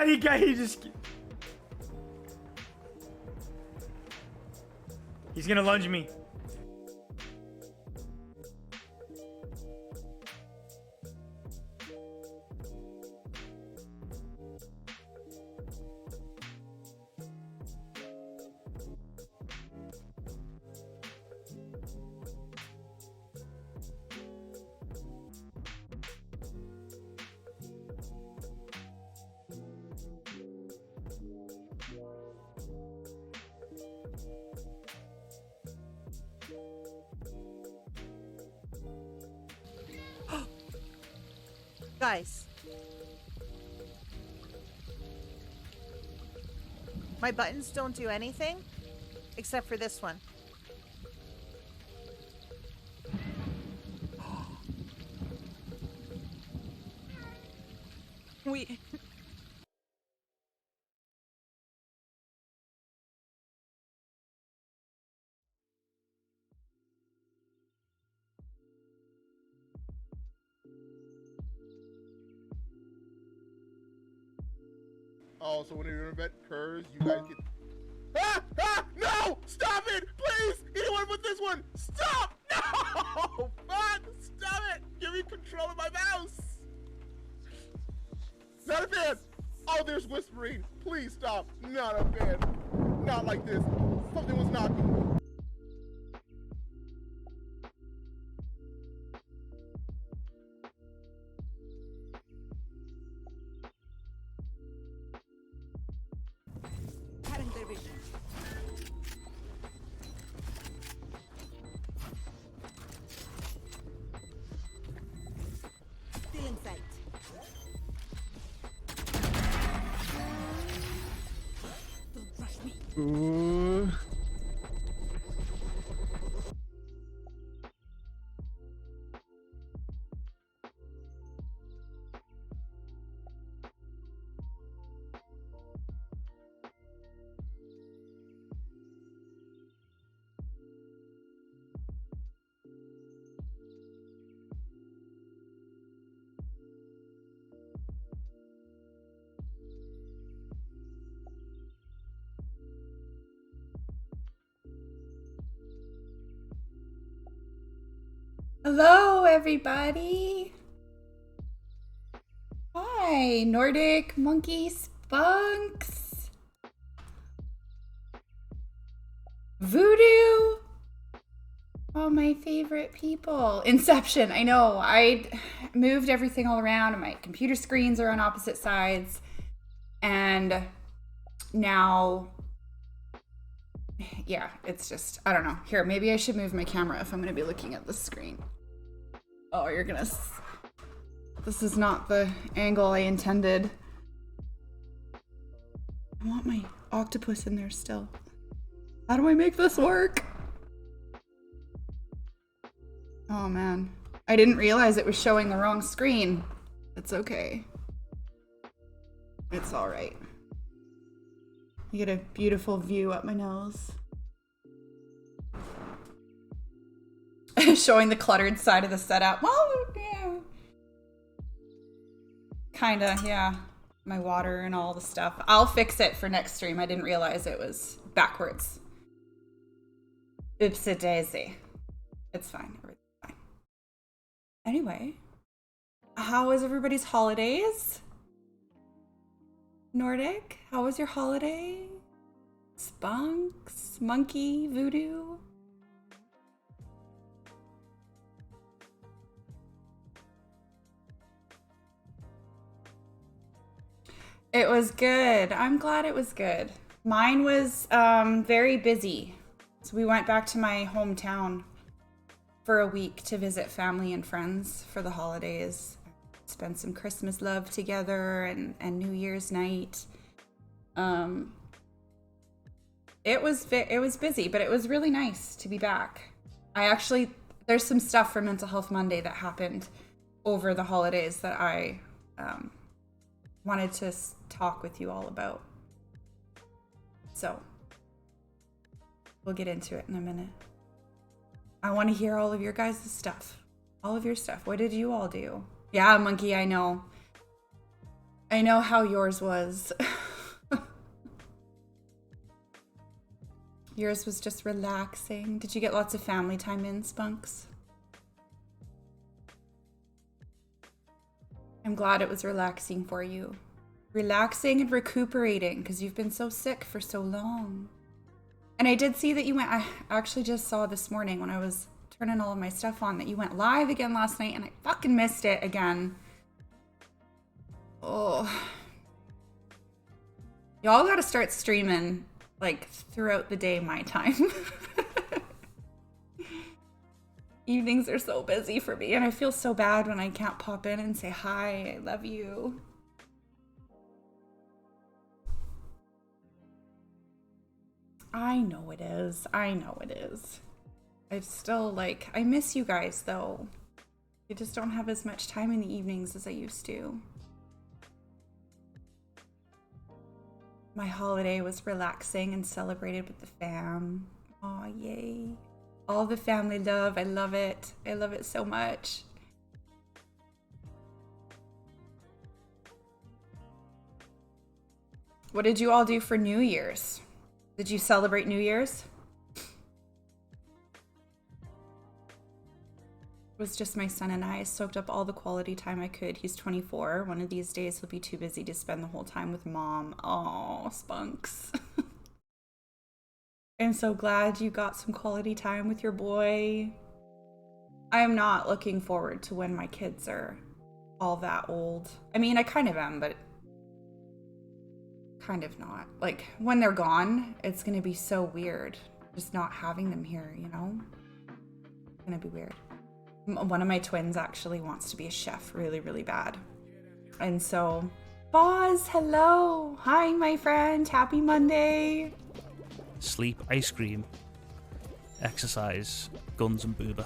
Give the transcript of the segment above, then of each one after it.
he just... He's gonna lunge me. Guys. My buttons don't do anything except for this one. We... Oh, so when an event occurs, you guys get... Ah! Ah! No! Stop it! Please! Anyone but this one! Stop! No! Fuck! Stop it! Give me control of my mouse! Not a fan! Oh, there's whispering! Please stop! Not a fan! Not like this! Something was knocking! Ooh. Hello, everybody. Hi, Nordic Monkey Spunks. Voodoo. All my favorite people. Inception, I know. I moved everything all around and my computer screens are on opposite sides. And now, yeah, it's just, I don't know. Here, maybe I should move my camera if I'm going to be looking at the screen. Oh, you're gonna... This is not the angle I intended. I want my octopus in there still. How do I make this work? Oh man. I didn't realize it was showing the wrong screen. It's okay. It's alright. You get a beautiful view up my nose. Showing the cluttered side of the setup. Well, yeah. Kinda, yeah. My water and all the stuff. I'll fix it for next stream. I didn't realize it was backwards. Oopsie daisy. It's fine. Everything's fine. Anyway, how was everybody's holidays? Nordic, how was your holiday? Spunks, monkey, voodoo? It was good. I'm glad it was good. Mine was very busy. So we went back to my hometown for a week to visit family and friends for the holidays. Spend some Christmas love together and New Year's night. It was busy, but it was really nice to be back. There's some stuff for Mental Health Monday that happened over the holidays that I wanted to talk with you all about. So we'll get into it in a minute. I want to hear all of your guys' stuff. All of your stuff. What did you all do? Yeah, Monkey, I know. I know how yours was. Yours was just relaxing. Did you get lots of family time in, Spunks? I'm glad it was relaxing for you. Relaxing and recuperating because you've been so sick for so long. And I did see that you went, I actually just saw this morning when I was turning all of my stuff on that you went live again last night and I fucking missed it again. Oh. Y'all gotta start streaming like throughout the day my time. Evenings are so busy for me and I feel so bad when I can't pop in and say hi, I love you. I know it is. I know it is. I still like, I miss you guys though. I just don't have as much time in the evenings as I used to. My holiday was relaxing and celebrated with the fam. Aw, yay. All the family love. I love it. I love it so much. What did you all do for New Year's? Did you celebrate New Year's? It was just my son and I soaked up all the quality time I could. He's 24. One of these days he'll be too busy to spend the whole time with mom. Oh, Spunks. I'm so glad you got some quality time with your boy. I am not looking forward to when my kids are all that old. I mean, I kind of am, but kind of not. Like, when they're gone, it's gonna be so weird just not having them here, you know? It's gonna be weird. One of my twins actually wants to be a chef really, really bad. And so, Boz, hello. Hi, my friend. Happy Monday. Sleep, ice cream, exercise, guns and booba.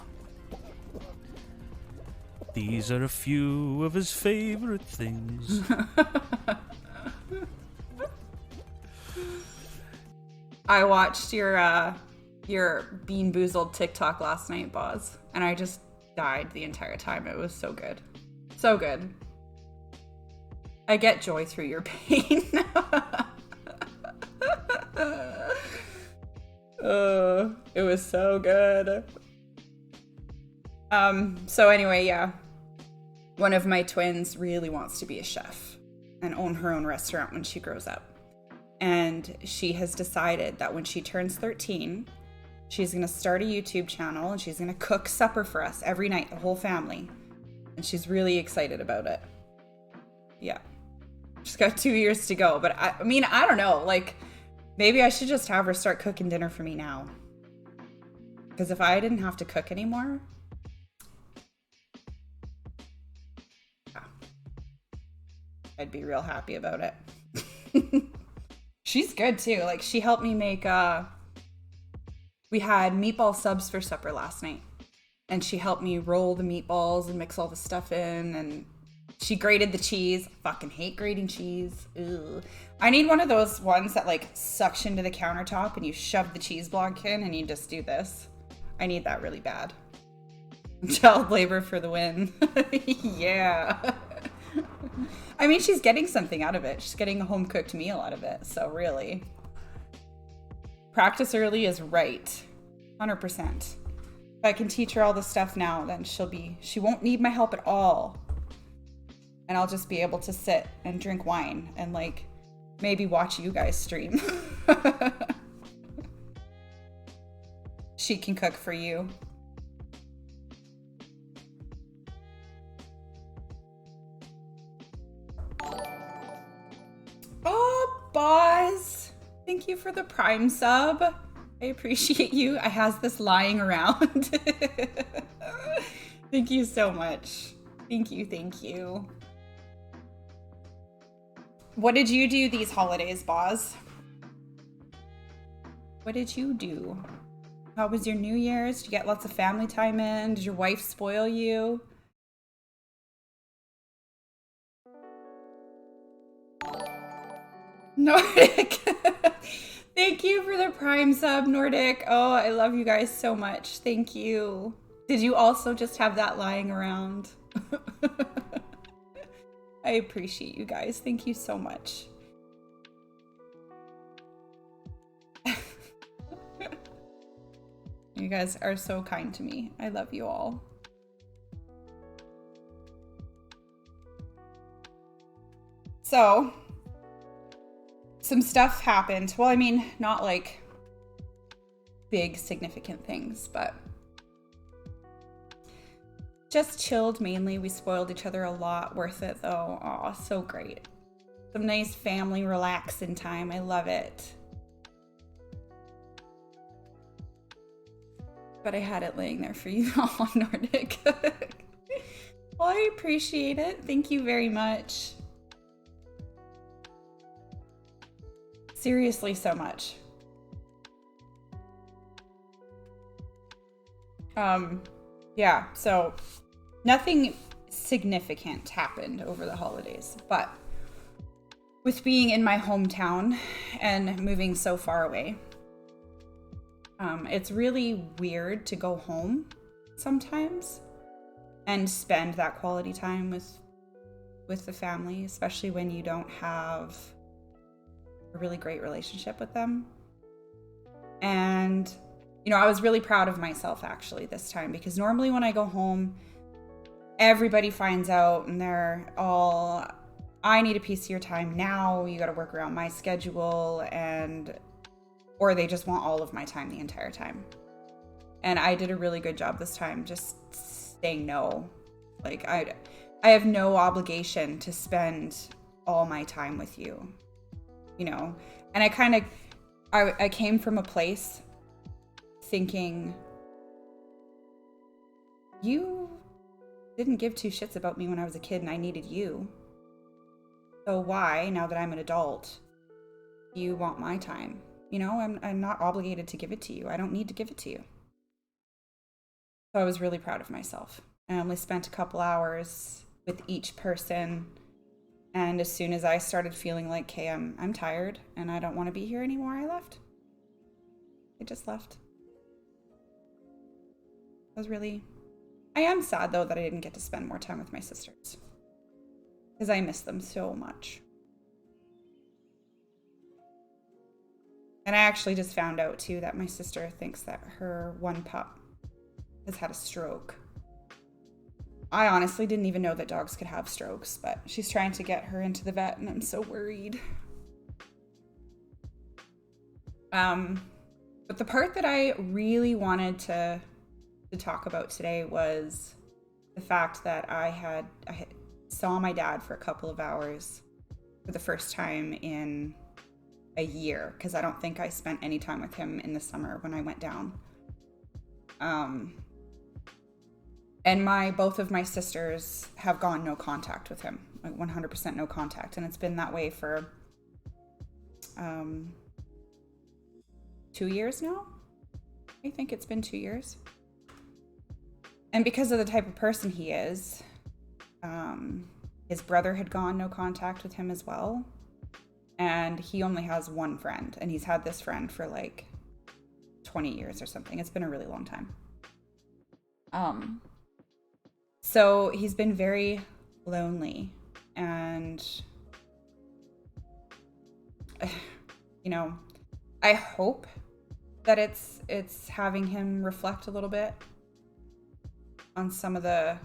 These are a few of his favourite things. I watched your Bean Boozled TikTok last night, Boz, and I just died the entire time. It was so good. So good. I get joy through your pain. It was so good. So anyway, yeah. One of my twins really wants to be a chef and own her own restaurant when she grows up. And she has decided that when she turns 13, she's going to start a YouTube channel and she's going to cook supper for us every night, the whole family. And she's really excited about it. Yeah. She's got 2 years to go. But I mean, I don't know. Like, maybe I should just have her start cooking dinner for me now. Because if I didn't have to cook anymore, yeah, I'd be real happy about it. She's good too. Like, she helped me make we had meatball subs for supper last night, and she helped me roll the meatballs and mix all the stuff in, and she grated the cheese. I fucking hate grating cheese. Ugh. I need one of those ones that like suction to the countertop and you shove the cheese block in and you just do this. I need that really bad. Child labor for the win. Yeah. I mean, she's getting something out of it. She's getting a home cooked meal out of it. So really, practice early is right. 100%. If I can teach her all the stuff now, then she won't need my help at all. And I'll just be able to sit and drink wine and like maybe watch you guys stream. She can cook for you. Oh, Boz. Thank you for the Prime sub. I appreciate you. I has this lying around. Thank you so much. Thank you, thank you. What did you do these holidays, Boz? What did you do? How was your New Year's? Did you get lots of family time in? Did your wife spoil you? Nordic. Thank you for the Prime sub, Nordic. Oh, I love you guys so much. Thank you. Did you also just have that lying around? I appreciate you guys. Thank you so much. You guys are so kind to me. I love you all. So, some stuff happened. Well, I mean, not like big significant things, but just chilled mainly. We spoiled each other a lot. Worth it though. Aw, so great. Some nice family relaxing time. I love it. But I had it laying there for you all, Nordic. Well, I appreciate it. Thank you very much. Seriously, so much. Yeah, so nothing significant happened over the holidays, but with being in my hometown and moving so far away, it's really weird to go home sometimes and spend that quality time with the family, especially when you don't have a really great relationship with them. And you know, I was really proud of myself actually this time, because normally when I go home, everybody finds out and they're all, I need a piece of your time now, you got to work around my schedule, and or they just want all of my time the entire time. And I did a really good job this time just saying no. Like I have no obligation to spend all my time with you, you know. And I came from a place thinking, you didn't give two shits about me when I was a kid and I needed you. So why, now that I'm an adult, you want my time? You know, I'm not obligated to give it to you. I don't need to give it to you. So I was really proud of myself. I only spent a couple hours with each person. And as soon as I started feeling like, hey, I'm tired and I don't want to be here anymore, I left. I just left. I am sad though that I didn't get to spend more time with my sisters, because I miss them so much. And I actually just found out too that my sister thinks that her one pup has had a stroke. I honestly didn't even know that dogs could have strokes, but she's trying to get her into the vet and I'm so worried. But the part that I really wanted to talk about today was the fact that I saw my dad for a couple of hours for the first time in a year, because I don't think I spent any time with him in the summer when I went down. And both of my sisters have gone no contact with him, like 100% no contact, and it's been that way for 2 years now. I think it's been 2 years. And because of the type of person he is, his brother had gone no contact with him as well. And he only has one friend, and he's had this friend for like 20 years or something. It's been a really long time. So he's been very lonely, and you know, I hope that it's having him reflect a little bit on some of the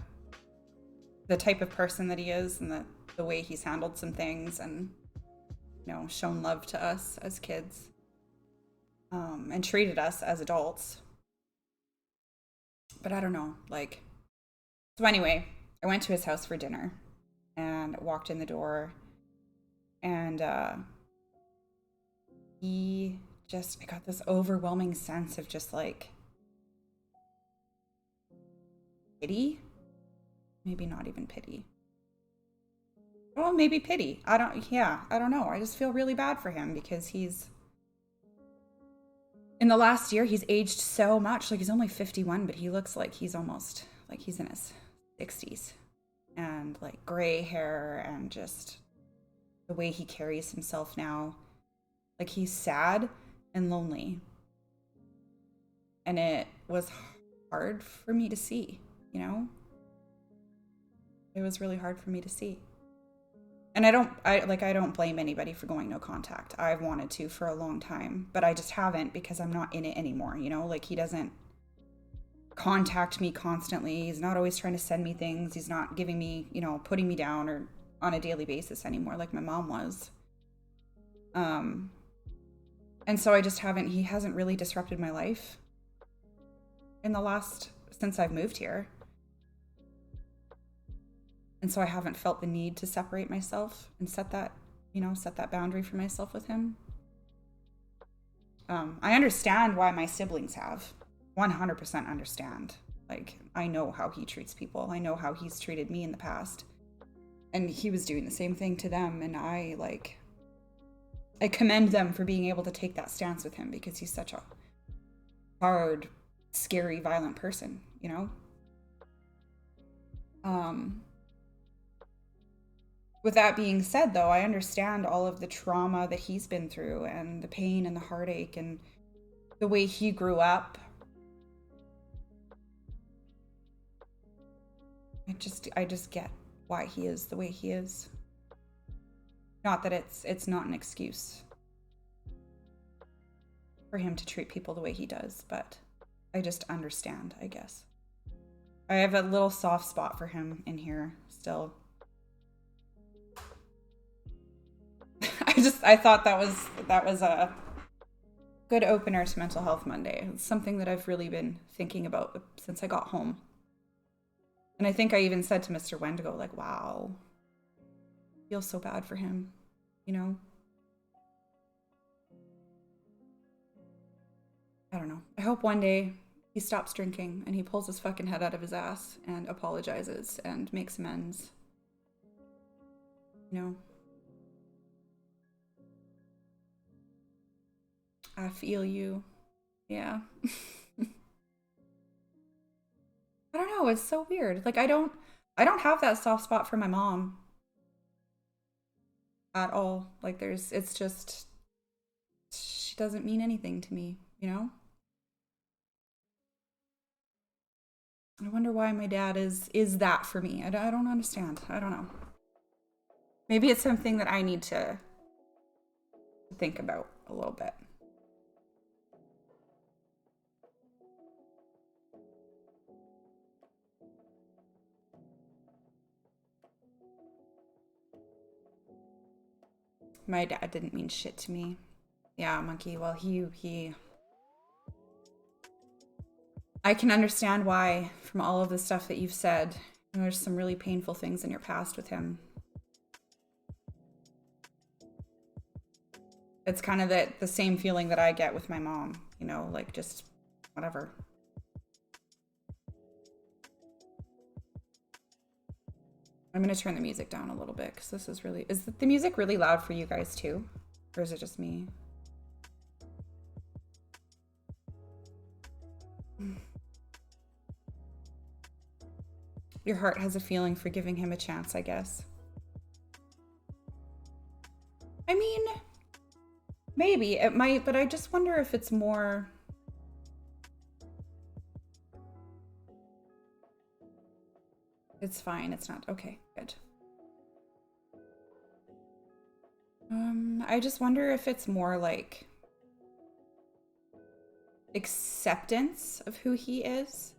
type of person that he is, and the way he's handled some things, and you know, shown love to us as kids, and treated us as adults. But I don't know, like, so anyway, I went to his house for dinner and walked in the door, and I got this overwhelming sense of just like pity. Maybe not even pity. Well, maybe pity. I don't know. I just feel really bad for him, because in the last year, he's aged so much. Like, he's only 51, but he looks like he's almost, like he's in his 60s. And like gray hair, and just the way he carries himself now. Like, he's sad and lonely. And it was hard for me to see, you know? It was really hard for me to see. And I don't blame anybody for going no contact. I've wanted to for a long time, but I just haven't because I'm not in it anymore, you know? Like, he doesn't contact me constantly. He's not always trying to send me things. He's not giving me, you know, putting me down or on a daily basis anymore like my mom was. And so he hasn't really disrupted my life since I've moved here. And so I haven't felt the need to separate myself and set that boundary for myself with him. I understand why my siblings have. 100% understand. Like, I know how he treats people. I know how he's treated me in the past. And he was doing the same thing to them. And I commend them for being able to take that stance with him because he's such a hard, scary, violent person, you know? With that being said, though, I understand all of the trauma that he's been through and the pain and the heartache and the way he grew up. I just get why he is the way he is. Not that it's not an excuse for him to treat people the way he does, but I just understand, I guess. I have a little soft spot for him in here still. I thought that was a good opener to Mental Health Monday. It's something that I've really been thinking about since I got home. And I think I even said to Mr. Wendigo, like, wow, I feel so bad for him, you know? I don't know. I hope one day he stops drinking and he pulls his fucking head out of his ass and apologizes and makes amends. You know? I feel you. Yeah. I don't know, it's so weird. Like, I don't have that soft spot for my mom at all. Like, it's just, she doesn't mean anything to me, you know? I wonder why my dad is that for me. I don't understand. I don't know. Maybe it's something that I need to think about a little bit. My dad didn't mean shit to me. Yeah, Monkey. Well, I can understand why from all of the stuff that you've said. There's some really painful things in your past with him. It's kind of the same feeling that I get with my mom, you know, like just whatever. I'm going to turn the music down a little bit because this is really... Is the music really loud for you guys too? Or is it just me? Your heart has a feeling for giving him a chance, I guess. I mean, maybe it might, but I just wonder if it's more... It's fine. It's not. Okay, good. I just wonder if it's more like acceptance of who he is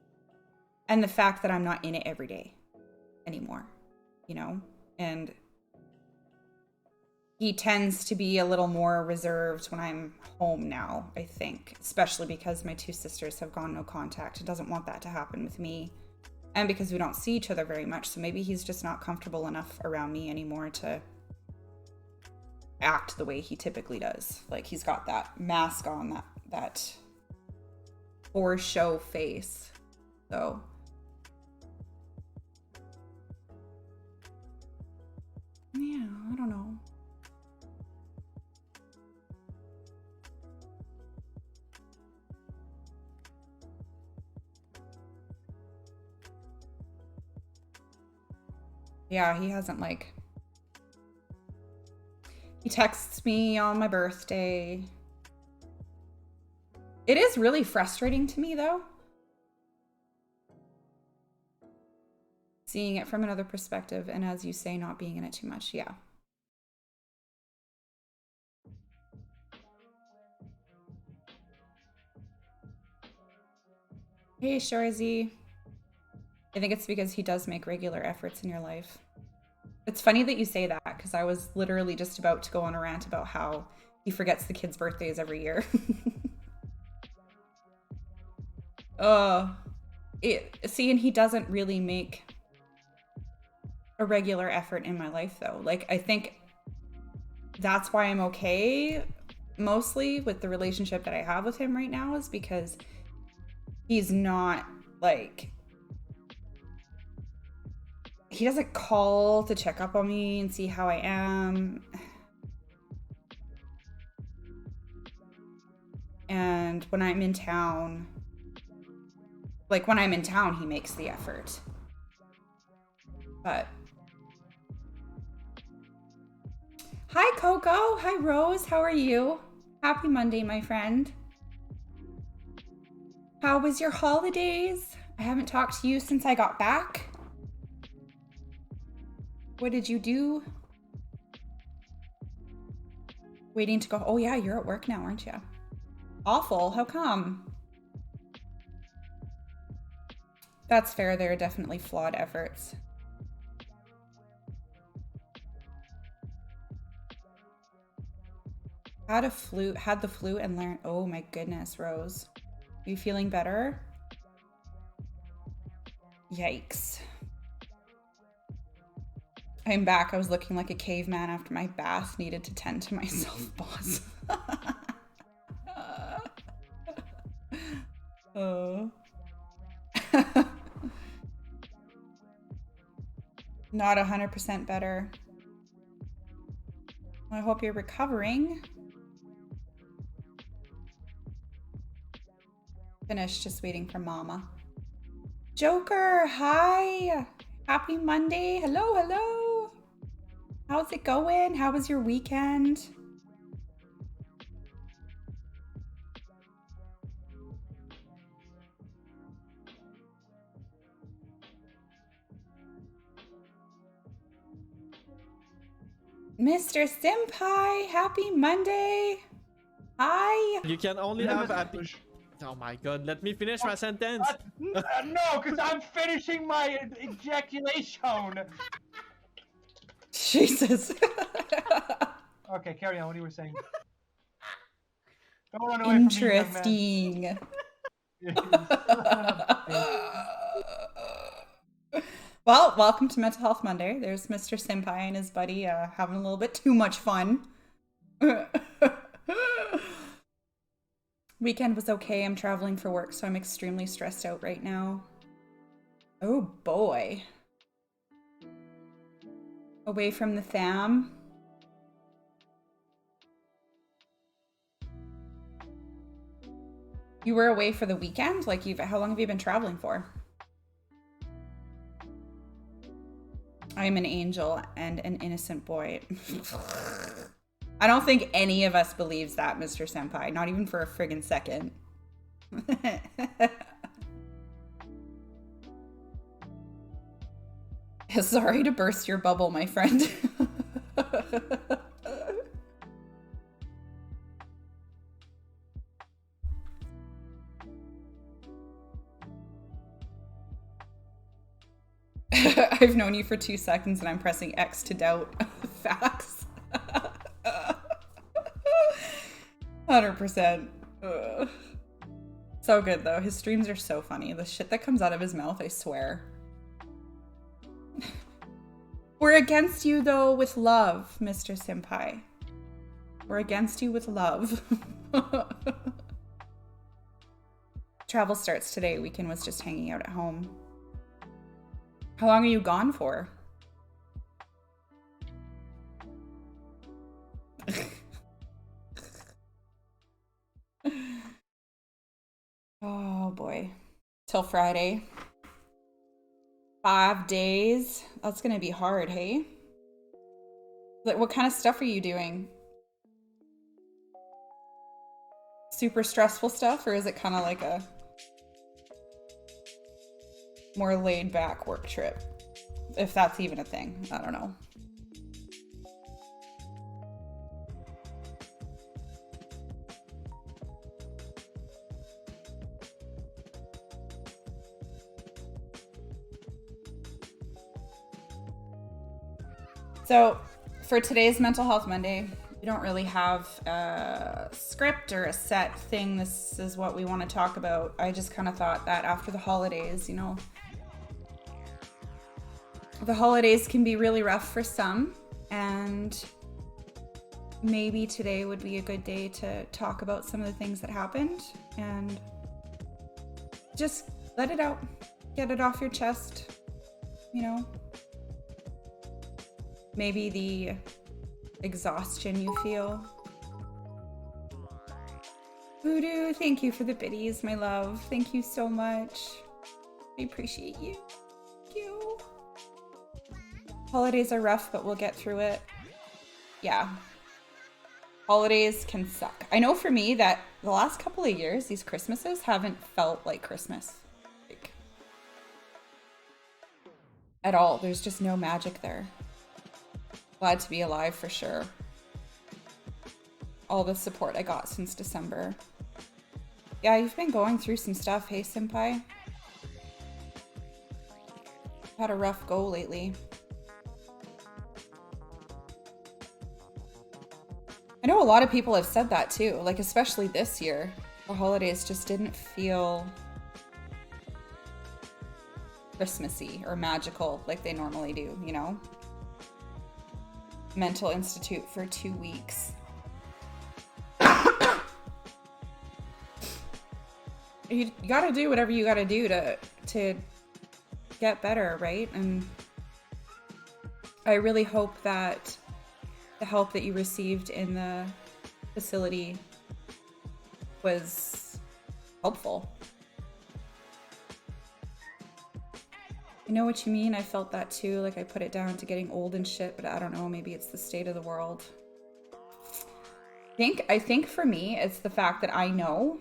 and the fact that I'm not in it every day anymore, you know? And he tends to be a little more reserved when I'm home now, I think, especially because my two sisters have gone no contact. He doesn't want that to happen with me. And because we don't see each other very much, so maybe he's just not comfortable enough around me anymore to act the way he typically does. Like, he's got that mask on, that for show face. So yeah, I don't know. Yeah, he hasn't, like... He texts me on my birthday. It is really frustrating to me, though. Seeing it from another perspective, and as you say, not being in it too much. Yeah, Hey, Shorzy. I think it's because he does make regular efforts in your life. It's funny that you say that, because I was literally just about to go on a rant about how he forgets the kids' birthdays every year. See, and he doesn't really make a regular effort in my life, though. Like, I think that's why I'm okay, mostly, with the relationship that I have with him right now, is because he's not, like... He doesn't call to check up on me and see how I am. And when I'm in town, like when I'm in town, he makes the effort. But hi, Coco. Hi, Rose. How are you? Happy Monday, my friend. How was your holidays? I haven't talked to you since I got back. What did you do? Waiting to go. Oh yeah, you're at work now, aren't you? Awful. How come? That's fair. There are definitely flawed efforts. Had the flu and learned. Oh my goodness, Rose. Are you feeling better? Yikes. I'm back. I was looking like a caveman after my bath. Needed to tend to myself, boss. Oh. Not 100% better. I hope you're recovering. Finished, just waiting for Mama. Joker, hi. Happy Monday. Hello, hello. How's it going? How was your weekend? Mr. Senpai, happy Monday. Hi. You can only have happy... Oh my god, let me finish my sentence. No, because I'm finishing my ejaculation. Jesus. Okay, carry on. What you were saying? Don't run away from me, young man. Interesting. Well, welcome to Mental Health Monday. There's Mr. Senpai and his buddy having a little bit too much fun. Weekend was okay. I'm traveling for work, so I'm extremely stressed out right now. Oh boy. Away from the fam. You were away for the weekend? Like, how long have you been traveling for? I am an angel and an innocent boy. I don't think any of us believes that, Mr. Senpai. Not even for a friggin' second. Sorry to burst your bubble, my friend. I've known you for 2 seconds and I'm pressing X to doubt facts. 100%. Ugh. So good though. His streams are so funny. The shit that comes out of his mouth, I swear. We're against you though with love, Mr. Senpai. We're against you with love. Travel starts today. Weekend was just hanging out at home. How long are you gone for? Oh boy. Till Friday. 5 days. That's gonna be hard, hey? Like, what kind of stuff are you doing? Super stressful stuff, or is it kind of like a more laid back work trip? If that's even a thing. I don't know. So for today's Mental Health Monday, we don't really have a script or a set thing. This is what we want to talk about. I just kind of thought that after the holidays, you know, the holidays can be really rough for some, and maybe today would be a good day to talk about some of the things that happened and just let it out. Get it off your chest, you know. Maybe the exhaustion you feel. Voodoo, thank you for the biddies, my love. Thank you so much. I appreciate you. Thank you. Holidays are rough, but we'll get through it. Yeah. Holidays can suck. I know for me that the last couple of years, these Christmases haven't felt like Christmas. Like, at all. There's just no magic there. Glad to be alive for sure. All the support I got since December. Yeah, you've been going through some stuff, hey, senpai? Had a rough go lately. I know a lot of people have said that too, like especially this year. The holidays just didn't feel Christmassy or magical like they normally do, you know? Mental institute for 2 weeks. You gotta do whatever you gotta do to get better, right? And I really hope that the help that you received in the facility was helpful. I know what you mean. I felt that too. Like I put it down to getting old and shit, but I don't know. Maybe it's the state of the world. I think for me, it's the fact that I know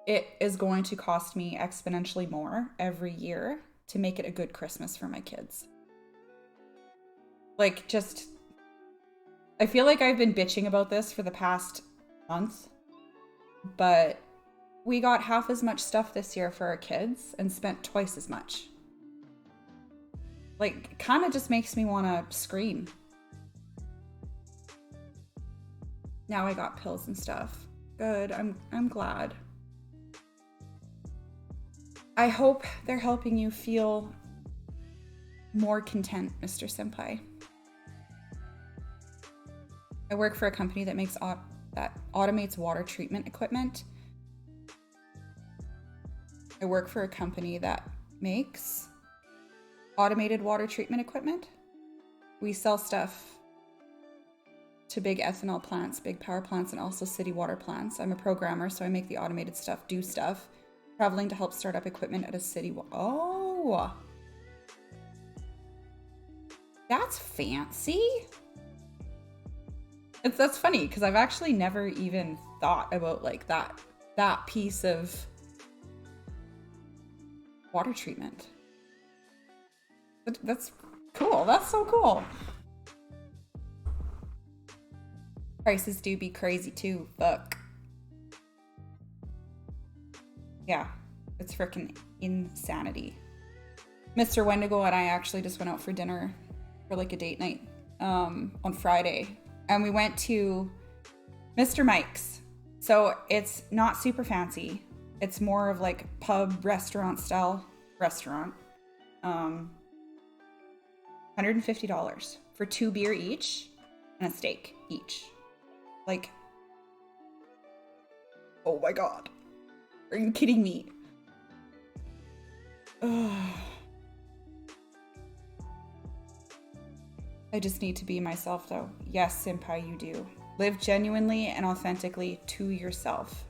it is going to cost me exponentially more every year to make it a good Christmas for my kids. Like just, I feel like I've been bitching about this for the past month, but we got half as much stuff this year for our kids and spent twice as much. Like, kind of just makes me want to scream. Now I got pills and stuff. Good, I'm glad. I hope they're helping you feel more content, Mr. Senpai. I work for a company that makes that automates water treatment equipment. I work for a company that makes automated water treatment equipment. We sell stuff to big ethanol plants, big power plants, and also city water plants. I'm a programmer, so I make the automated stuff do stuff. Traveling to help start up equipment at a city. Oh, that's fancy. That's funny because I've actually never even thought about like that piece of water treatment. That's cool. That's so cool. Prices do be crazy too. Fuck. Yeah, it's freaking insanity. Mr. Wendigo and I actually just went out for dinner for like a date night on Friday. And we went to Mr. Mike's. So it's not super fancy. It's more of like pub restaurant style restaurant. $150 for 2 beer each and a steak each. Like, oh my God. Are you kidding me? Ugh. I just need to be myself though. Yes, senpai, you do. Live genuinely and authentically to yourself.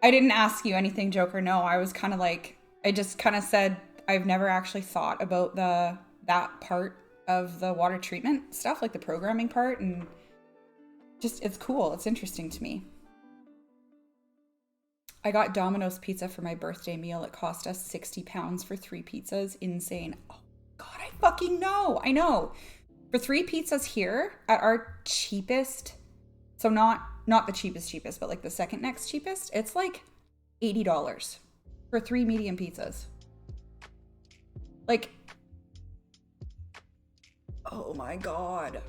I didn't ask you anything, Joker. No, I was kind of like, I just kind of said, I've never actually thought about that part of the water treatment stuff, like the programming part, and just, it's cool. It's interesting to me. I got Domino's pizza for my birthday meal. It cost us 60 pounds for 3 pizzas. Insane. Oh God, I fucking know. I know. For 3 pizzas here at our cheapest, so not the cheapest, but like the second next cheapest, it's like $80 for 3 medium pizzas. Like, oh my God.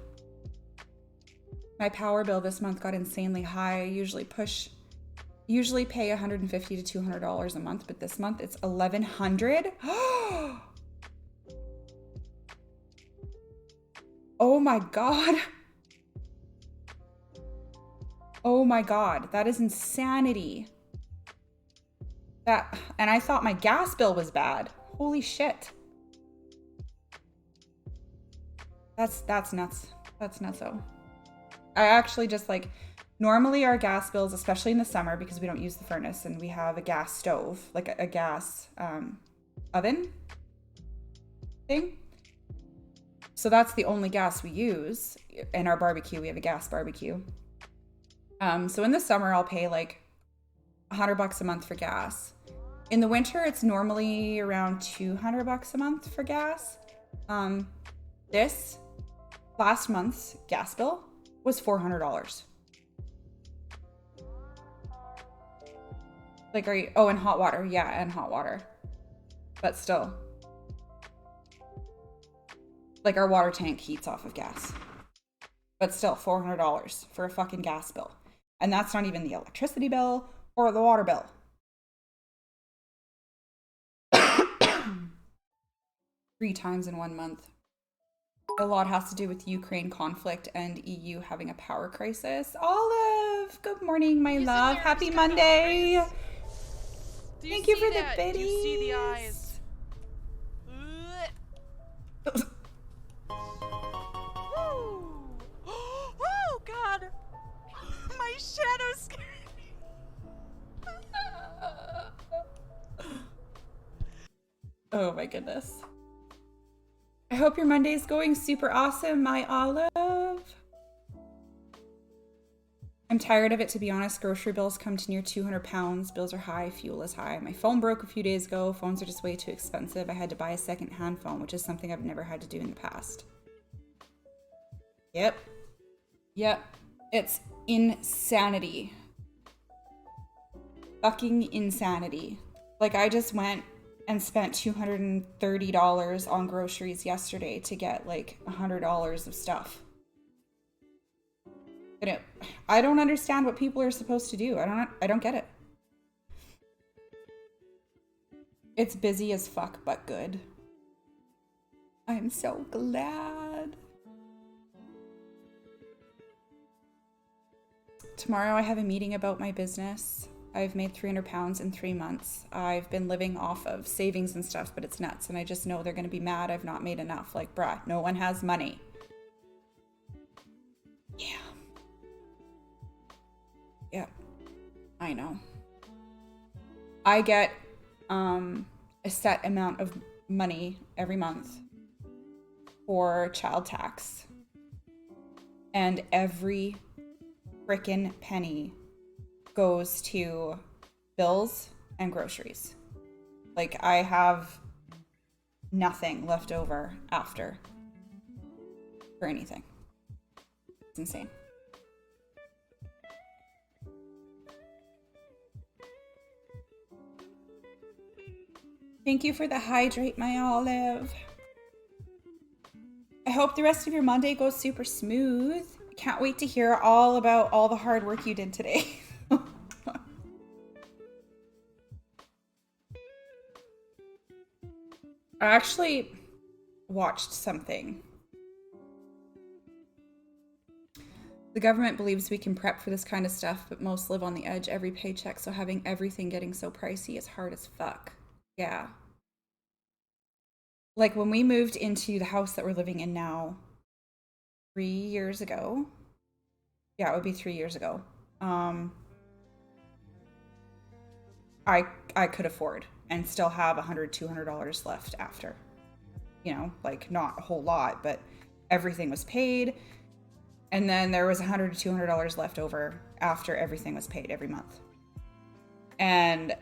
My power bill this month got insanely high. I usually pay $150 to $200 a month, but this month it's $1,100. Oh my God. Oh my God, that is insanity. And I thought my gas bill was bad. Holy shit. That's nuts. That's nutso. I actually just like, normally our gas bills, especially in the summer, because we don't use the furnace and we have a gas stove, like a gas oven thing. So that's the only gas we use. In our barbecue, we have a gas barbecue. So in the summer, I'll pay like $100 a month for gas. In the winter, it's normally around $200 a month for gas. This last month's gas bill was $400. Like, oh, and hot water. Yeah, and hot water. But still. Like, our water tank heats off of gas. But still, $400 for a fucking gas bill. And that's not even the electricity bill or the water bill. 3 times in 1 month. A lot has to do with Ukraine conflict and EU having a power crisis. Olive, good morning, my love. Happy Monday. Thank you for the biddies. Do you see the eyes? Oh God! My shadow scared me. Oh my goodness. I hope your Monday's going super awesome, my Olive. I'm tired of it, to be honest. Grocery bills come to near 200 pounds. Bills are high, fuel is high. My phone broke a few days ago. Phones are just way too expensive. I had to buy a second-hand phone, which is something I've never had to do in the past. Yep. It's insanity. Fucking insanity. Like, I just went and spent $230 on groceries yesterday to get like $100 of stuff. I don't understand what people are supposed to do. I don't get it. It's busy as fuck, but good. I'm so glad. Tomorrow I have a meeting about my business. I've made 300 pounds in 3 months. I've been living off of savings and stuff, but it's nuts. And I just know they're going to be mad I've not made enough. Like, bruh, no one has money. Yeah, I know. I get a set amount of money every month for child tax. And every frickin' penny goes to bills and groceries. Like, I have nothing left over after for anything. It's insane. Thank you for the hydrate, my Olive. I hope the rest of your Monday goes super smooth. Can't wait to hear all about all the hard work you did today. I actually watched something. The government believes we can prep for this kind of stuff, but most live on the edge every paycheck, so having everything getting so pricey is hard as fuck. Yeah. Like, when we moved into the house that we're living in now 3 years ago. Yeah, it would be 3 years ago. I could afford and still have $100, $200 left after. You know, like, not a whole lot, but everything was paid. And then there was $100 to $200 left over after everything was paid every month. And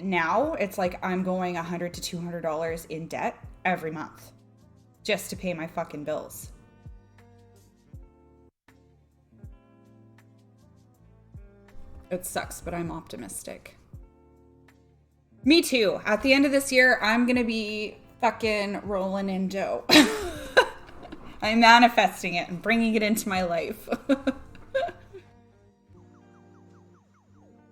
now it's like I'm going $100 to $200 in debt every month just to pay my fucking bills. It sucks, but I'm optimistic. Me too. At the end of this year, I'm gonna be fucking rolling in dough. I'm manifesting it and bringing it into my life.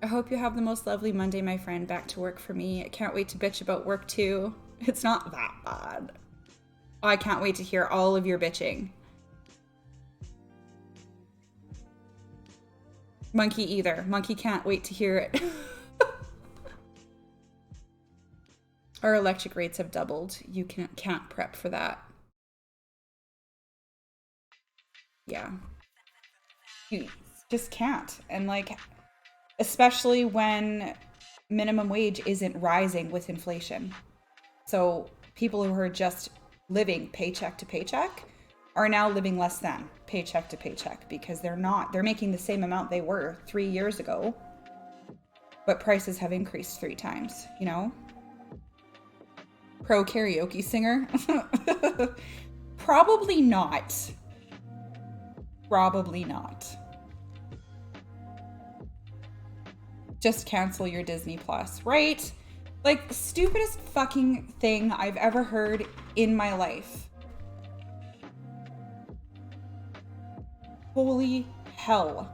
I hope you have the most lovely Monday, my friend. Back to work for me. I can't wait to bitch about work too. It's not that bad. Oh, I can't wait to hear all of your bitching. Monkey either. Monkey can't wait to hear it. Our electric rates have doubled. You can't prep for that. Yeah. You just can't. And like, especially when minimum wage isn't rising with inflation. So people who are just living paycheck to paycheck are now living less than paycheck to paycheck because they're making the same amount they were 3 years ago, but prices have increased 3 times, you know? Pro karaoke singer? Probably not. Probably not. Just cancel your Disney Plus, right? Like, the stupidest fucking thing I've ever heard in my life. Holy hell.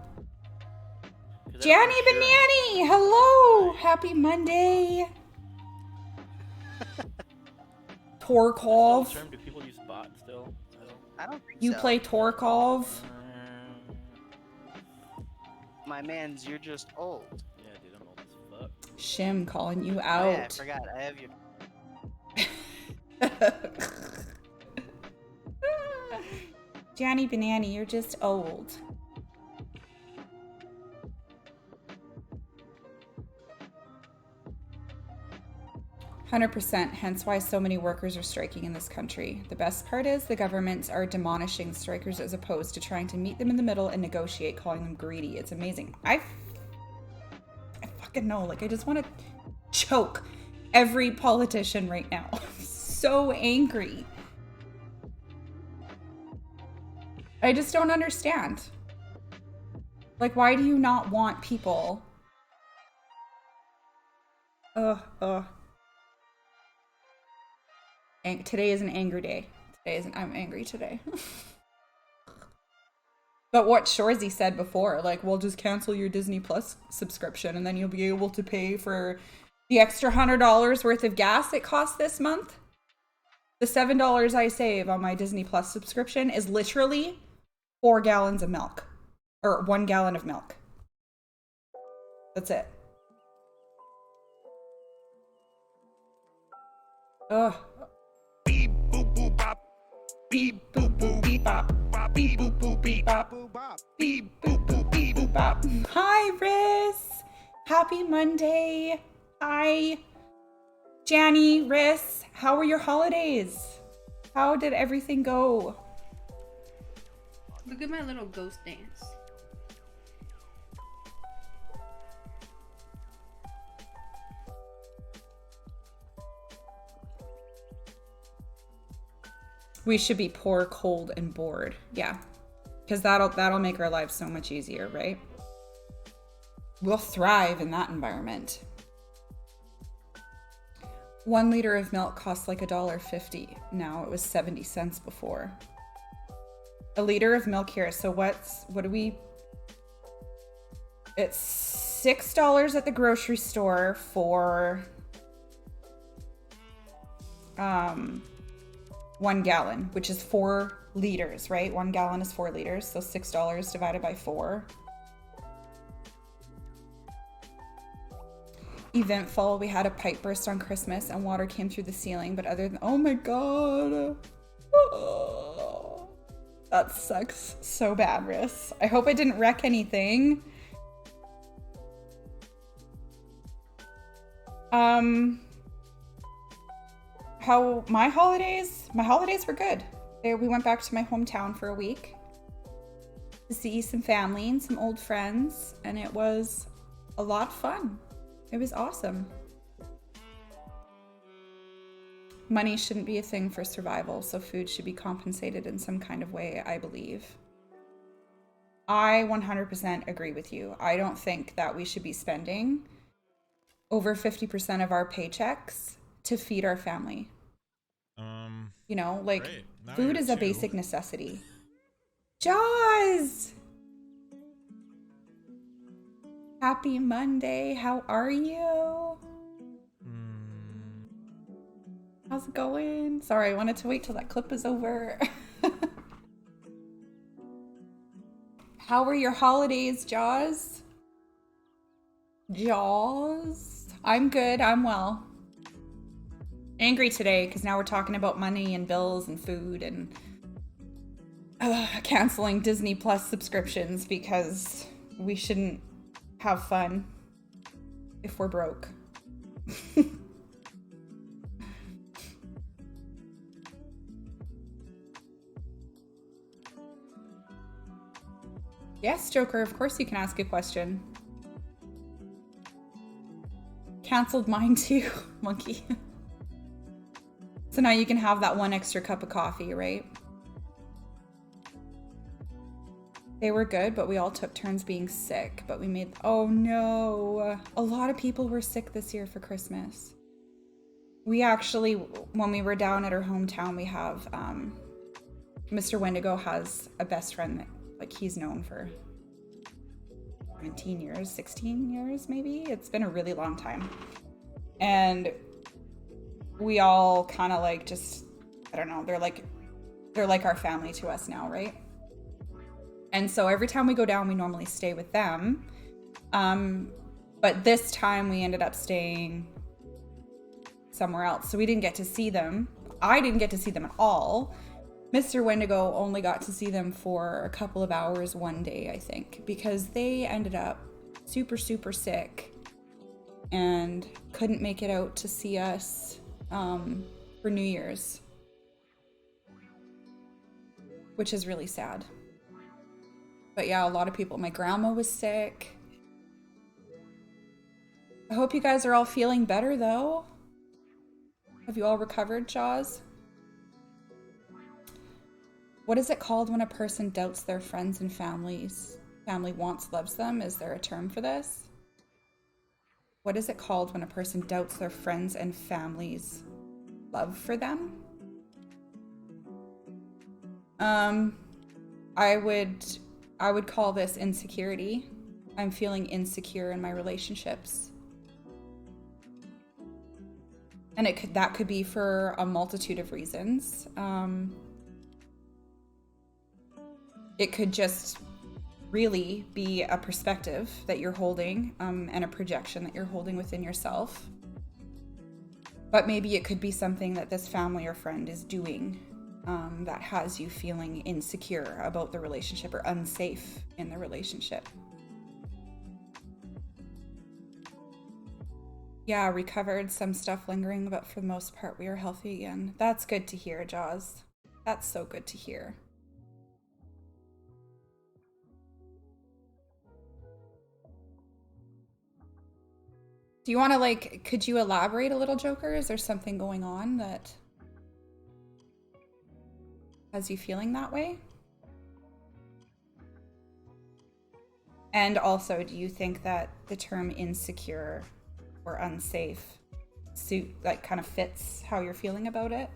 Janny Banani, hello! Happy Monday. Torkov. Do people use bot still? I don't think You so. play Torkov? My man's, you're just old. Yeah, dude, I'm old as fuck. Shim calling you Oh, out. yeah, I forgot. I have you. Janny Banani, you're just old. %, hence why so many workers are striking in this country. The best part is the governments are demolishing strikers as opposed to trying to meet them in the middle and negotiate, calling them greedy. It's amazing. I fucking know, like, I just want to choke every politician right now. So angry. I just don't understand. Like, why do you not want people? Today is an angry day. I'm angry today. But what Shorzy said before, like, well, just cancel your Disney Plus subscription and then you'll be able to pay for the extra $100 worth of gas it costs this month. The $7 I save on my Disney Plus subscription is literally 4 gallons of milk. Or 1 gallon of milk. That's it. Ugh. Beep boop boop bop. Beep boop boop beep bop. Beep boop boop beep bop. Beep boop boop beep boop bop. Hi, Riz. Happy Monday. Hi. Janny, Riz, how were your holidays? How did everything go? Look at my little ghost dance. We should be poor, cold, and bored. Yeah. Because that'll make our lives so much easier, right? We'll thrive in that environment. 1 liter of milk costs like $1.50. Now it was 70 cents before. A liter of milk here. So what do we? It's $6 at the grocery store for 1 gallon, which is 4 liters, right? 1 gallon is 4 liters. So $6 divided by 4. Eventful. We had a pipe burst on Christmas and water came through the ceiling, but other than, oh my god. Oh, that sucks so bad, Riss. I hope I didn't wreck anything. How my holidays were good. We went back to my hometown for a week to see some family and some old friends, and it was a lot of fun. It was awesome. Money shouldn't be a thing for survival, so food should be compensated in some kind of way, I believe. I 100% agree with you. I don't think that we should be spending over 50% of our paychecks to feed our family. You know, like Great. Now food you're is a two. basic necessity. Jaws! Happy Monday. How are you? How's it going? Sorry, I wanted to wait till that clip is over. How were your holidays, Jaws? Jaws? I'm good. I'm well. Angry today because now we're talking about money and bills and food and canceling Disney Plus subscriptions because we shouldn't have fun if we're broke. Yes, Joker, of course you can ask a question. Cancelled mine too, monkey. So now you can have that one extra cup of coffee, right? They were good, but we all took turns being sick. But we made... Oh no. A lot of people were sick this year for Christmas. We actually, when we were down at our hometown, we have... Mr. Wendigo has a best friend that, like, he's known for 17 years, 16 years maybe. It's been a really long time. And we all kind of like just, I don't know, they're like our family to us now, right? And so every time we go down, we normally stay with them. But this time we ended up staying somewhere else. So we didn't get to see them. I didn't get to see them at all. Mr. Wendigo only got to see them for a couple of hours one day, I think, because they ended up super, super sick and couldn't make it out to see us for New Year's, which is really sad. But yeah, a lot of people, my grandma was sick. I hope you guys are all feeling better though. Have you all recovered, Jaws? What is it called when a person doubts their friends and family wants, loves them? Is there a term for this? What is it called when a person doubts their friends and family's love for them? I would call this insecurity. I'm feeling insecure in my relationships. And that could be for a multitude of reasons. It could just really be a perspective that you're holding and a projection that you're holding within yourself. But maybe it could be something that this family or friend is doing that has you feeling insecure about the relationship or unsafe in the relationship. Yeah, recovered, some stuff lingering, but for the most part, we are healthy again. That's good to hear, Jaws. That's so good to hear. Do you want to, like, could you elaborate a little, Joker? Is there something going on that has you feeling that way? And also, do you think that the term insecure or unsafe kind of fits how you're feeling about it?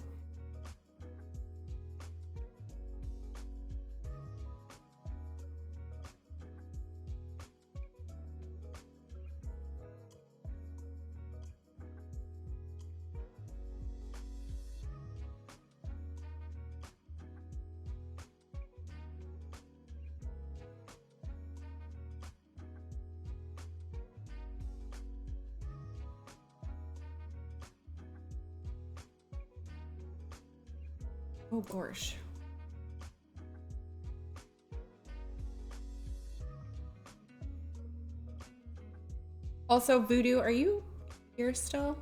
Oh gosh. Also, Voodoo, are you here still?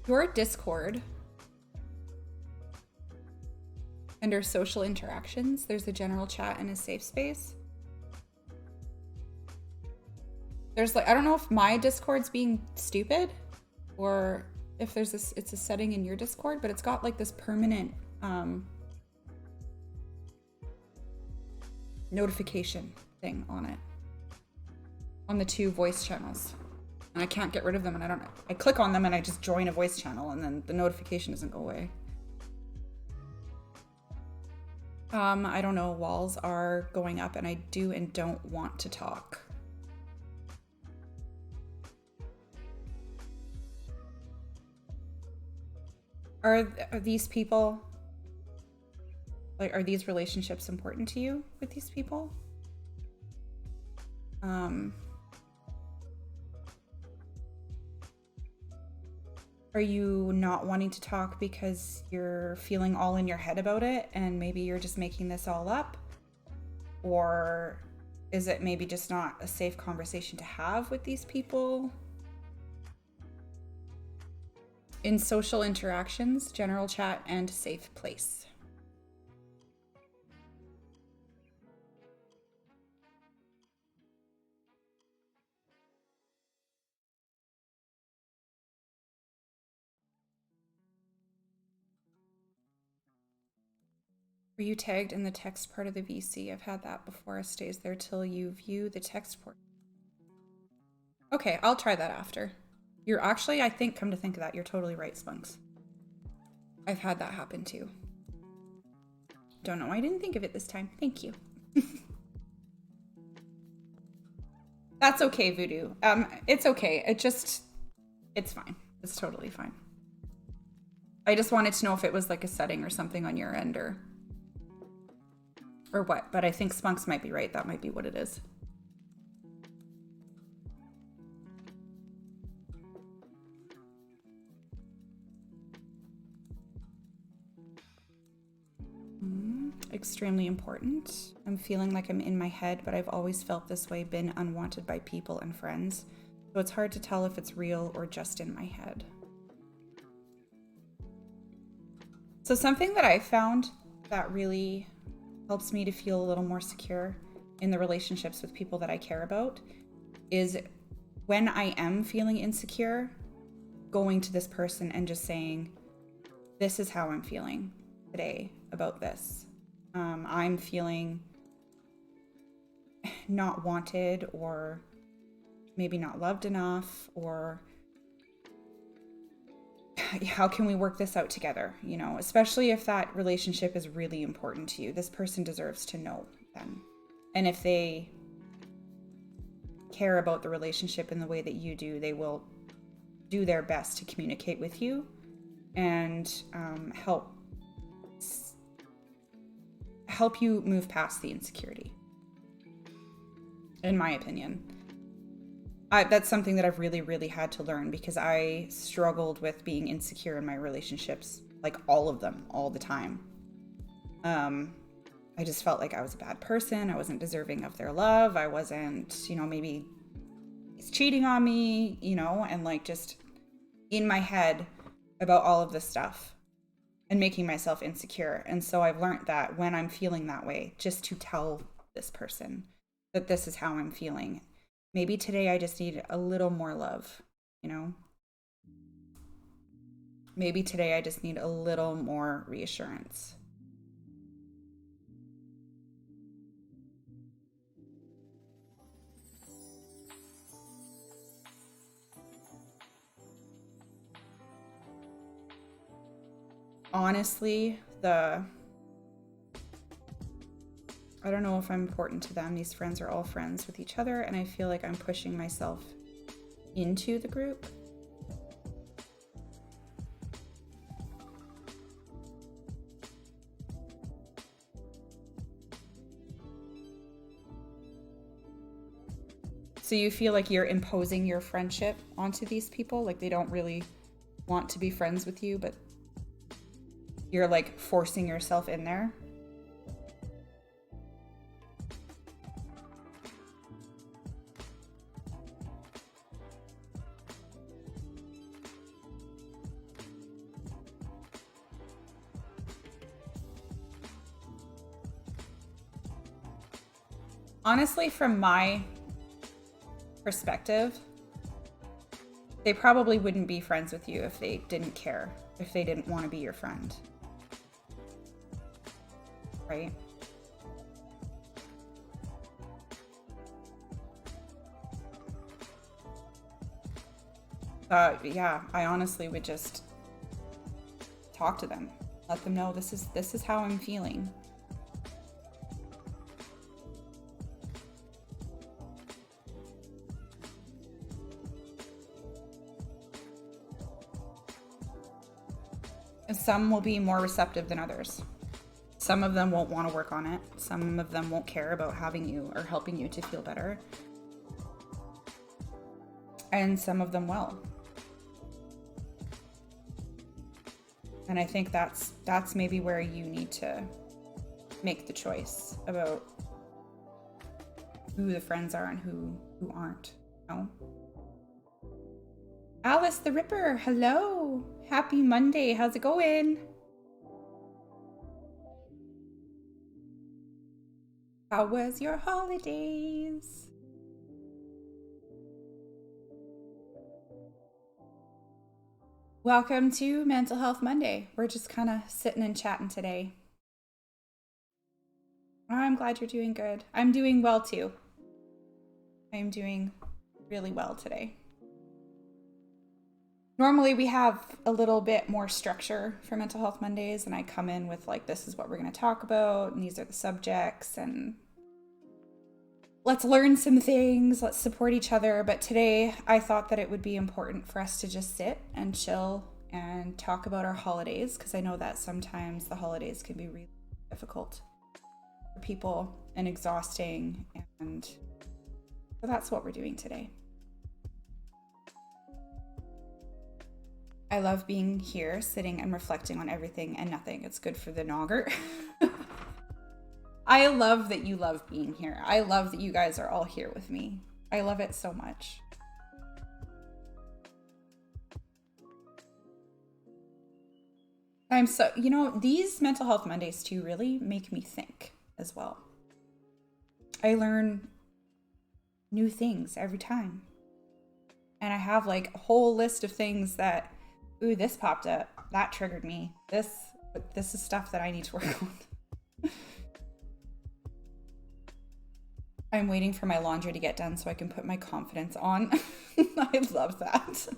Your Discord, under social interactions, there's a general chat and a safe space. There's like, I don't know if my Discord's being stupid or if there's this, it's a setting in your Discord, but it's got like this permanent notification thing on it. On the 2 voice channels. And I can't get rid of them, and I click on them and I just join a voice channel and then the notification doesn't go away. I don't know, walls are going up and I do and don't want to talk. Are these people, like, are these relationships important to you with these people? Are you not wanting to talk because you're feeling all in your head about it and maybe you're just making this all up? Or is it maybe just not a safe conversation to have with these people? In social interactions, general chat and safe place. Were you tagged in the text part of the VC? I've had that before. It stays there till you view the text port. Okay, I'll try that after. You're actually, I think, come to think of that, you're totally right, Spunks. I've had that happen too. Don't know why I didn't think of it this time. Thank you. That's okay, Voodoo. It's okay. It's fine. It's totally fine. I just wanted to know if it was like a setting or something on your end or what, but I think Spunks might be right. That might be what it is. Extremely important. I'm feeling like I'm in my head, but I've always felt this way, been unwanted by people and friends. So it's hard to tell if it's real or just in my head. So something that I found that really helps me to feel a little more secure in the relationships with people that I care about is when I am feeling insecure, going to this person and just saying, this is how I'm feeling today about this. I'm feeling not wanted or maybe not loved enough, or how can we work this out together? You know, especially if that relationship is really important to you. This person deserves to know then. And if they care about the relationship in the way that you do, they will do their best to communicate with you and help you move past the insecurity, in my opinion. That's something that I've really, really had to learn because I struggled with being insecure in my relationships, like all of them, all the time. I just felt like I was a bad person. I wasn't deserving of their love. I wasn't, maybe he's cheating on me, and like just in my head about all of this stuff and making myself insecure. And so I've learned that when I'm feeling that way, just to tell this person that this is how I'm feeling. Maybe today I just need a little more love, Maybe today I just need a little more reassurance. Honestly, I don't know if I'm important to them. These friends are all friends with each other, and I feel like I'm pushing myself into the group. So you feel like you're imposing your friendship onto these people? Like they don't really want to be friends with you, but you're like forcing yourself in there? Honestly, from my perspective, they probably wouldn't be friends with you if they didn't care, if they didn't want to be your friend. right? Yeah, I honestly would just talk to them. Let them know this is how I'm feeling. Some will be more receptive than others. Some of them won't want to work on it. Some of them won't care about having you or helping you to feel better. And some of them will. And I think that's maybe where you need to make the choice about who the friends are and who aren't. You know? Alice the Ripper, hello. Happy Monday. How's it going? How was your holidays? Welcome to Mental Health Monday. We're just kind of sitting and chatting today. I'm glad you're doing good. I'm doing well too. I'm doing really well today. Normally we have a little bit more structure for Mental Health Mondays, and I come in with like, this is what we're going to talk about, and these are the subjects, and let's learn some things, let's support each other. But today I thought that it would be important for us to just sit and chill and talk about our holidays, because I know that sometimes the holidays can be really difficult for people and exhausting, and so that's what we're doing today. I love being here, sitting and reflecting on everything and nothing. It's good for the nogger. I love that you love being here. I love that you guys are all here with me. I love it so much. You know, these Mental Health Mondays too really make me think as well. I learn new things every time. And I have like a whole list of things that, ooh, this popped up. That triggered me. This is stuff that I need to work on. I'm waiting for my laundry to get done so I can put my confidence on. I love that.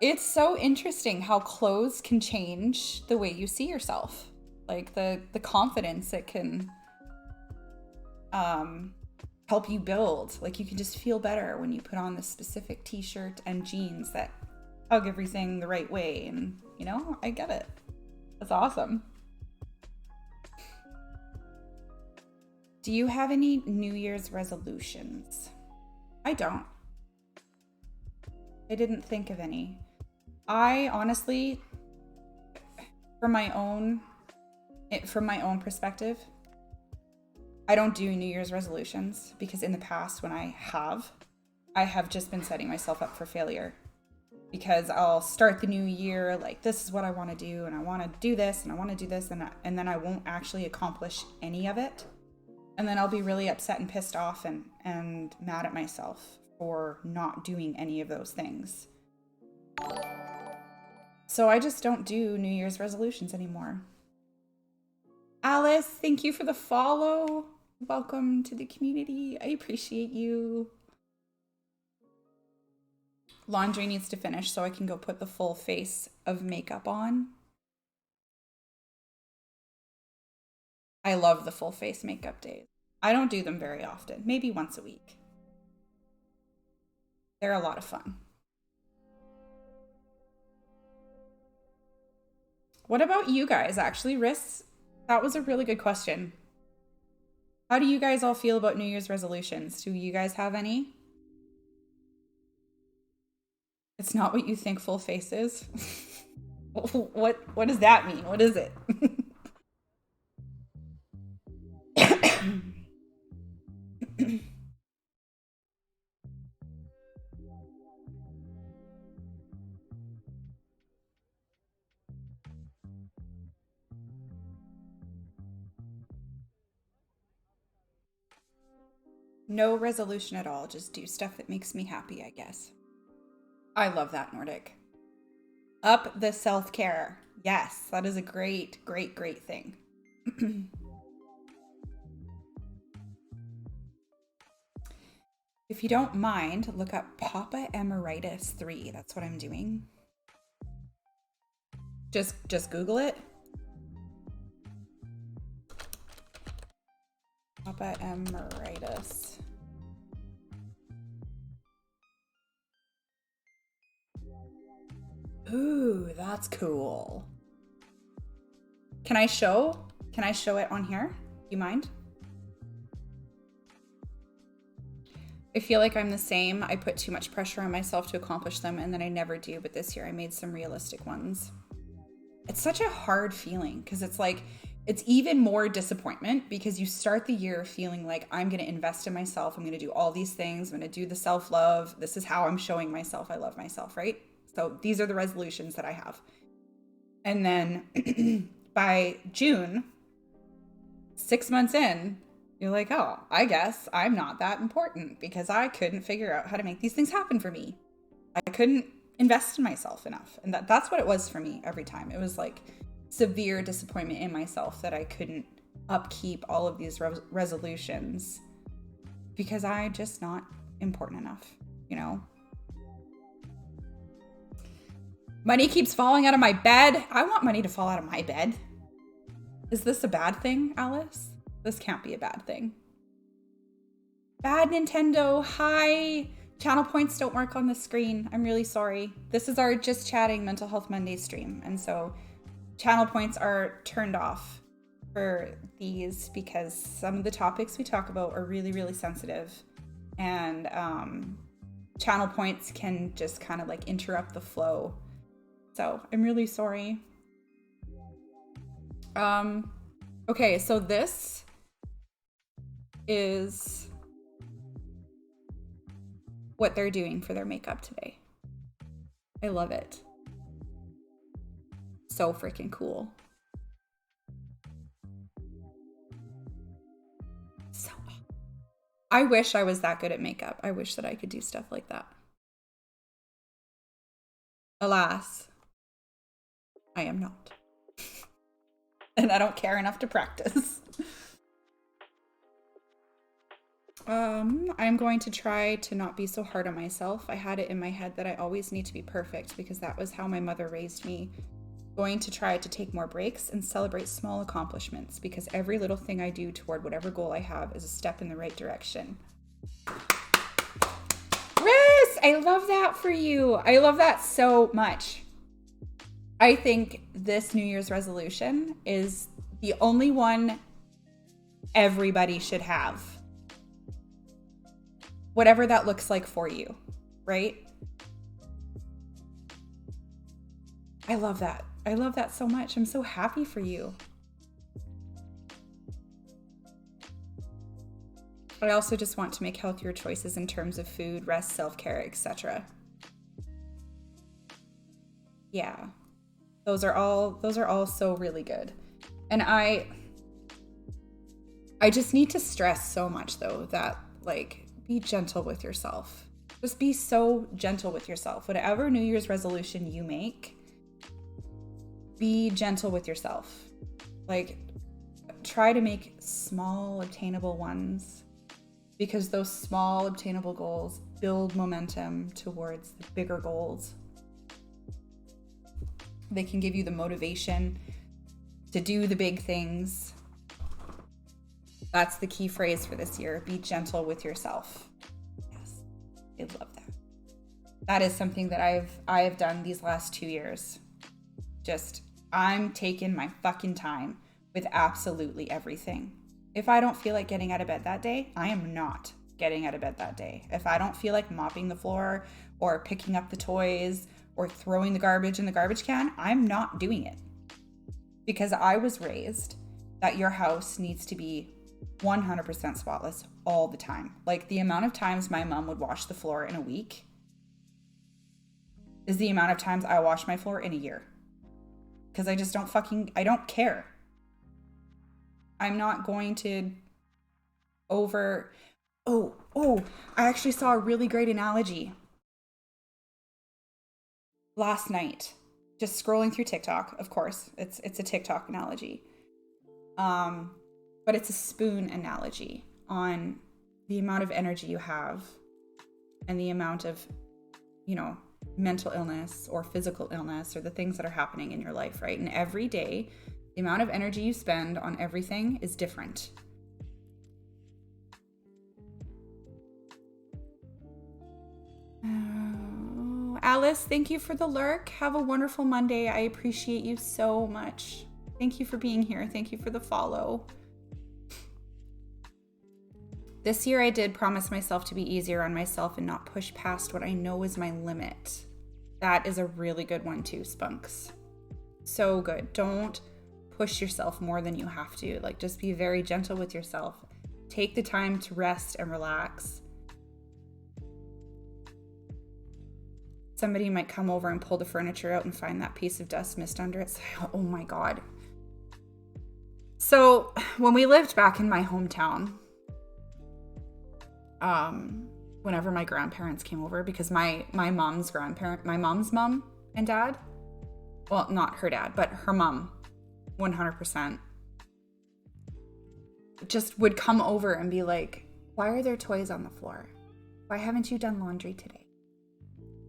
It's so interesting how clothes can change the way you see yourself. Like the confidence it can help you build. Like you can just feel better when you put on this specific t-shirt and jeans that hug everything the right way. And you know, I get it. That's awesome. Do you have any New Year's resolutions? I don't. I didn't think of any. I honestly, from my own perspective, I don't do New Year's resolutions because in the past when I have just been setting myself up for failure. Because I'll start the new year like, this is what I want to do, and I want to do this, and I want to do this, and then I won't actually accomplish any of it. And then I'll be really upset and pissed off and mad at myself for not doing any of those things. So I just don't do New Year's resolutions anymore. Alice, thank you for the follow. Welcome to the community. I appreciate you. Laundry needs to finish so I can go put the full face of makeup on. I love the full face makeup days. I don't do them very often, maybe once a week. They're a lot of fun. What about you guys, actually, Riss? That was a really good question. How do you guys all feel about New Year's resolutions? Do you guys have any? It's not what you think full face is. What does that mean? What is it? No resolution at all. Just do stuff that makes me happy, I guess. I love that, Nordic. Up the self-care. Yes, that is a great, great, great thing. If you don't mind, look up Papa Emeritus 3. That's what I'm doing. Just Google it. Papa Emeritus. Ooh, that's cool. Can I show it on here? You mind? I feel like I'm the same. I put too much pressure on myself to accomplish them, and then I never do. But this year I made some realistic ones. It's such a hard feeling because it's like, it's even more disappointment because you start the year feeling like I'm going to invest in myself. I'm going to do all these things. I'm going to do the self-love. This is how I'm showing myself I love myself, right? So these are the resolutions that I have. And then by June, 6 months in, you're like, oh, I guess I'm not that important because I couldn't figure out how to make these things happen for me. I couldn't invest in myself enough. And that's what it was for me every time. It was like severe disappointment in myself that I couldn't upkeep all of these resolutions because I'm just not important enough, you know? Money keeps falling out of my bed. I want money to fall out of my bed. Is this a bad thing, Alice? This can't be a bad thing. Bad Nintendo. Hi. Channel points don't work on the screen. I'm really sorry. This is our Just Chatting Mental Health Monday stream. And so channel points are turned off for these because some of the topics we talk about are really, really sensitive. And channel points can just kind of like interrupt the flow. So I'm really sorry. Okay, so this is what they're doing for their makeup today. I love it. So freaking cool. So, I wish I was that good at makeup. I wish that I could do stuff like that. Alas, I am not. And I don't care enough to practice. I'm going to try to not be so hard on myself. I had it in my head that I always need to be perfect because that was how my mother raised me. Going to try to take more breaks and celebrate small accomplishments because every little thing I do toward whatever goal I have is a step in the right direction. Chris, I love that for you. I love that so much. I think this New Year's resolution is the only one everybody should have. Whatever that looks like for you, right? I love that. I love that so much. I'm so happy for you. I also just want to make healthier choices in terms of food, rest, self-care, etc. Yeah. Those are all so really good. And I just need to stress so much though that like be gentle with yourself. Just be so gentle with yourself. Whatever New Year's resolution you make, be gentle with yourself. Like try to make small obtainable ones because those small obtainable goals build momentum towards the bigger goals. They can give you the motivation to do the big things. That's the key phrase for this year. Be gentle with yourself. Yes, I love that. That is something that I have done these last 2 years. Just, I'm taking my fucking time with absolutely everything. If I don't feel like getting out of bed that day, I am not getting out of bed that day. If I don't feel like mopping the floor or picking up the toys or throwing the garbage in the garbage can, I'm not doing it. Because I was raised that your house needs to be 100% spotless all the time. Like the amount of times my mom would wash the floor in a week is the amount of times I wash my floor in a year. Because I just I don't care. I'm not going to I actually saw a really great analogy last night. just scrolling through TikTok, of course. It's a TikTok analogy. But it's a spoon analogy on the amount of energy you have and the amount of, you know, mental illness or physical illness or the things that are happening in your life, right? And every day, the amount of energy you spend on everything is different. Oh, Alice, thank you for the lurk. Have a wonderful Monday. I appreciate you so much. Thank you for being here. Thank you for the follow. This year I did promise myself to be easier on myself and not push past what I know is my limit. That is a really good one too, Spunks. So good. Don't push yourself more than you have to. Like, just be very gentle with yourself. Take the time to rest and relax. Somebody might come over and pull the furniture out and find that piece of dust mist under it. Oh my God. So when we lived back in my hometown, whenever my grandparents came over, because my mom's mom and dad, well, not her dad, but her mom, 100%, just would come over and be like, why are there toys on the floor? Why haven't you done laundry today?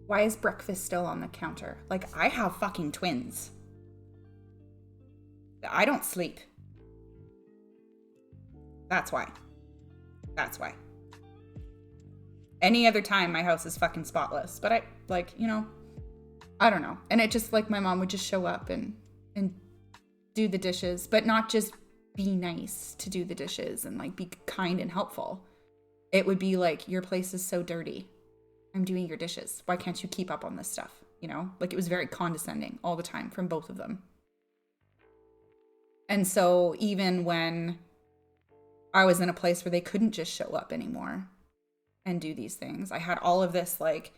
Why is breakfast still on the counter? Like, I have fucking twins. I don't sleep. That's why. That's why. Any other time, my house is fucking spotless. But I, like, you know, I don't know. And it just, like, my mom would just show up and do the dishes, but not just be nice to do the dishes and, like, be kind and helpful. It would be like, your place is so dirty. I'm doing your dishes. Why can't you keep up on this stuff? You know, like, it was very condescending all the time from both of them. And so even when I was in a place where they couldn't just show up anymore and do these things, I had all of this, like,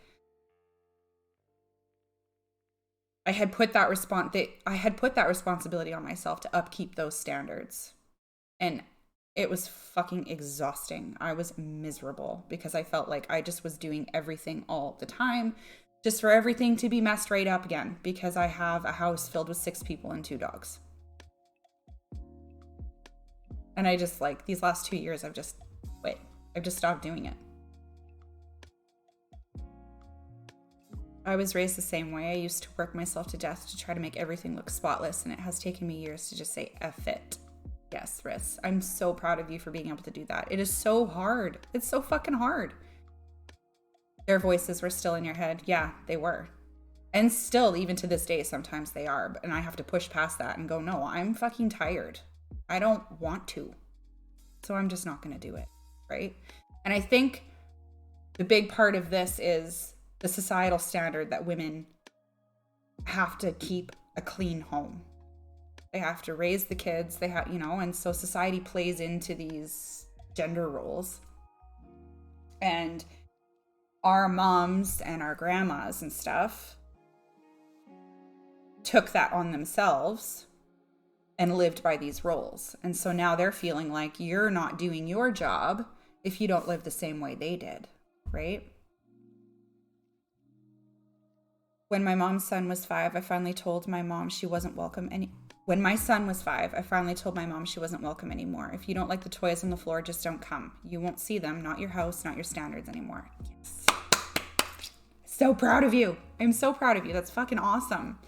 I had put that responsibility on myself to upkeep those standards. And it was fucking exhausting. I was miserable because I felt like I just was doing everything all the time just for everything to be messed right up again, because I have a house filled with 6 people and 2 dogs. And I just, like, these last 2 years, I've just stopped doing it. I was raised the same way. I used to work myself to death to try to make everything look spotless, and it has taken me years to just say, F it. Yes, Riss. I'm so proud of you for being able to do that. It is so hard. It's so fucking hard. Their voices were still in your head. Yeah, they were. And still, even to this day, sometimes they are. And I have to push past that and go, no, I'm fucking tired. I don't want to. So I'm just not going to do it. Right? And I think the big part of this is the societal standard that women have to keep a clean home. They have to raise the kids. They have, you know, and so society plays into these gender roles. And our moms and our grandmas and stuff took that on themselves and lived by these roles. And so now they're feeling like you're not doing your job if you don't live the same way they did, right? When my mom's son was 5, I finally told my mom she wasn't welcome When my son was 5, I finally told my mom she wasn't welcome anymore. If you don't like the toys on the floor, just don't come. You won't see them, not your house, not your standards anymore. Yes. So proud of you. I'm so proud of you. That's fucking awesome.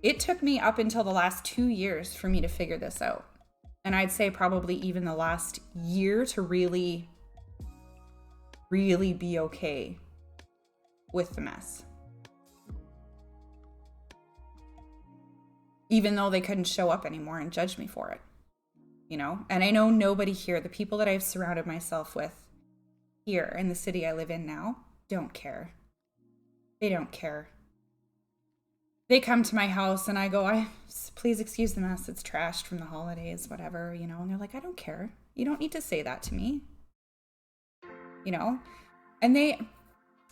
It took me up until the last 2 years for me to figure this out. And I'd say probably even the last year to really, really be okay with the mess. Even though they couldn't show up anymore and judge me for it, you know? And I know nobody here, the people that I've surrounded myself with here in the city I live in now, don't care. They don't care. They come to my house and I go, please excuse the mess, it's trashed from the holidays, whatever, you know? And they're like, I don't care. You don't need to say that to me, you know? And they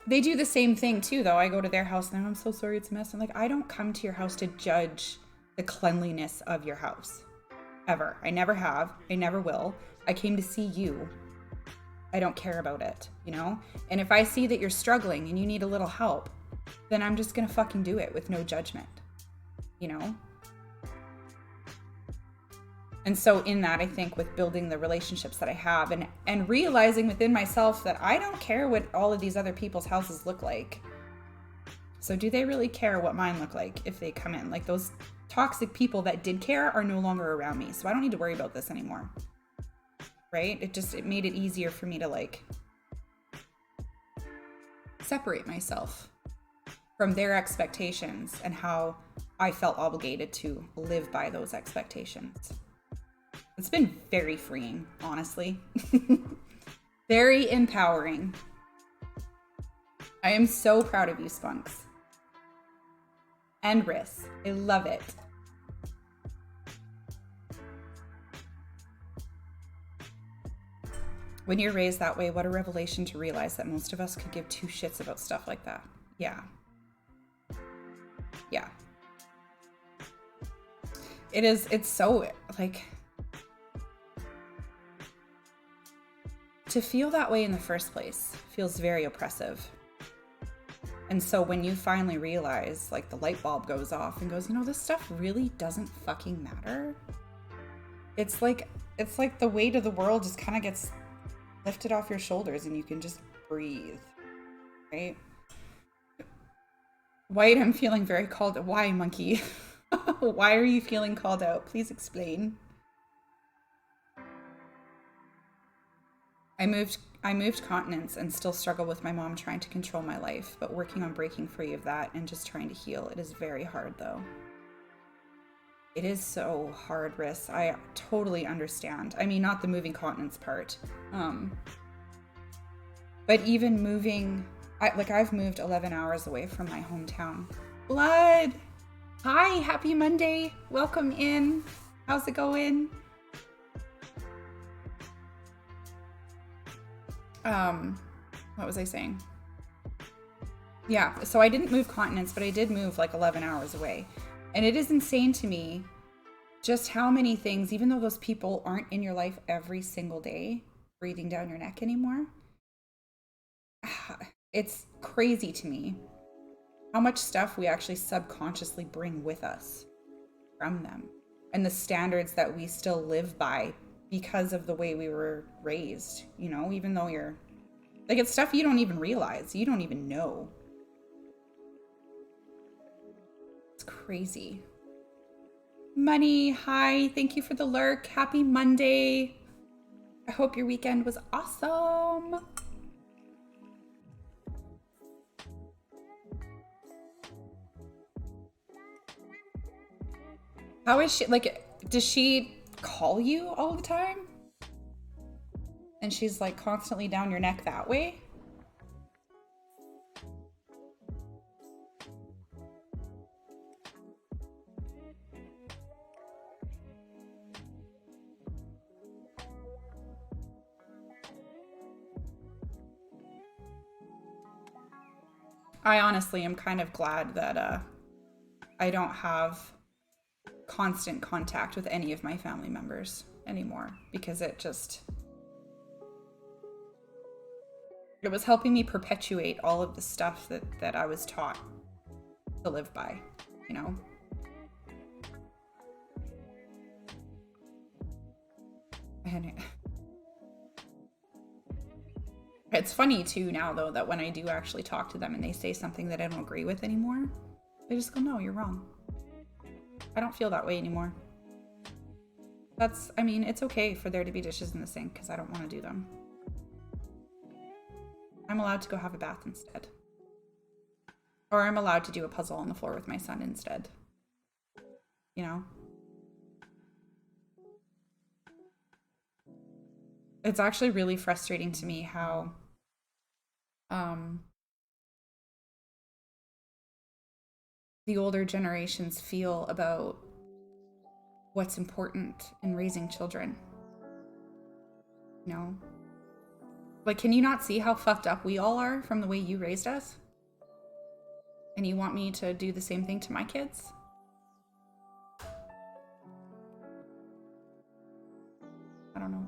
do the same thing too, though. I go to their house and I'm so sorry it's a mess. I'm like, I don't come to your house to judge the cleanliness of your house. Ever. I never have. I never will. I came to see you. I don't care about it, you know? And if I see that you're struggling and you need a little help, then I'm just gonna fucking do it with no judgment. you know? And so in that, I think with building the relationships that I have and realizing within myself that I don't care what all of these other people's houses look like. So do they really care what mine look like if they come in? Like those toxic people that did care are no longer around me. So I don't need to worry about this anymore. Right? It made it easier for me to like separate myself from their expectations and how I felt obligated to live by those expectations. It's been very freeing, honestly. Very empowering. I am so proud of you, Spunks. And Riss. I love it. When you're raised that way, what a revelation to realize that most of us could give two shits about stuff like that. Yeah. Yeah. It's so, like, to feel that way in the first place feels very oppressive. And so when you finally realize, like, the light bulb goes off and goes, you know, this stuff really doesn't fucking matter. It's like the weight of the world just kind of gets lifted off your shoulders and you can just breathe, right? White, I'm feeling very called. Why, monkey? Why are you feeling called out? Please explain. I moved continents and still struggle with my mom trying to control my life, but working on breaking free of that and just trying to heal. It is very hard though. It is so hard, Riss. I totally understand. I mean, not the moving continents part. But even moving, I've moved 11 hours away from my hometown. Blood! Hi, happy Monday. Welcome in. How's it going? What was I saying? Yeah, so I didn't move continents, but I did move like 11 hours away. And it is insane to me just how many things, even though those people aren't in your life every single day, breathing down your neck anymore, it's crazy to me how much stuff we actually subconsciously bring with us from them and the standards that we still live by because of the way we were raised, you know, even though you're like, it's stuff you don't even realize, you don't even know. It's crazy. Money, hi, thank you for the lurk. Happy Monday. I hope your weekend was awesome. How is she, like, does she call you all the time? And she's like constantly down your neck that way? I honestly am kind of glad that I don't have constant contact with any of my family members anymore, because it was helping me perpetuate all of the stuff that I was taught to live by, you know? And it's funny too now though that when I do actually talk to them and they say something that I don't agree with anymore, they just go, no, you're wrong. I don't feel that way anymore. I mean, it's okay for there to be dishes in the sink because I don't want to do them. I'm allowed to go have a bath instead. Or I'm allowed to do a puzzle on the floor with my son instead. You know? It's actually really frustrating to me how the older generations feel about what's important in raising children. You know? Like, can you not see how fucked up we all are from the way you raised us? And you want me to do the same thing to my kids? I don't know.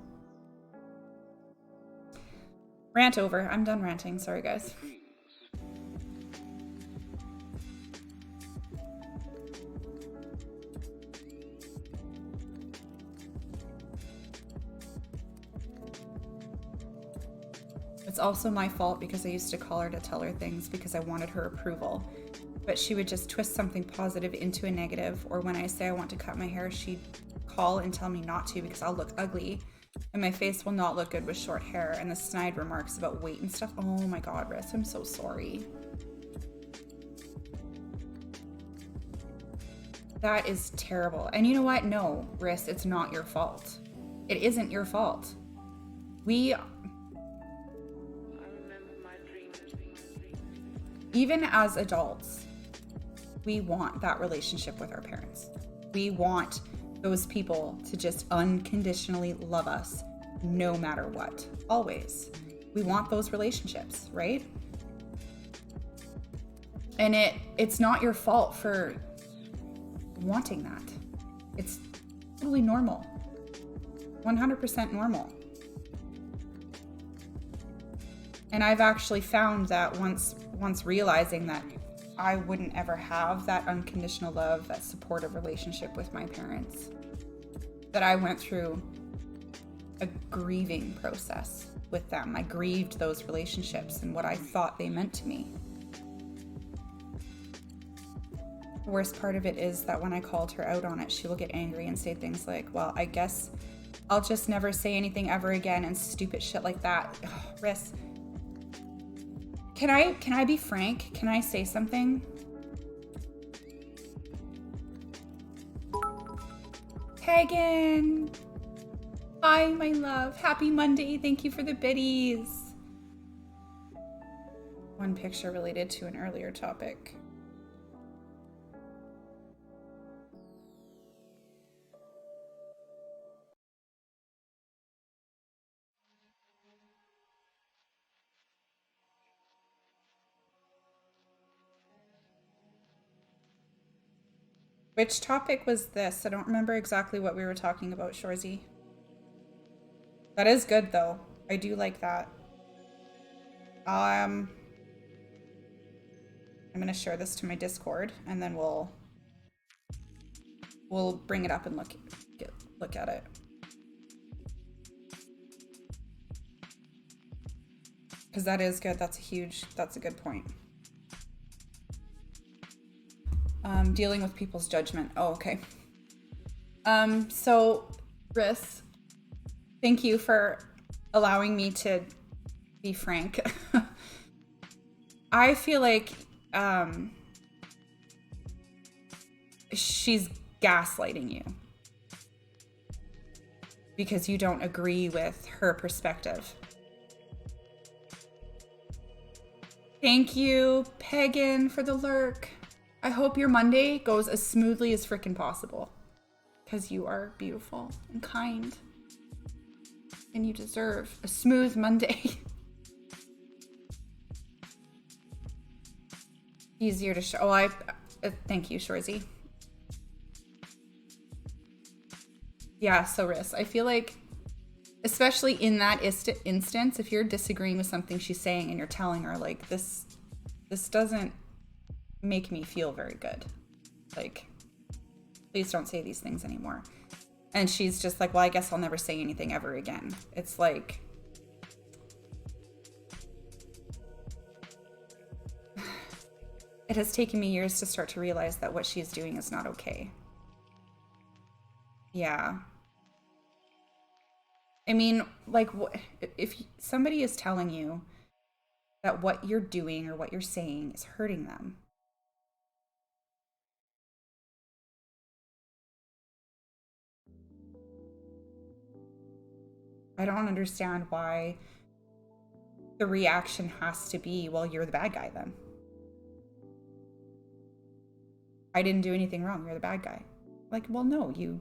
Rant over. I'm done ranting. Sorry, guys. It's also my fault because I used to call her to tell her things because I wanted her approval. But she would just twist something positive into a negative, or when I say I want to cut my hair, she'd call and tell me not to because I'll look ugly and my face will not look good with short hair, and the snide remarks about weight and stuff. Oh my god, Riss, I'm so sorry. That is terrible. And you know what? No, Riss, it's not your fault. It isn't your fault. Even as adults, we want that relationship with our parents. We want those people to just unconditionally love us no matter what. Always. We want those relationships, right? And it's not your fault for wanting that. It's totally normal. 100% normal. And I've actually found that once realizing that I wouldn't ever have that unconditional love, that supportive relationship with my parents, that I went through a grieving process with them. I grieved those relationships and what I thought they meant to me. The worst part of it is that when I called her out on it, she will get angry and say things like, well, I guess I'll just never say anything ever again, and stupid shit like that. Oh, Riss. Can I be frank? Can I say something? Pagan! Hi, my love. Happy Monday. Thank you for the biddies. One picture related to an earlier topic. Which topic was this? I don't remember exactly what we were talking about, Shorzy. That is good, though. I do like that. I'm gonna share this to my Discord, and then we'll bring it up and look at it. Because that is good. That's a good point. Dealing with people's judgment. Oh, okay. So, Riss, thank you for allowing me to be frank. I feel like she's gaslighting you because you don't agree with her perspective. Thank you, Pagan, for the lurk. I hope your Monday goes as smoothly as frickin' possible. Because you are beautiful and kind. And you deserve a smooth Monday. Easier to show. Oh, thank you, Shorzy. Yeah, so Riss, I feel like, especially in that instance, if you're disagreeing with something she's saying and you're telling her, like, this doesn't make me feel very good. Like, please don't say these things anymore. And she's just like, well, I guess I'll never say anything ever again. It's like, it has taken me years to start to realize that what she's doing is not okay. Yeah. I mean, like, if somebody is telling you that what you're doing or what you're saying is hurting them, I don't understand why the reaction has to be, well, you're the bad guy then. I didn't do anything wrong. You're the bad guy. Like, well, no, you're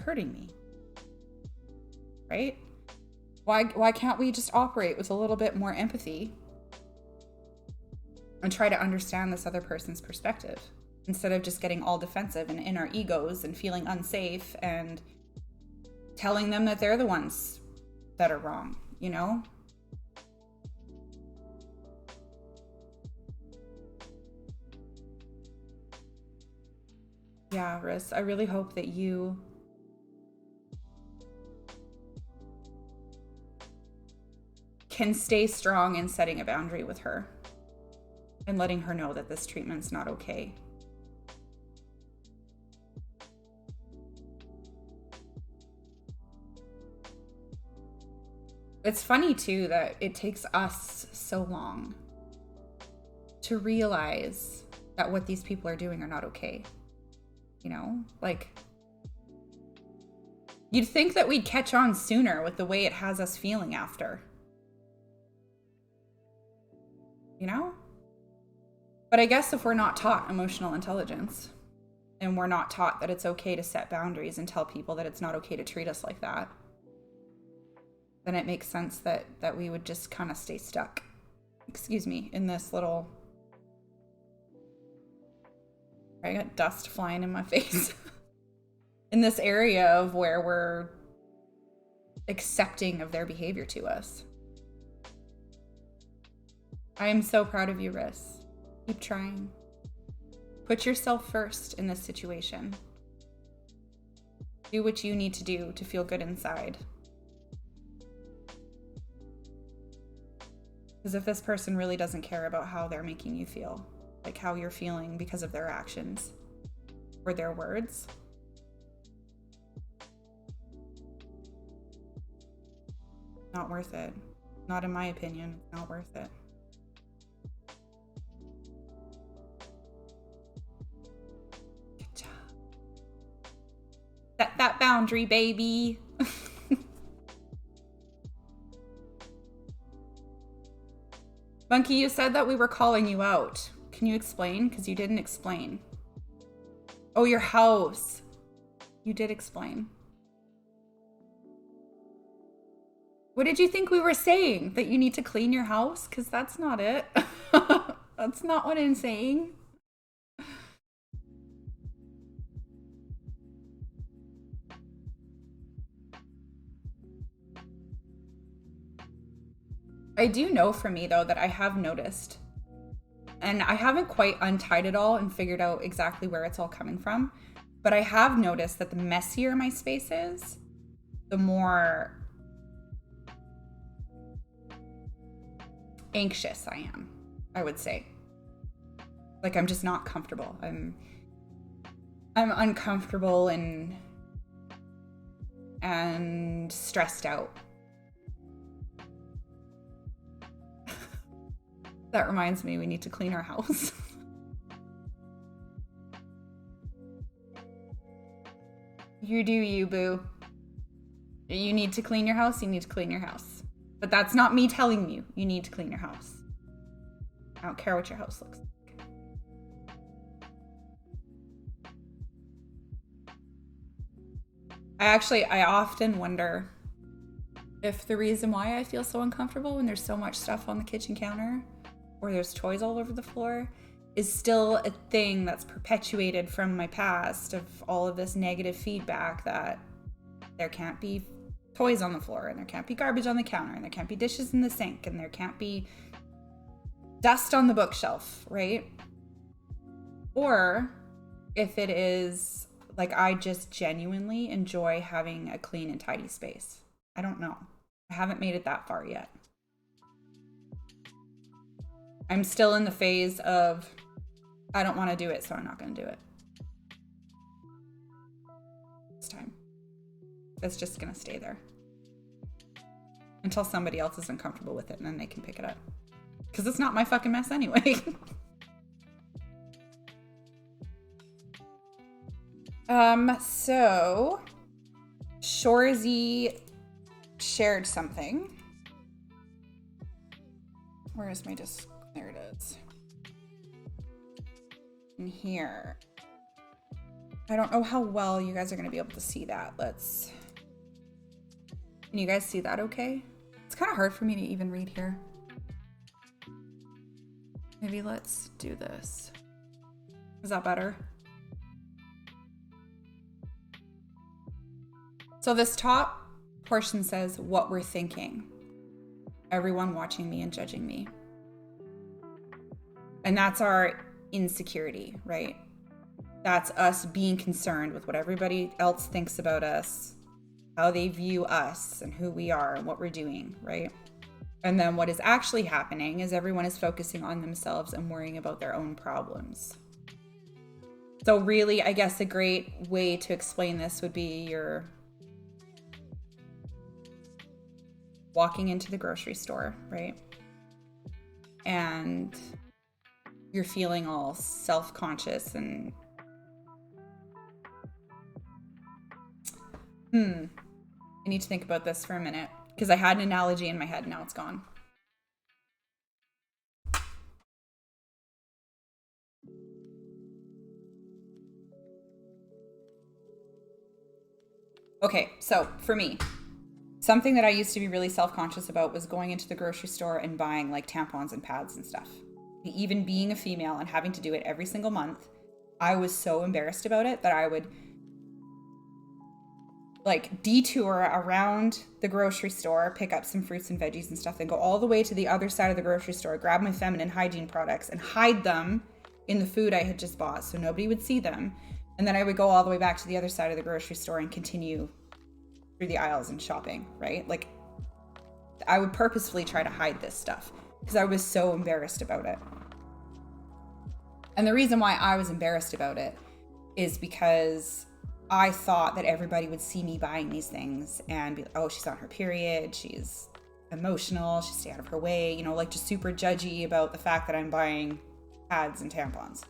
hurting me. Right? Why can't we just operate with a little bit more empathy and try to understand this other person's perspective instead of just getting all defensive and in our egos and feeling unsafe and telling them that they're the ones that are wrong, you know? Yeah, Riss, I really hope that you can stay strong in setting a boundary with her and letting her know that this treatment's not okay. It's funny too that it takes us so long to realize that what these people are doing are not okay. You know, like, you'd think that we'd catch on sooner with the way it has us feeling after. You know? But I guess if we're not taught emotional intelligence, and we're not taught that it's okay to set boundaries and tell people that it's not okay to treat us like that, then it makes sense that we would just kind of stay stuck, excuse me, in this little... I got dust flying in my face. In this area of where we're accepting of their behavior to us. I am so proud of you, Riss. Keep trying. Put yourself first in this situation. Do what you need to do to feel good inside. Because if this person really doesn't care about how they're making you feel, like how you're feeling because of their actions or their words, not worth it. Not in my opinion, it's not worth it. Good job. Set that boundary, baby. Monkey, you said that we were calling you out. Can you explain? Because you didn't explain. Oh, your house. You did explain. What did you think we were saying? That you need to clean your house? Because that's not it. That's not what I'm saying. I do know for me, though, that I have noticed, and I haven't quite untied it all and figured out exactly where it's all coming from, but I have noticed that the messier my space is, the more anxious I am, I would say. Like, I'm just not comfortable. I'm uncomfortable and stressed out. That reminds me, we need to clean our house. You do you, boo. You need to clean your house, you need to clean your house. But that's not me telling you, you need to clean your house. I don't care what your house looks like. I often wonder if the reason why I feel so uncomfortable when there's so much stuff on the kitchen counter or there's toys all over the floor is still a thing that's perpetuated from my past of all of this negative feedback that there can't be toys on the floor and there can't be garbage on the counter and there can't be dishes in the sink and there can't be dust on the bookshelf, right? Or if it is like I just genuinely enjoy having a clean and tidy space. I don't know. I haven't made it that far yet. I'm still in the phase of, I don't want to do it, so I'm not going to do it. This time. It's just going to stay there. Until somebody else is uncomfortable with it, and then they can pick it up. Because it's not my fucking mess anyway. So, Shorzy shared something. Where is my disc? There it is. In here. I don't know how well you guys are going to be able to see that. Can you guys see that okay? It's kind of hard for me to even read here. Maybe let's do this. Is that better? So this top portion says what we're thinking. Everyone watching me and judging me. And that's our insecurity, right? That's us being concerned with what everybody else thinks about us, how they view us and who we are and what we're doing, right? And then what is actually happening is everyone is focusing on themselves and worrying about their own problems. So really, I guess a great way to explain this would be you're walking into the grocery store, right? And you're feeling all self-conscious and I need to think about this for a minute because I had an analogy in my head and now it's gone. Okay, so for me, something that I used to be really self-conscious about was going into the grocery store and buying like tampons and pads and stuff. Even being a female and having to do it every single month, I was so embarrassed about it that I would like detour around the grocery store, pick up some fruits and veggies and stuff, and go all the way to the other side of the grocery store, grab my feminine hygiene products and hide them in the food I had just bought so nobody would see them. And then I would go all the way back to the other side of the grocery store and continue through the aisles and shopping, right? Like I would purposefully try to hide this stuff because I was so embarrassed about it. And the reason why I was embarrassed about it is because I thought that everybody would see me buying these things and be like, oh, she's on her period, she's emotional, she's stay out of her way, you know, like just super judgy about the fact that I'm buying pads and tampons.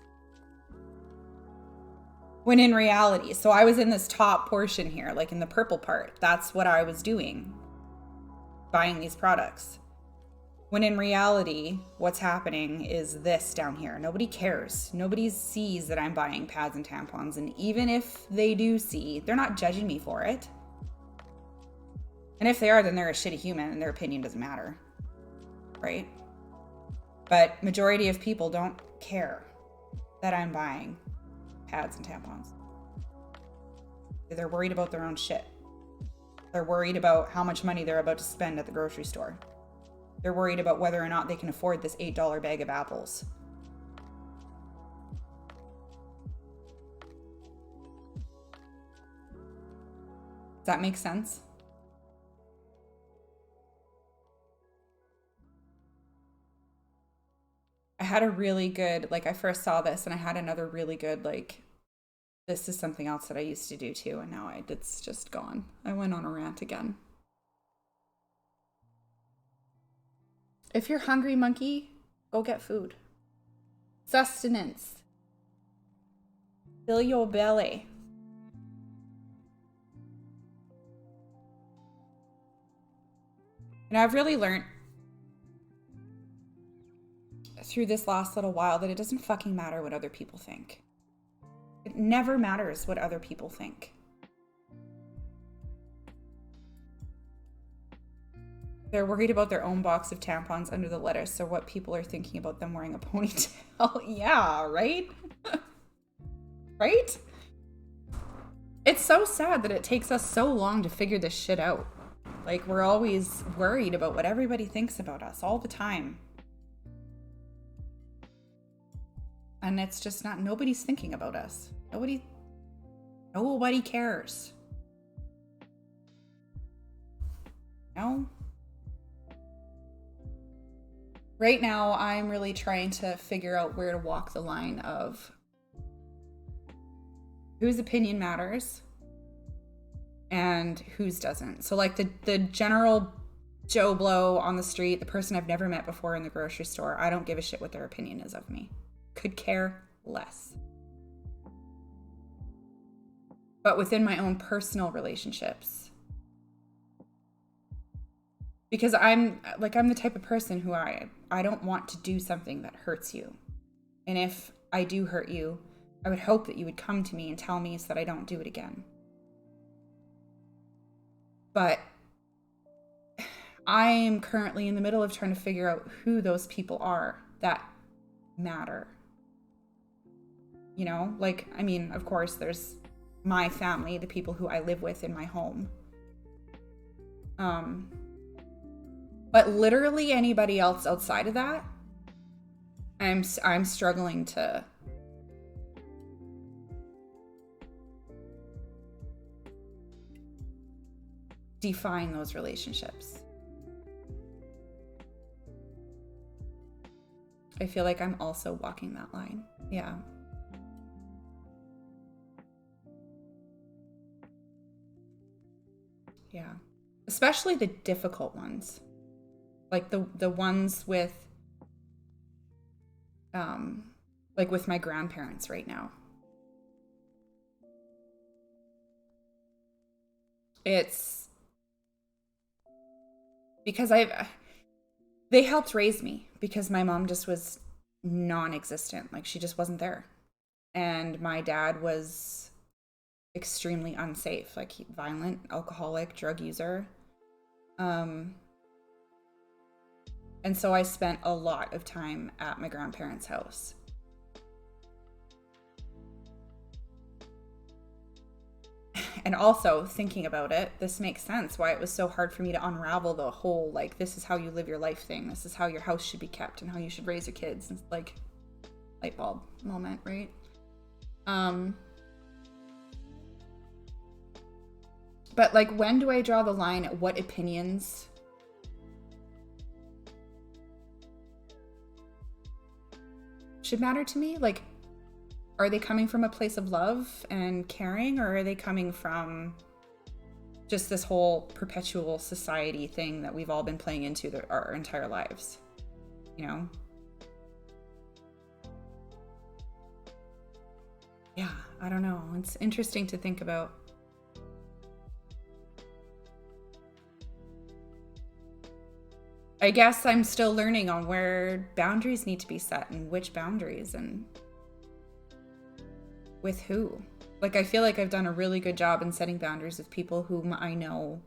When in reality, so I was in this top portion here, like in the purple part, that's what I was doing, buying these products. When in reality, what's happening is this down here. Nobody cares. Nobody sees that I'm buying pads and tampons. And even if they do see, they're not judging me for it. And if they are, then they're a shitty human and their opinion doesn't matter. Right? But majority of people don't care that I'm buying pads and tampons. They're worried about their own shit. They're worried about how much money they're about to spend at the grocery store. They're worried about whether or not they can afford this $8 bag of apples. Does that make sense? I had a really good, like I first saw this and I had another really good, like, this is something else that I used to do too. And now it's just gone. I went on a rant again. If you're hungry, monkey, go get food. Sustenance. Fill your belly. And I've really learned through this last little while that it doesn't fucking matter what other people think. It never matters what other people think. They're worried about their own box of tampons under the lettuce, so what people are thinking about them wearing a ponytail. Yeah, right? Right? It's so sad that it takes us so long to figure this shit out. Like, we're always worried about what everybody thinks about us all the time. And it's just not, nobody's thinking about us. Nobody cares. No? Right now, I'm really trying to figure out where to walk the line of whose opinion matters and whose doesn't. So like the general Joe Blow on the street, the person I've never met before in the grocery store, I don't give a shit what their opinion is of me. Could care less. But within my own personal relationships, because I'm the type of person who I don't want to do something that hurts you. And if I do hurt you, I would hope that you would come to me and tell me so that I don't do it again. But I'm currently in the middle of trying to figure out who those people are that matter. You know, like, I mean, of course, there's my family, the people who I live with in my home. But literally anybody else outside of that, I'm struggling to define those relationships. I feel like I'm also walking that line. Yeah. Yeah. Especially the difficult ones. Like the ones with like with my grandparents right now. It's because they helped raise me because my mom just was non-existent. Like she just wasn't there. And my dad was extremely unsafe, like violent, alcoholic, drug user. And so I spent a lot of time at my grandparents' house. And also thinking about it, this makes sense why it was so hard for me to unravel the whole, like, this is how you live your life thing. This is how your house should be kept and how you should raise your kids. It's like light bulb moment, right? But like, when do I draw the line at what opinions should matter to me? Like, are they coming from a place of love and caring, or are they coming from just this whole perpetual society thing that we've all been playing into our entire lives? You know? Yeah, I don't know. It's interesting to think about. I guess I'm still learning on where boundaries need to be set and which boundaries and with who. Like, I feel like I've done a really good job in setting boundaries with people whom I know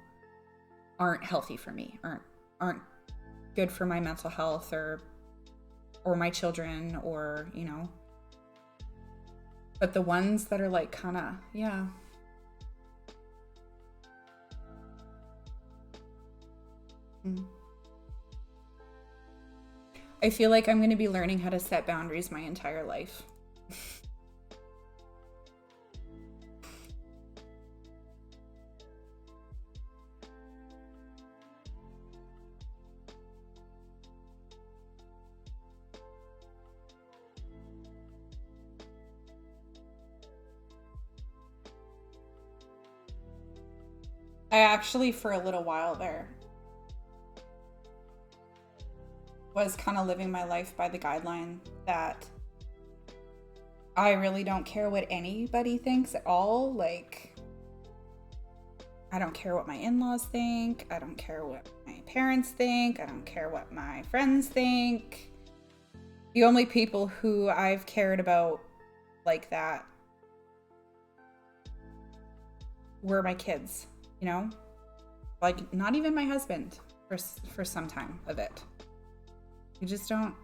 aren't healthy for me, aren't good for my mental health or my children, or, you know. But the ones that are like kind of, yeah. I feel like I'm going to be learning how to set boundaries my entire life. I actually, for a little while there, was kind of living my life by the guideline that I really don't care what anybody thinks at all. Like, I don't care what my in-laws think. I don't care what my parents think. I don't care what my friends think. The only people who I've cared about like that were my kids, you know? Like, not even my husband for some time of it. You just don't.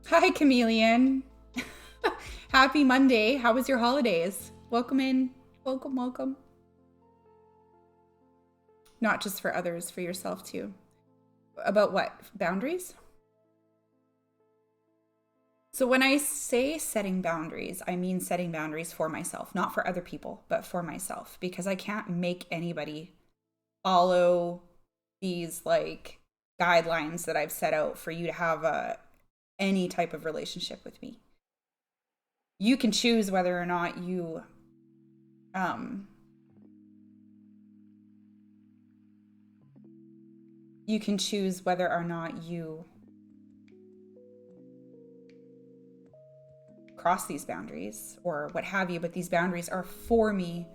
Hi, Chameleon. Happy Monday. How was your holidays? Welcome in. Welcome, welcome. Not just for others, for yourself too. About what? Boundaries? So when I say setting boundaries, I mean setting boundaries for myself, not for other people, but for myself, because I can't make anybody follow these like guidelines that I've set out for you to have any type of relationship with me. You can choose whether or not you you can choose whether or not you cross these boundaries or what have you, but these boundaries are for me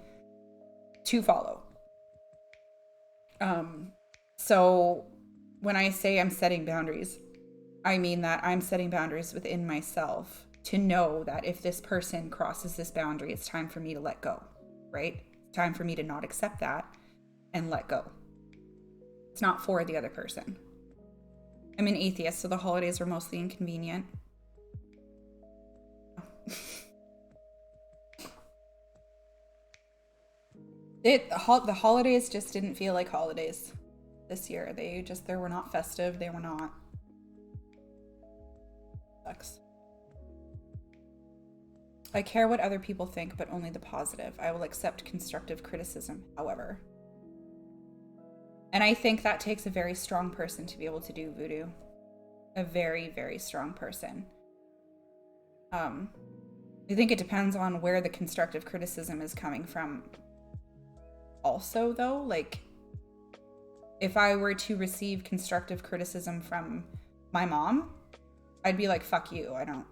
to follow. So when I say I'm setting boundaries, I mean that I'm setting boundaries within myself to know that if this person crosses this boundary, it's time for me to let go, right? It's time for me to not accept that and let go. It's not for the other person. I'm an atheist, so the holidays were mostly inconvenient. The holidays just didn't feel like holidays this year. They were not festive. They were not. Sucks. I care what other people think, but only the positive. I will accept constructive criticism, however. And I think that takes a very strong person to be able to do voodoo. A very, very strong person. I think it depends on where the constructive criticism is coming from. Also, though, like, if I were to receive constructive criticism from my mom, I'd be like, fuck you, I don't.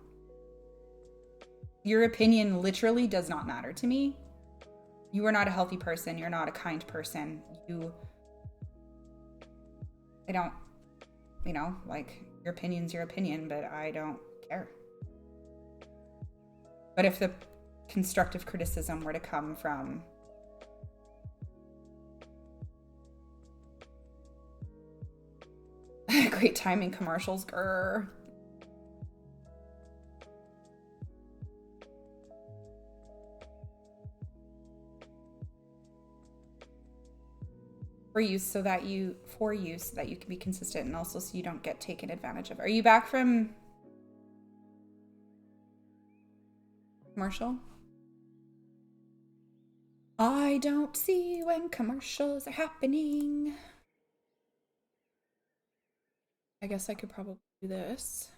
Your opinion literally does not matter to me. You are not a healthy person. You're not a kind person. I don't, like, your opinion's your opinion, but I don't care. But if the constructive criticism were to come from great timing commercials, grr. For you so that you can be consistent, and also so you don't get taken advantage of. Are you back from commercial? I don't see when commercials are happening. I guess I could probably do this.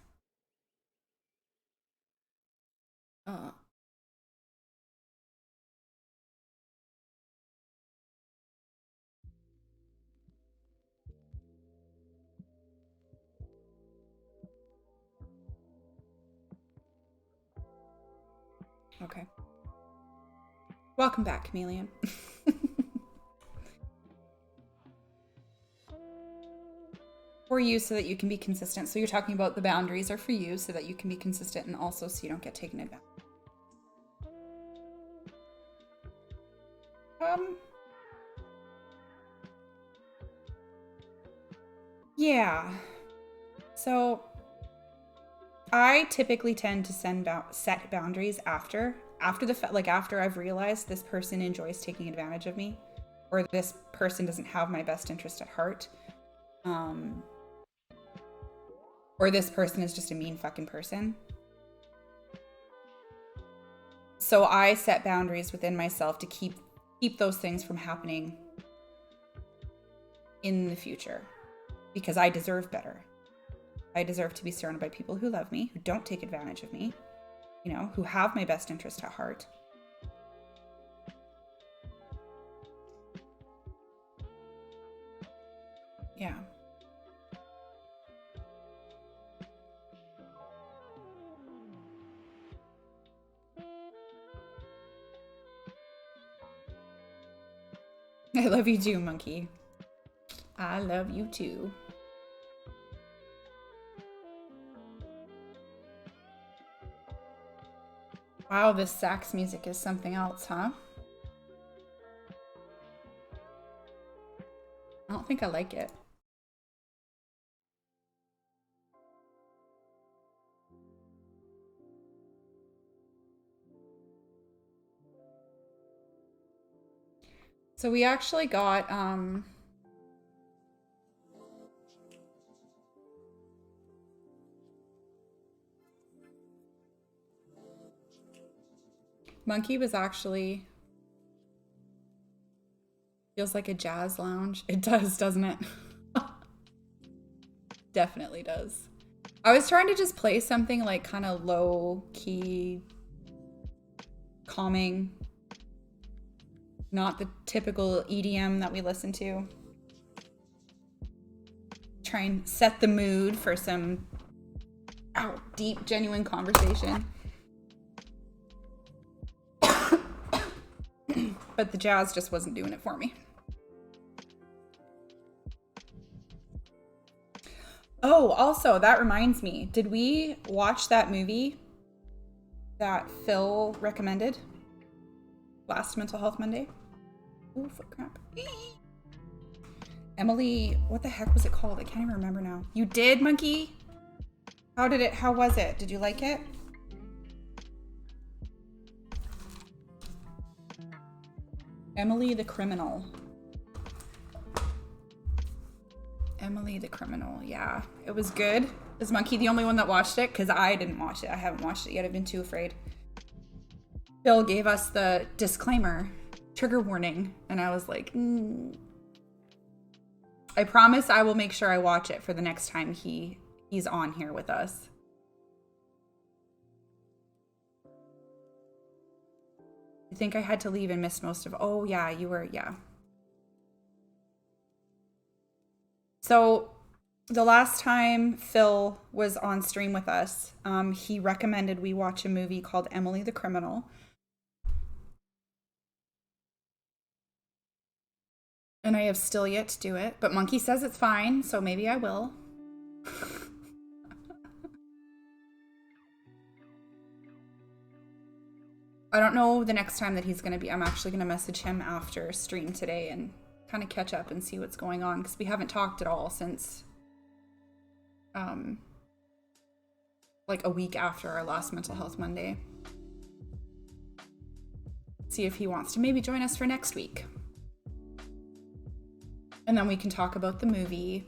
Okay. Welcome back, Chameleon. For you so that you can be consistent. So you're talking about the boundaries are for you so that you can be consistent, and also so you don't get taken advantage. Yeah. So I typically tend to set boundaries after I've realized this person enjoys taking advantage of me, or this person doesn't have my best interest at heart. Or this person is just a mean fucking person. So I set boundaries within myself to keep those things from happening in the future, because I deserve better. I deserve to be surrounded by people who love me, who don't take advantage of me, who have my best interest at heart. Yeah. I love you too, monkey. I love you too. Wow, this sax music is something else, huh? I don't think I like it. So we actually got Monkey was actually feels like a jazz lounge. It does, doesn't it? Definitely does. I was trying to just play something like kind of low key, calming, not the typical EDM that we listen to. Try and set the mood for some deep, genuine conversation. But the jazz just wasn't doing it for me. Oh, also, that reminds me. Did we watch that movie that Phil recommended last Mental Health Monday? Ooh, foot cramp. Emily, what the heck was it called? I can't even remember now. You did, monkey? How was it? Did you like it? Emily the Criminal. Emily the Criminal, yeah. It was good. Is Monkey the only one that watched it? Because I didn't watch it. I haven't watched it yet. I've been too afraid. Phil gave us the disclaimer, trigger warning, and I was like, I promise I will make sure I watch it for the next time he's on here with us. I think I had to leave and missed most of. Oh yeah, you were, yeah. So the last time Phil was on stream with us, he recommended we watch a movie called Emily the Criminal. And I have still yet to do it, but Monkey says it's fine, so maybe I will. I don't know the next time that he's going to be. I'm actually going to message him after stream today and kind of catch up and see what's going on, because we haven't talked at all since like a week after our last Mental Health Monday. See if he wants to maybe join us for next week. And then we can talk about the movie.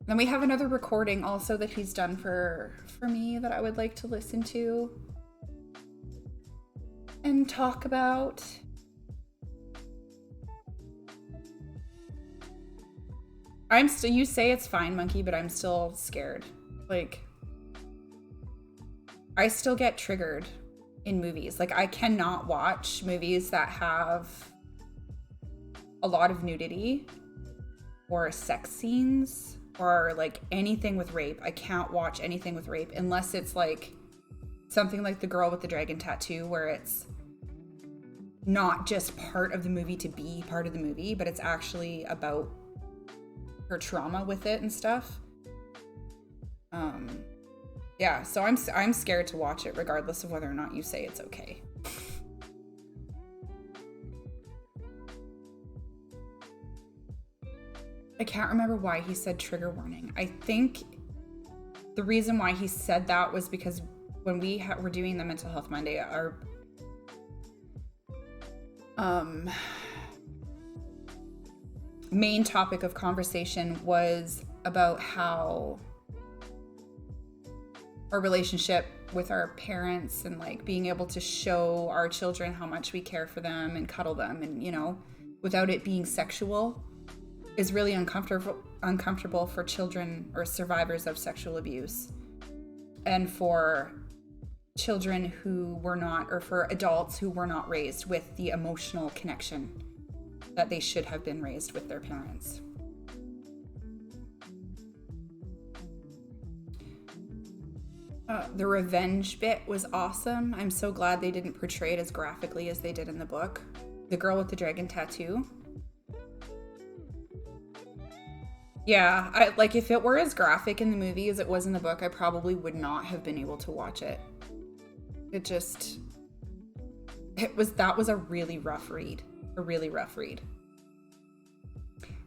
Then we have another recording also that he's done for me that I would like to listen to and talk about. You say it's fine, Monkey, but I'm still scared. Like, I still get triggered in movies. Like, I cannot watch movies that have a lot of nudity or sex scenes or like anything with rape. I can't watch anything with rape unless it's like something like The Girl with the Dragon Tattoo, where it's not just part of the movie to be part of the movie, but it's actually about her trauma with it and stuff. Yeah, so I'm scared to watch it regardless of whether or not you say it's okay. I can't remember why he said trigger warning. I think the reason why he said that was because when we were doing the Mental Health Monday, our main topic of conversation was about how our relationship with our parents and like being able to show our children how much we care for them and cuddle them, and you know, without it being sexual, is really uncomfortable for children or survivors of sexual abuse, and for children who were not, or for adults who were not raised with the emotional connection that they should have been raised with their parents. The revenge bit was awesome. I'm so glad they didn't portray it as graphically as they did in the book. The Girl with the Dragon Tattoo. Yeah, like if it were as graphic in the movie as it was in the book, I probably would not have been able to watch it. That was a really rough read. A really rough read.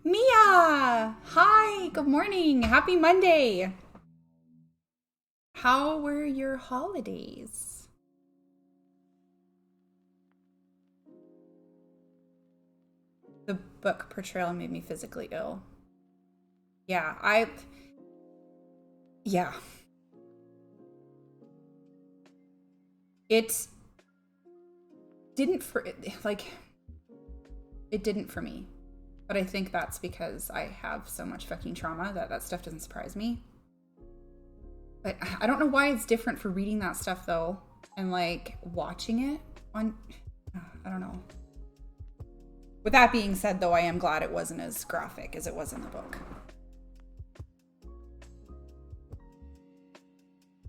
Mia! Hi, good morning. Happy Monday. How were your holidays? The book portrayal made me physically ill. Yeah, yeah. It didn't for me. But I think that's because I have so much fucking trauma that stuff doesn't surprise me. But I don't know why it's different for reading that stuff though, and like watching it on, I don't know. With that being said though, I am glad it wasn't as graphic as it was in the book.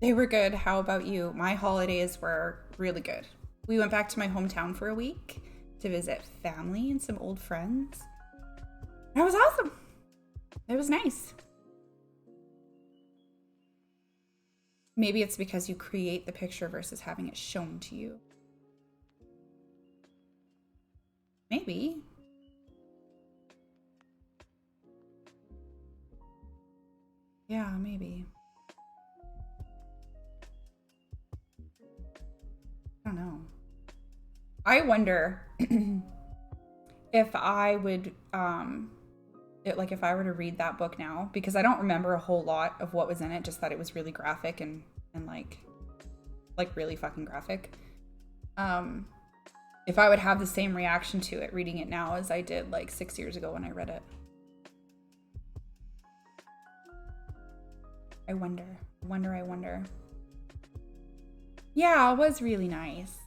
They were good. How about you? My holidays were really good. We went back to my hometown for a week to visit family and some old friends. That was awesome. It was nice. Maybe it's because you create the picture versus having it shown to you. Maybe. Yeah, maybe. I don't know. I wonder if I would, if I were to read that book now, because I don't remember a whole lot of what was in it, just that it was really graphic and like really fucking graphic. If I would have the same reaction to it reading it now as I did like 6 years ago when I read it. I wonder. Yeah, it was really nice.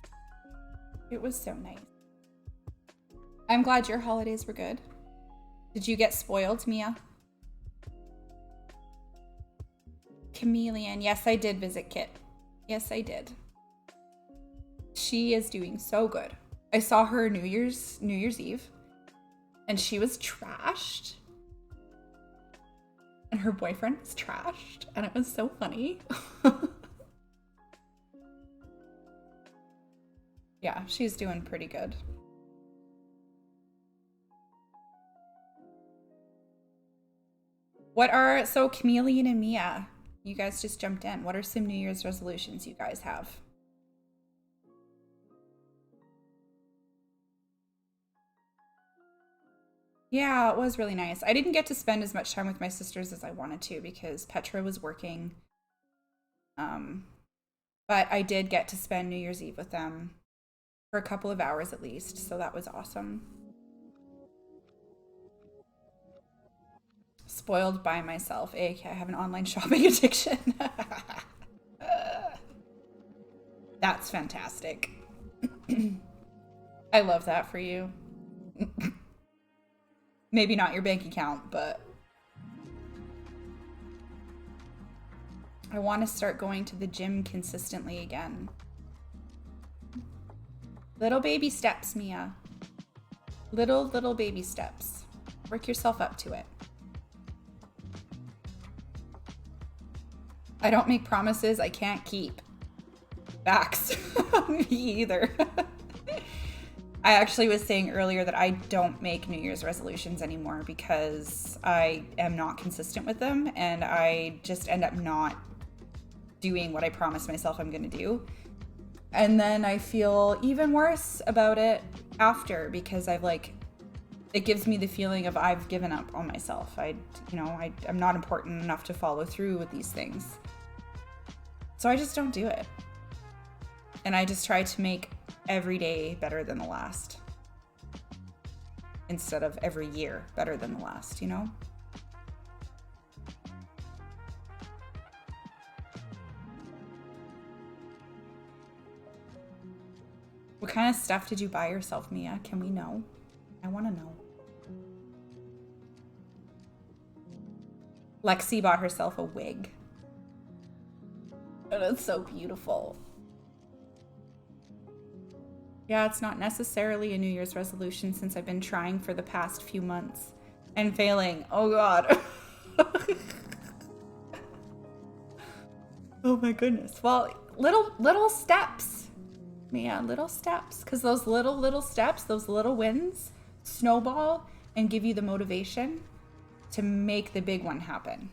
It was so nice. I'm glad your holidays were good. Did you get spoiled, Mia? Chameleon. Yes, I did visit Kit. Yes, I did. She is doing so good. I saw her New Year's Eve, and she was trashed. And her boyfriend was trashed, and it was so funny. Yeah, she's doing pretty good. So Chameleon and Mia, you guys just jumped in. What are some New Year's resolutions you guys have? Yeah, it was really nice. I didn't get to spend as much time with my sisters as I wanted to because Petra was working. But I did get to spend New Year's Eve with them for a couple of hours at least, so that was awesome. Spoiled by myself. I have an online shopping addiction. That's fantastic. I love that for you. Maybe not your bank account, but I want to start going to the gym consistently again. Little baby steps, Mia. Little baby steps. Work yourself up to it. I don't make promises I can't keep. Facts. Me either. I actually was saying earlier that I don't make New Year's resolutions anymore because I am not consistent with them and I just end up not doing what I promised myself I'm going to do. And then I feel even worse about it after because it gives me the feeling of I've given up on myself. I'm not important enough to follow through with these things. So I just don't do it. And I just try to make every day better than the last. Instead of every year better than the last, you know? What kind of stuff did you buy yourself, Mia? Can we know? I want to know. Lexi bought herself a wig. And it's so beautiful. Yeah, it's not necessarily a New Year's resolution since I've been trying for the past few months and failing. Oh God. Oh my goodness. Well, little steps. Yeah, little steps. Because those little steps, those little wins snowball and give you the motivation to make the big one happen.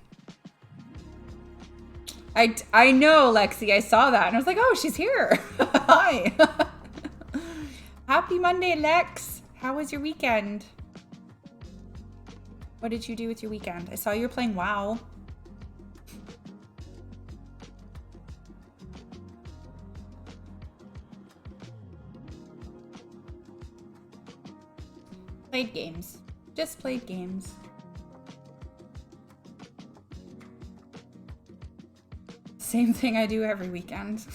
I know, Lexi. I saw that and I was like, oh, she's here. Hi. Happy Monday, Lex. How was your weekend? What did you do with your weekend? I saw you were playing WoW. Played games. Just played games. Same thing I do every weekend.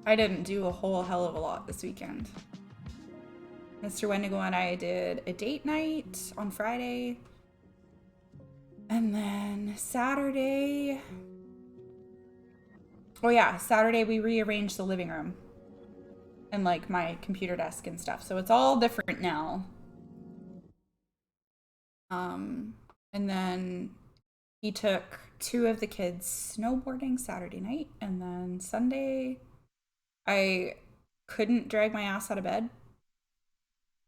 I didn't do a whole hell of a lot this weekend. Mr. Wendigo and I did a date night on Friday. And then Saturday... Oh yeah, Saturday we rearranged the living room. And like my computer desk and stuff. So it's all different now. And then he took 2 of the kids snowboarding Saturday night. And then Sunday... I couldn't drag my ass out of bed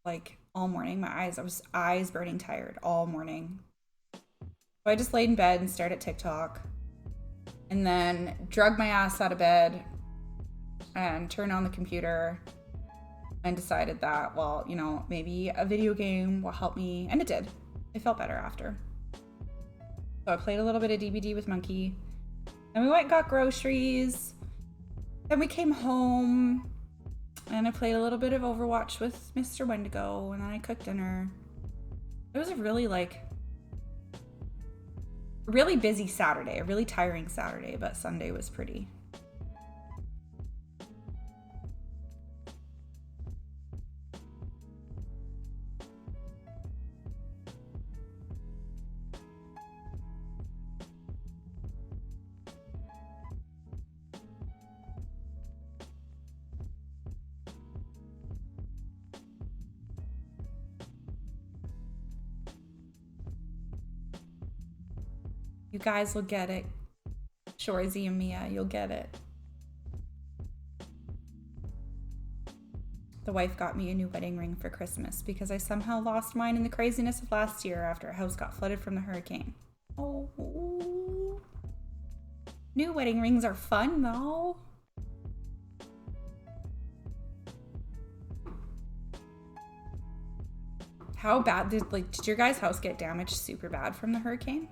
like all morning. I was eyes burning tired all morning. So I just laid in bed and stared at TikTok and then dragged my ass out of bed and turned on the computer and decided that, well, you know, maybe a video game will help me. And it did. I felt better after. So I played a little bit of DBD with Monkey. Then we went and got groceries. Then we came home and I played a little bit of Overwatch with Mr. Wendigo and then I cooked dinner. It was a really really busy Saturday, a really tiring Saturday, but Sunday was pretty. You guys will get it. Shorzy and Mia, you'll get it. The wife got me a new wedding ring for Christmas because I somehow lost mine in the craziness of last year after a house got flooded from the hurricane. Oh. New wedding rings are fun though. How bad did your guys' house get damaged super bad from the hurricane?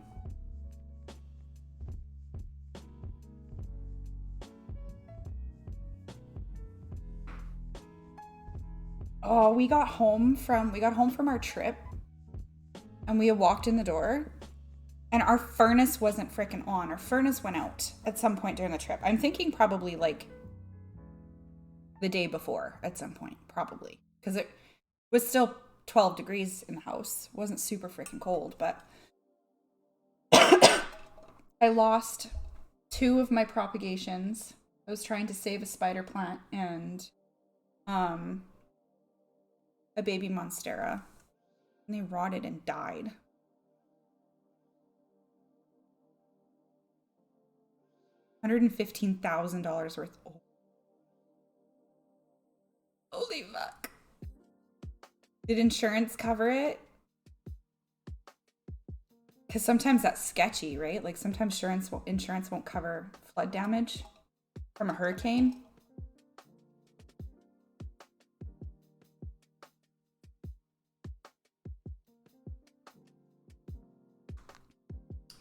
Oh, we got home from our trip and we had walked in the door and our furnace wasn't freaking on. Our furnace went out at some point during the trip. I'm thinking probably like the day before at some point, probably. Because it was still 12 degrees in the house. It wasn't super freaking cold, but I lost 2 of my propagations. I was trying to save a spider plant and a baby monstera, and they rotted and died. $115,000 worth. Oh. Holy fuck. Did insurance cover it? Because sometimes that's sketchy, right? Like sometimes insurance won't cover flood damage from a hurricane.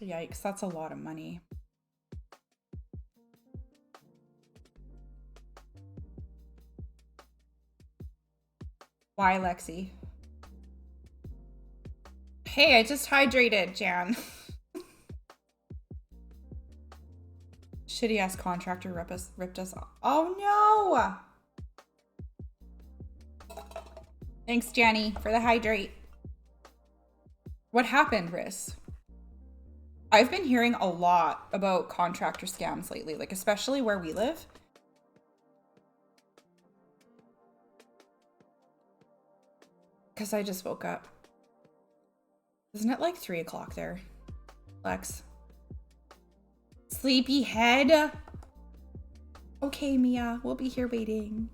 Yikes, that's a lot of money. Why, Lexi? Hey, I just hydrated, Jan. Shitty ass contractor ripped us off. Oh no! Thanks, Janny, for the hydrate. What happened, Riz? I've been hearing a lot about contractor scams lately, like especially where we live. Because I just woke up. Isn't it like 3 o'clock there, Lex? Sleepy head. Okay, Mia, we'll be here waiting.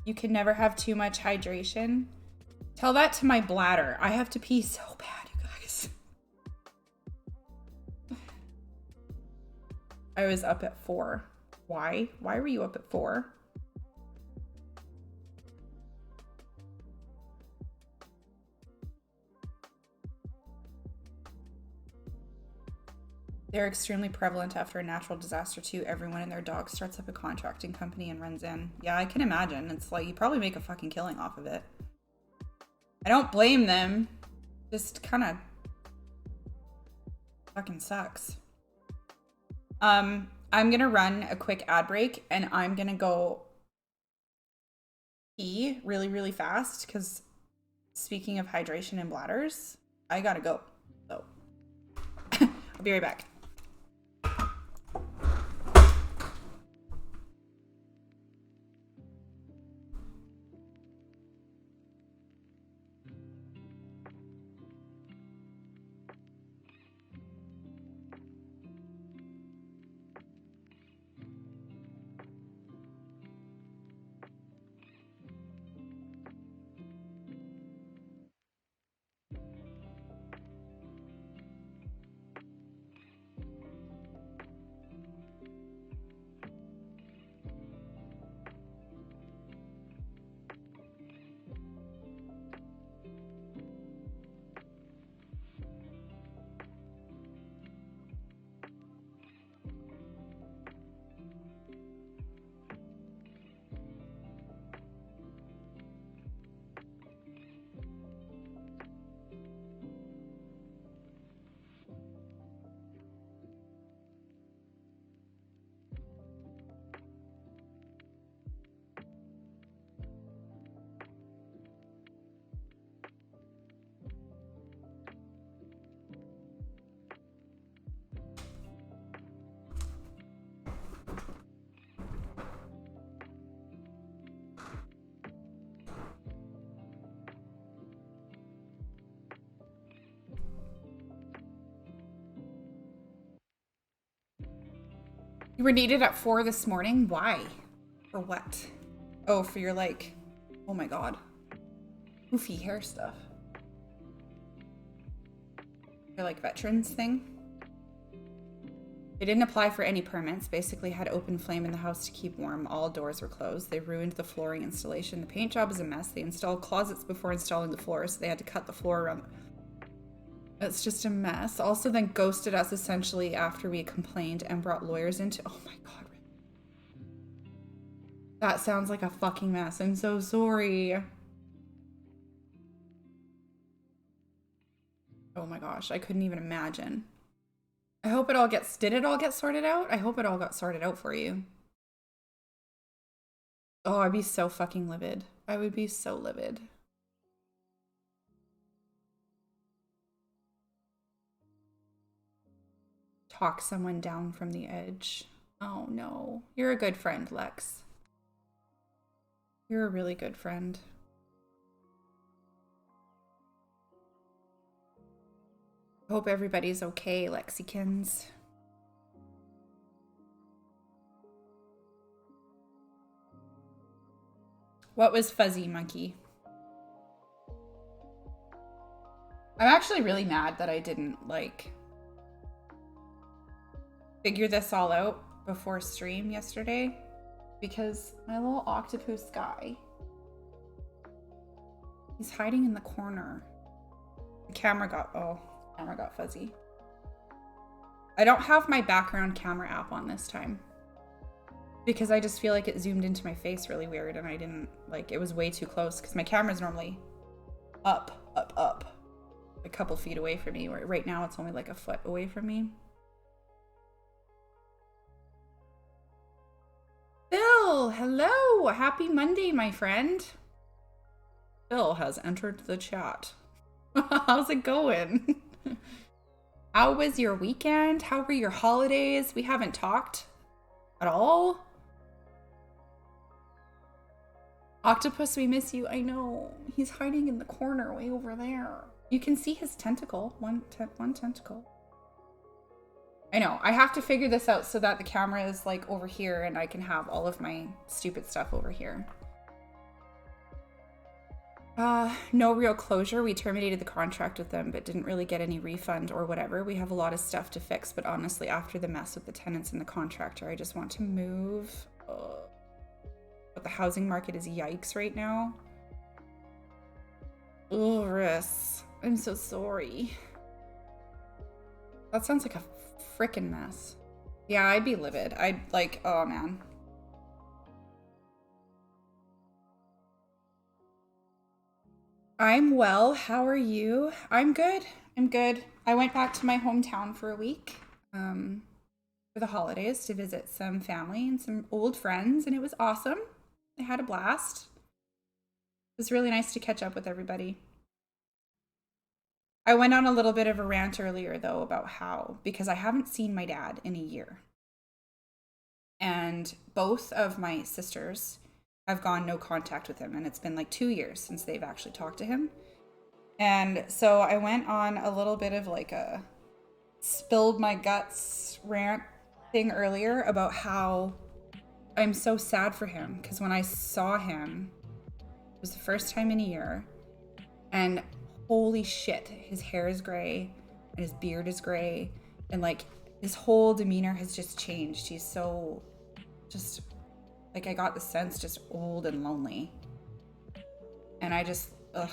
You can never have too much hydration. Tell that to my bladder. I have to pee so bad, you guys. I was up at 4. Why? Why were you up at 4? They're extremely prevalent after a natural disaster too. Everyone and their dog starts up a contracting company and runs in. Yeah, I can imagine. It's like you probably make a fucking killing off of it. I don't blame them. Just kind of fucking sucks. I'm gonna run a quick ad break and I'm gonna go pee really, really fast because speaking of hydration and bladders, I gotta go. So I'll be right back. You were needed at 4 this morning? Why? For what? Oh, for your like, oh my god. Goofy hair stuff. Your like veterans thing? They didn't apply for any permits, basically had open flame in the house to keep warm. All doors were closed. They ruined the flooring installation. The paint job is a mess. They installed closets before installing the floors, so they had to cut the floor around. It's just a mess. Also then ghosted us essentially after we complained and brought lawyers into, oh my god. That sounds like a fucking mess. I'm so sorry. Oh my gosh, I couldn't even imagine. I hope it all gets, did it all get sorted out? I hope it all got sorted out for you. Oh, I'd be so fucking livid. I would be so livid. Talk someone down from the edge. Oh no. You're a good friend, Lex. You're a really good friend. Hope everybody's okay, Lexicans. What was fuzzy, monkey? I'm actually really mad that I didn't, like, figure this all out before stream yesterday, because my little octopus guy, he's hiding in the corner. The camera got fuzzy. I don't have my background camera app on this time because I just feel like it zoomed into my face really weird, and I didn't, like, it was way too close because my camera's normally up a couple feet away from me, where right now it's only like a foot away from me. Bill, hello! Happy Monday, my friend. Bill has entered the chat. How's it going? How was your weekend? How were your holidays? We haven't talked at all. Octopus, we miss you. I know. He's hiding in the corner way over there. You can see his tentacle. One tentacle. I know. I have to figure this out so that the camera is like over here and I can have all of my stupid stuff over here. No real closure. We terminated the contract with them, but didn't really get any refund or whatever. We have a lot of stuff to fix, but honestly, after the mess with the tenants and the contractor, I just want to move. But the housing market is yikes right now. Oh, Riss. I'm so sorry. That sounds like a frickin' mess. Yeah, I'd be livid. I'd like, oh man. I'm well. How are you? I'm good. I'm good. I went back to my hometown for a week for the holidays to visit some family and some old friends, and it was awesome. I had a blast. It was really nice to catch up with everybody. I went on a little bit of a rant earlier, though, about how, because I haven't seen my dad in a year. And both of my sisters have gone no contact with him, and it's been like 2 years since they've actually talked to him. And so I went on a little bit of like a spilled my guts rant thing earlier about how I'm so sad for him, because when I saw him, it was the first time in a year, and holy shit, his hair is gray and his beard is gray, and like his whole demeanor has just changed. He's so just like, I got the sense just old and lonely. And I just, I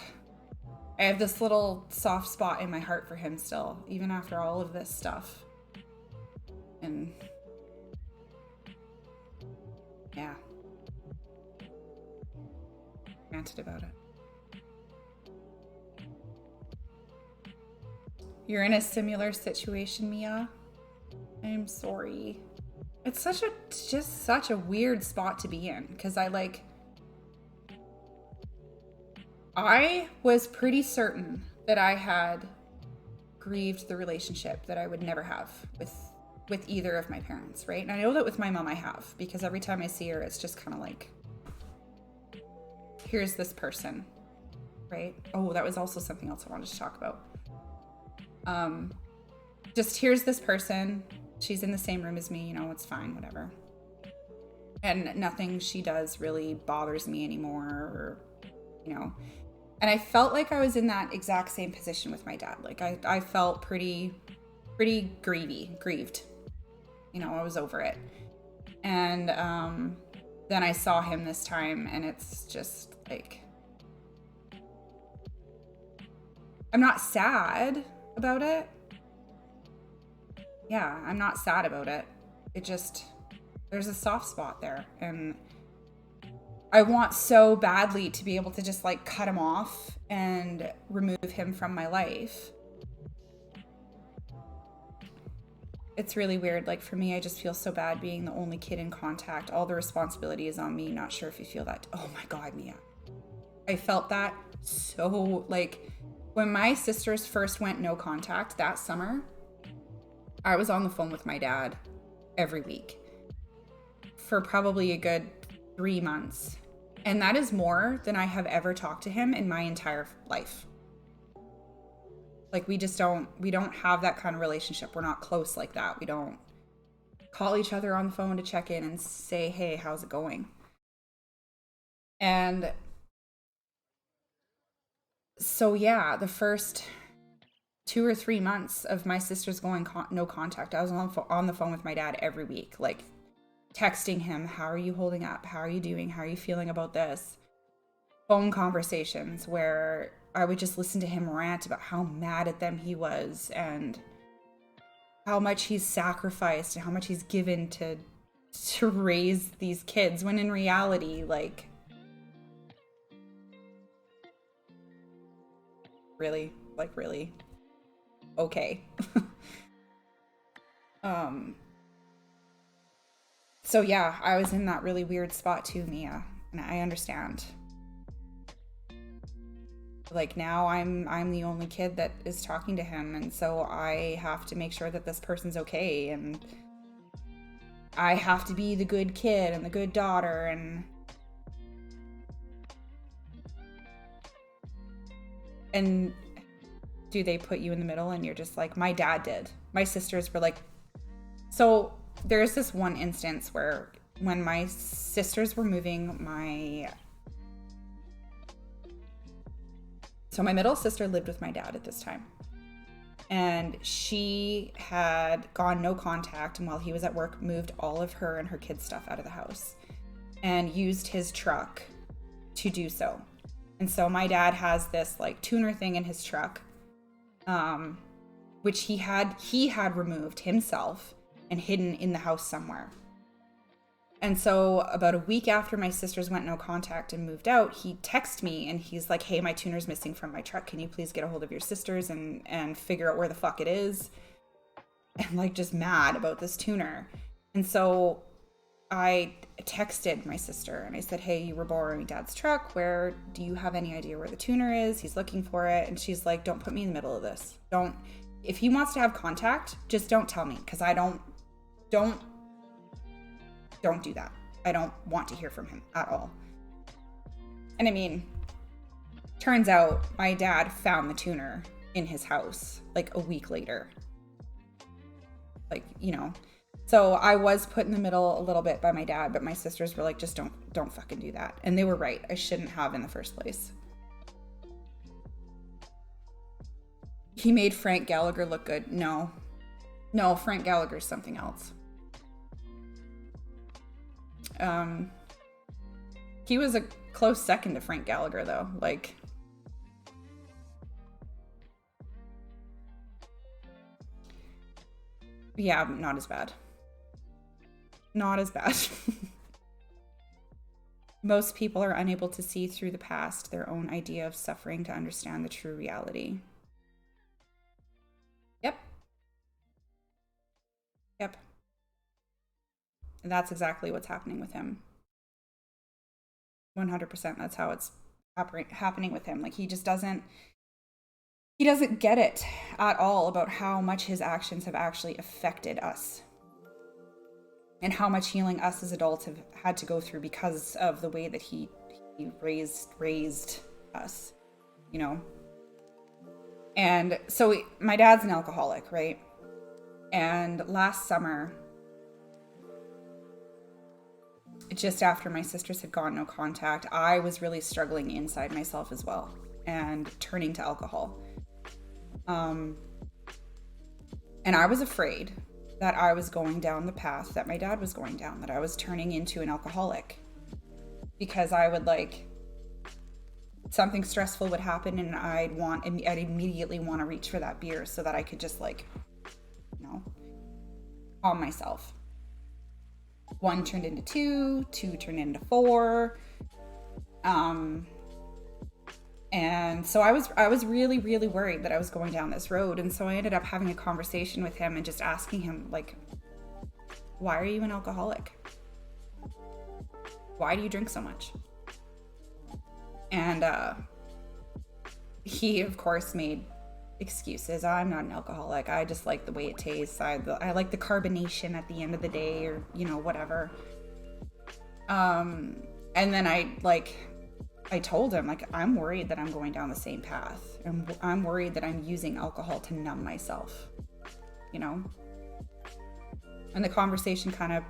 have this little soft spot in my heart for him still, even after all of this stuff. And yeah, ranted about it. You're in a similar situation, Mia. I'm sorry. It's just such a weird spot to be in, because I was pretty certain that I had grieved the relationship that I would never have with either of my parents, right? And I know that with my mom I have, because every time I see her, it's just kind of like, here's this person, right? Oh, that was also something else I wanted to talk about. Just here's this person, She's in the same room as me, you know, it's fine, whatever. And nothing she does really bothers me anymore, or, you know. And I felt like I was in that exact same position with my dad. Like I felt pretty grieved. You know, I was over it. And then I saw him this time, and it's just like, I'm not sad about it. Yeah, I'm not sad about it. It just, there's a soft spot there, and I want so badly to be able to just like cut him off and remove him from my life. It's really weird. Like for me, I just feel so bad being the only kid in contact. All the responsibility is on me. Not sure if you feel that. Oh my God, Mia. I felt that so, like, when my sisters first went no contact that summer, I was on the phone with my dad every week for probably a good 3 months. And that is more than I have ever talked to him in my entire life. Like, we don't have that kind of relationship. We're not close like that. We don't call each other on the phone to check in and say, hey, how's it going? And so, yeah, the first 2 or 3 months of my sisters going no contact, I was on the phone with my dad every week, like texting him, how are you holding up? How are you doing? How are you feeling about this? Phone conversations where I would just listen to him rant about how mad at them he was and how much he's sacrificed and how much he's given to raise these kids, when in reality, like, really, okay. So yeah, I was in that really weird spot too, Mia, and I understand. Like, now I'm the only kid that is talking to him, and so I have to make sure that this person's okay, and I have to be the good kid and the good daughter, and do they put you in the middle and you're just like, my dad did. My sisters were like, so there's this one instance where when my sisters were moving, so my middle sister lived with my dad at this time, and she had gone no contact, and while he was at work, moved all of her and her kids' stuff out of the house and used his truck to do so. And so my dad has this like tuner thing in his truck, which he had removed himself and hidden in the house somewhere. And so about a week after my sisters went no contact and moved out, he texted me and he's like, hey, my tuner's missing from my truck. Can you please get a hold of your sisters and figure out where the fuck it is? And like, just mad about this tuner. And so I texted my sister and I said, hey, you were borrowing dad's truck. Where, do you have any idea where the tuner is? He's looking for it. And she's like, don't put me in the middle of this. If he wants to have contact, just don't tell me. Cause I don't do that. I don't want to hear from him at all. And I mean, turns out my dad found the tuner in his house like a week later. Like, you know, so I was put in the middle a little bit by my dad, but my sisters were like, just don't fucking do that. And they were right. I shouldn't have in the first place. He made Frank Gallagher look good. No, Frank Gallagher's something else. He was a close second to Frank Gallagher though. Like, yeah, not as bad. Not as bad. Most people are unable to see through the past, their own idea of suffering, to understand the true reality. Yep. And that's exactly what's happening with him. 100%. That's how it's happening with him. Like, he doesn't get it at all about how much his actions have actually affected us and how much healing us as adults have had to go through because of the way that he raised us, you know? And so my dad's an alcoholic, right? And last summer, just after my sisters had gone no contact, I was really struggling inside myself as well and turning to alcohol. And I was afraid that I was going down the path that my dad was going down, that I was turning into an alcoholic, because I would something stressful would happen and I'd immediately want to reach for that beer so that I could just calm myself. 1 turned into 2, 2 turned into 4. And so I was really, really worried that I was going down this road. And so I ended up having a conversation with him and just asking him, why are you an alcoholic? Why do you drink so much? And he, of course, made excuses. I'm not an alcoholic. I just like the way it tastes. I like the carbonation at the end of the day, or, whatever. And then I told him, I'm worried that I'm going down the same path. And I'm worried that I'm using alcohol to numb myself, And the conversation kind of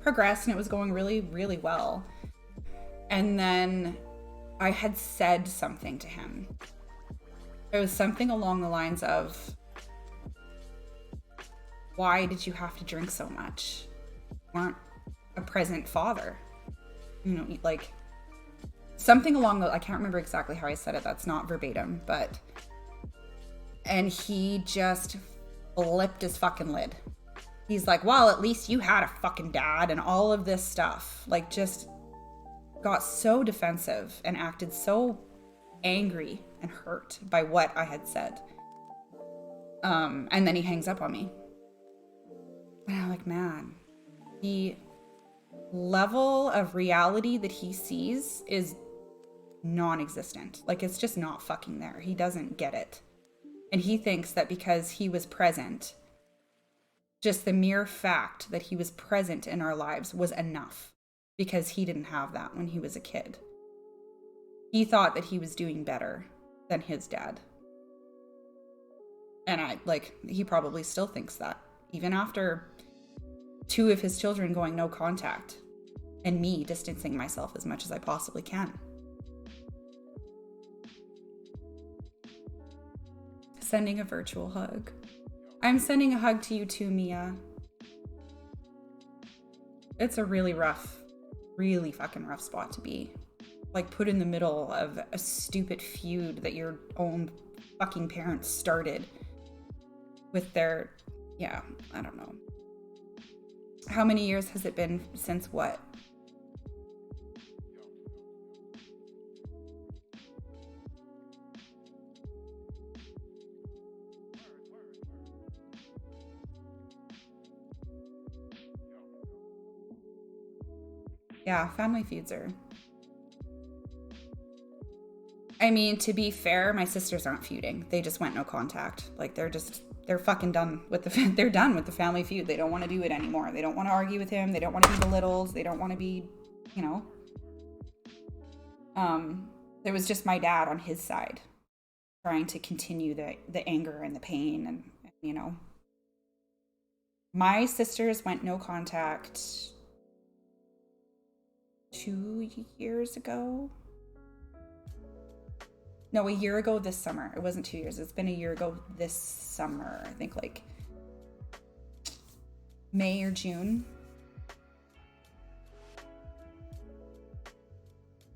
progressed and it was going really, really well. And then I had said something to him. It was something along the lines of, why did you have to drink so much? You weren't a present father. Something along I can't remember exactly how I said it. That's not verbatim, and he just flipped his fucking lid. He's like, well, at least you had a fucking dad, and all of this stuff. Just got so defensive and acted so angry and hurt by what I had said. And then he hangs up on me. And I'm like, man, the level of reality that he sees is non-existent. It's just not fucking there. He doesn't get it. And he thinks that because he was present, just the mere fact that he was present in our lives was enough, because he didn't have that when he was a kid. He thought that he was doing better than his dad. And he probably still thinks that, even after 2 of his children going no contact and me distancing myself as much as I possibly can. Sending a virtual hug. I'm sending a hug to you too, Mia. It's a really fucking rough spot to be. Put in the middle of a stupid feud that your own fucking parents started with their, I don't know. How many years has it been since what? Yeah, family feuds are... I mean, to be fair, my sisters aren't feuding. They just went no contact. They're fucking done with they're done with the family feud. They don't want to do it anymore. They don't want to argue with him. They don't want to be belittled. They don't want to be, There was just my dad on his side trying to continue the anger and the pain and, My sisters went no contact 2 years ago. No, a year ago this summer. It wasn't 2 years. It's been a year ago this summer. I think May or June.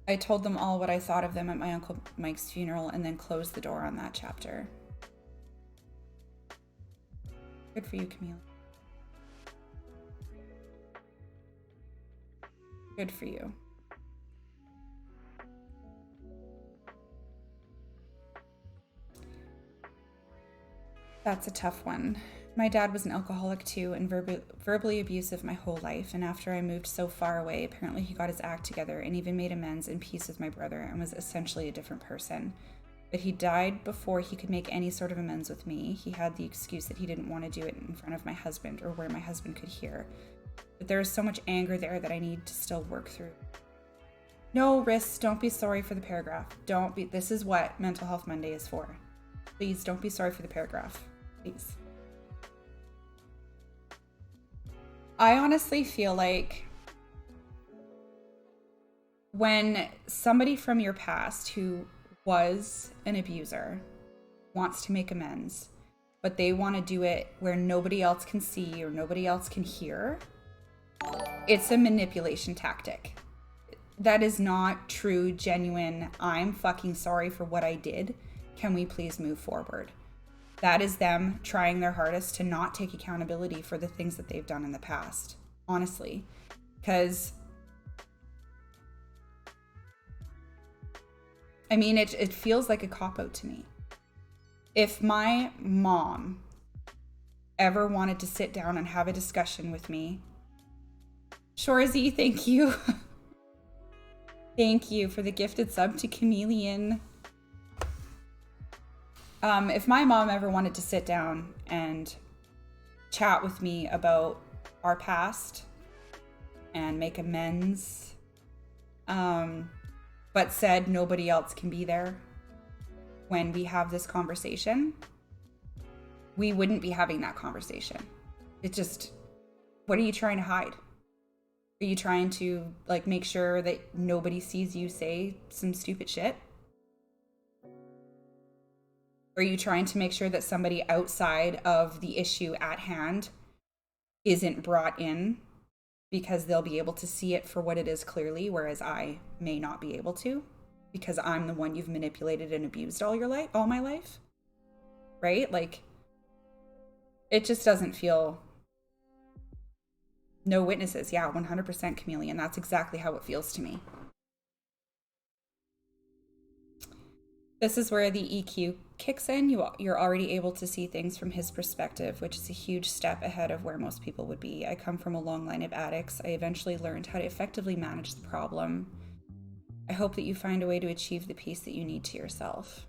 I told them all what I thought of them at my Uncle Mike's funeral and then closed the door on that chapter. Good for you, Camille. Good for you. That's a tough one. My dad was an alcoholic too and verbally abusive my whole life, and after I moved so far away, apparently he got his act together and even made amends and peace with my brother and was essentially a different person. But he died before he could make any sort of amends with me. He had the excuse that he didn't want to do it in front of my husband or where my husband could hear. But there is so much anger there that I need to still work through. No, Riss, don't be sorry for the paragraph. This is what Mental Health Monday is for. Please don't be sorry for the paragraph. Please. I honestly feel like when somebody from your past who was an abuser wants to make amends, but they want to do it where nobody else can see or nobody else can hear, it's a manipulation tactic. That is not true, genuine, I'm fucking sorry for what I did. Can we please move forward? That is them trying their hardest to not take accountability for the things that they've done in the past, honestly. Because, I mean, it feels like a cop-out to me. If my mom ever wanted to sit down and have a discussion with me, Shorzy, thank you. Thank you for the gifted sub to Chameleon. If my mom ever wanted to sit down and chat with me about our past and make amends, but said nobody else can be there when we have this conversation, we wouldn't be having that conversation. It just, what are you trying to hide? Are you trying to like make sure that nobody sees you say some stupid shit? Are you trying to make sure that somebody outside of the issue at hand isn't brought in because they'll be able to see it for what it is clearly, whereas I may not be able to because I'm the one you've manipulated and abused all my life? Right? Like, it just doesn't feel... No witnesses. Yeah, 100% Chameleon. That's exactly how it feels to me. This is where the EQ kicks in. You're already able to see things from his perspective, which is a huge step ahead of where most people would be. I come from a long line of addicts. I eventually learned how to effectively manage the problem. I hope that you find a way to achieve the peace that you need to yourself.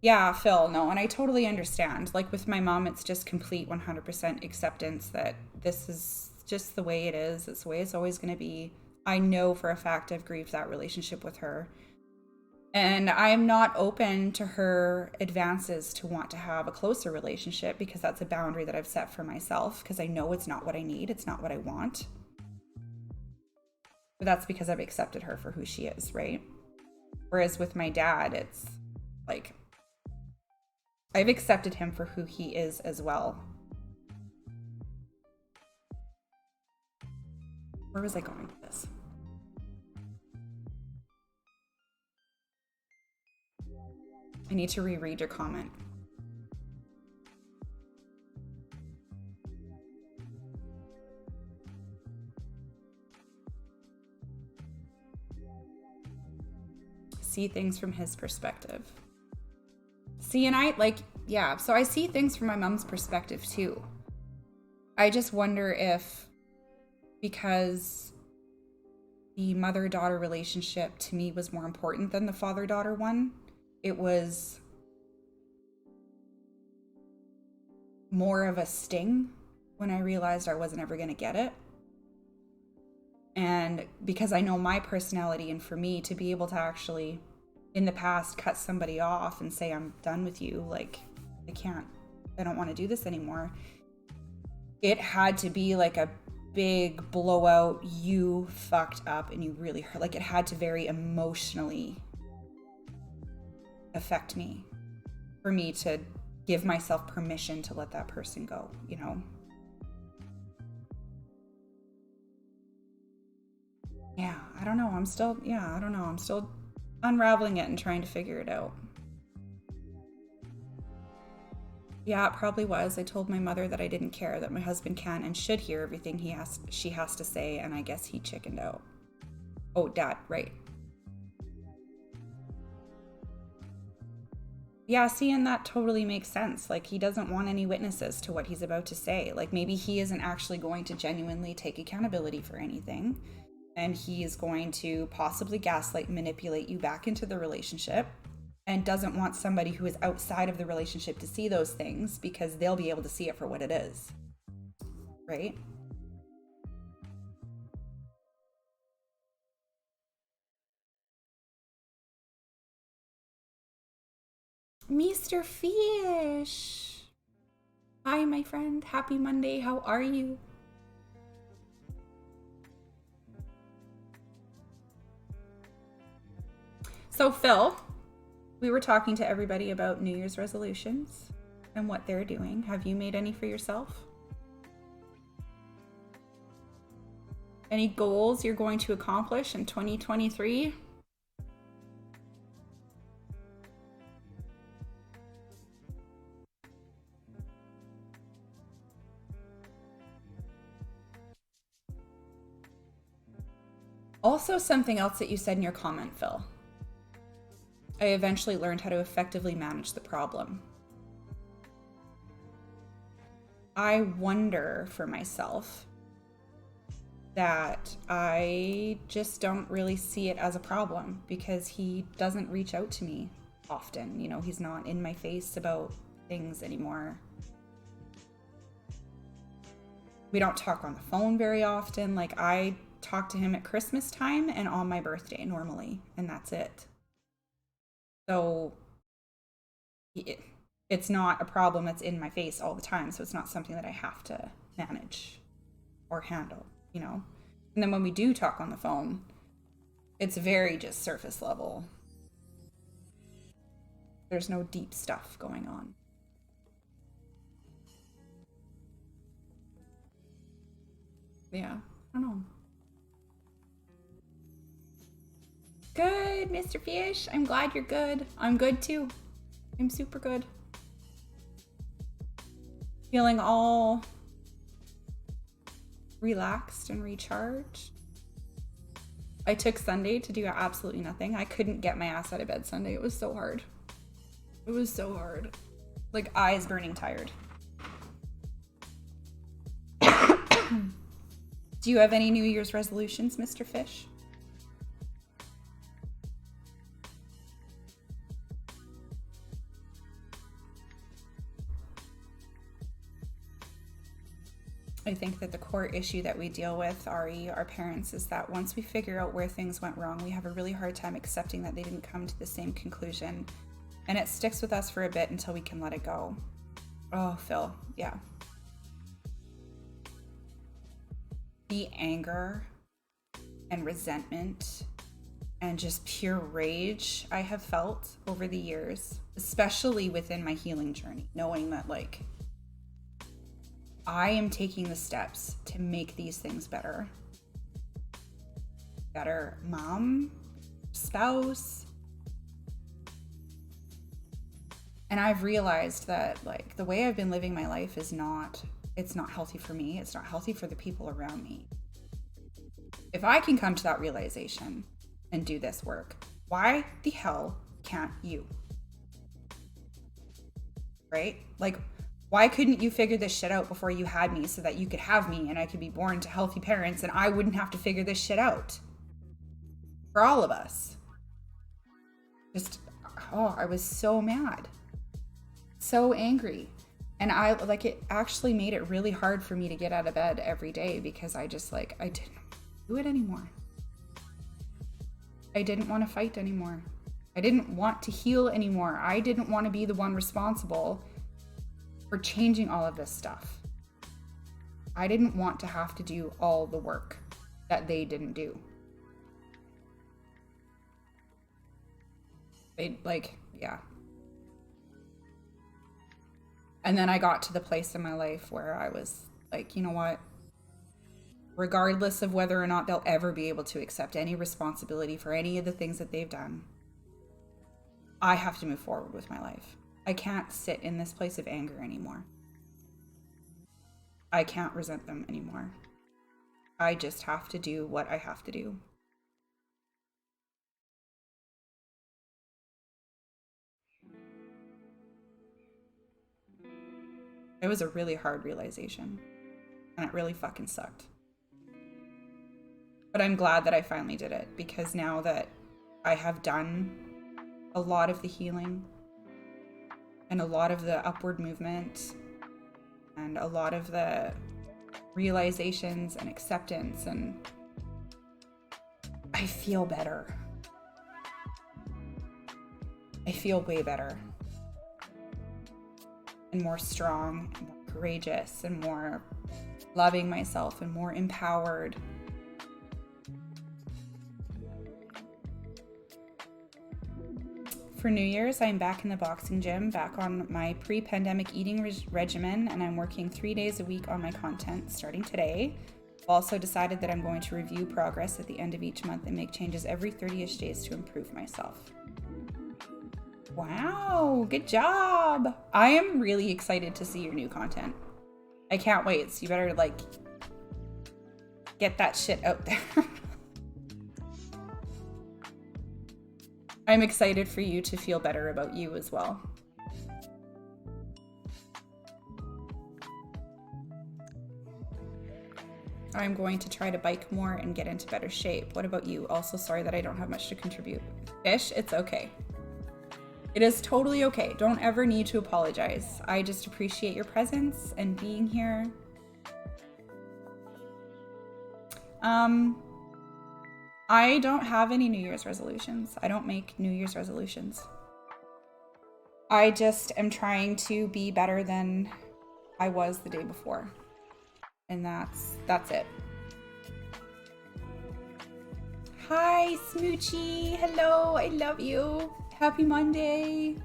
Yeah, Phil, no, and I totally understand. Like with my mom, it's just complete 100% acceptance that this is just the way it is. It's the way it's always going to be. I know for a fact I've grieved that relationship with her. And I'm not open to her advances to want to have a closer relationship because that's a boundary that I've set for myself because I know it's not what I need. It's not what I want. But that's because I've accepted her for who she is, right? Whereas with my dad, it's like... I've accepted him for who he is as well. Where was I going with this? I need to reread your comment. See things from his perspective. See, and I, like, yeah, so I see things from my mom's perspective too. I just wonder if, because the mother-daughter relationship to me was more important than the father-daughter one, it was more of a sting when I realized I wasn't ever going to get it. And because I know my personality, and for me to be able to actually... in the past cut somebody off and say I'm done with you, like I don't want to do this anymore, it had to be like a big blowout, you fucked up and you really hurt, like it had to very emotionally affect me for me to give myself permission to let that person go, you know? Yeah, I don't know, I'm still unraveling it and trying to figure it out. Yeah, it probably was. I told my mother that I didn't care, that my husband can and should hear everything she has to say, and I guess he chickened out. Oh, Dad, right. Yeah, see, and that totally makes sense. Like, he doesn't want any witnesses to what he's about to say. Like, maybe he isn't actually going to genuinely take accountability for anything. And he is going to possibly gaslight, manipulate you back into the relationship, and doesn't want somebody who is outside of the relationship to see those things because they'll be able to see it for what it is. Right? Mr. Fish. Hi, my friend. Happy Monday. How are you? So, Phil, we were talking to everybody about New Year's resolutions and what they're doing. Have you made any for yourself? Any goals you're going to accomplish in 2023? Also, something else that you said in your comment, Phil. I eventually learned how to effectively manage the problem. I wonder for myself that I just don't really see it as a problem because he doesn't reach out to me often. You know, he's not in my face about things anymore. We don't talk on the phone very often. Like, I talk to him at Christmas time and on my birthday normally, and that's it. So it's not a problem that's in my face all the time. So it's not something that I have to manage or handle, you know? And then when we do talk on the phone, it's very just surface level. There's no deep stuff going on. Yeah, I don't know. Good, Mr. Fish. I'm glad you're good. I'm good too. I'm super good. Feeling all relaxed and recharged. I took Sunday to do absolutely nothing. I couldn't get my ass out of bed Sunday. It was so hard. It was so hard. Like, eyes burning tired. Do you have any New Year's resolutions, Mr. Fish? I think that the core issue that we deal with, Ari, our parents, is that once we figure out where things went wrong, we have a really hard time accepting that they didn't come to the same conclusion. And it sticks with us for a bit until we can let it go. Oh, Phil, yeah. The anger and resentment and just pure rage I have felt over the years, especially within my healing journey, knowing that, like, I am taking the steps to make these things better. Better mom, spouse. And I've realized that, like, the way I've been living my life is it's not healthy for me. It's not healthy for the people around me. If I can come to that realization and do this work, why the hell can't you? Right? Like, why couldn't you figure this shit out before you had me so that you could have me and I could be born to healthy parents and I wouldn't have to figure this shit out? For all of us. Just, I was so mad. So angry. And it actually made it really hard for me to get out of bed every day because I just, I didn't do it anymore. I didn't want to fight anymore. I didn't want to heal anymore. I didn't want to be the one responsible for changing all of this stuff. I didn't want to have to do all the work that they didn't do. Yeah. And then I got to the place in my life where I was like, you know what? Regardless of whether or not they'll ever be able to accept any responsibility for any of the things that they've done, I have to move forward with my life. I can't sit in this place of anger anymore. I can't resent them anymore. I just have to do what I have to do. It was a really hard realization, and it really fucking sucked. But I'm glad that I finally did it, because now that I have done a lot of the healing and a lot of the upward movement and a lot of the realizations and acceptance, and I feel better. I feel way better and more strong and more courageous and more loving myself and more empowered. For New Year's, I'm back in the boxing gym, back on my pre-pandemic eating regimen, and I'm working 3 days a week on my content starting today. Also decided that I'm going to review progress at the end of each month and make changes every 30-ish days to improve myself. Wow, good job. I am really excited to see your new content. I can't wait, so you better like get that shit out there. I'm excited for you to feel better about you as well. I'm going to try to bike more and get into better shape. What about you? Also, sorry that I don't have much to contribute. Fish, it's okay. It is totally okay. Don't ever need to apologize. I just appreciate your presence and being here. I don't have any New Year's resolutions. I don't make New Year's resolutions. I just am trying to be better than I was the day before. And that's it. Hi, Smoochie. Hello, I love you. Happy Monday.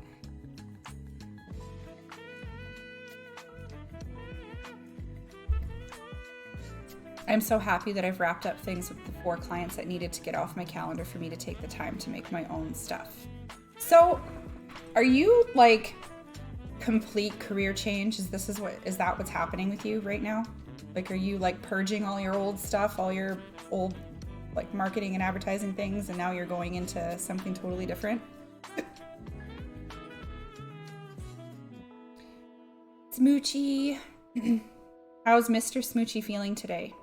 I'm so happy that I've wrapped up things with the 4 clients that needed to get off my calendar for me to take the time to make my own stuff. So, are you like complete career change? Is that what's happening with you right now? Like, are you like purging all your old stuff, all your old like marketing and advertising things, and now you're going into something totally different? Smoochie. How's Mr. Smoochie feeling today?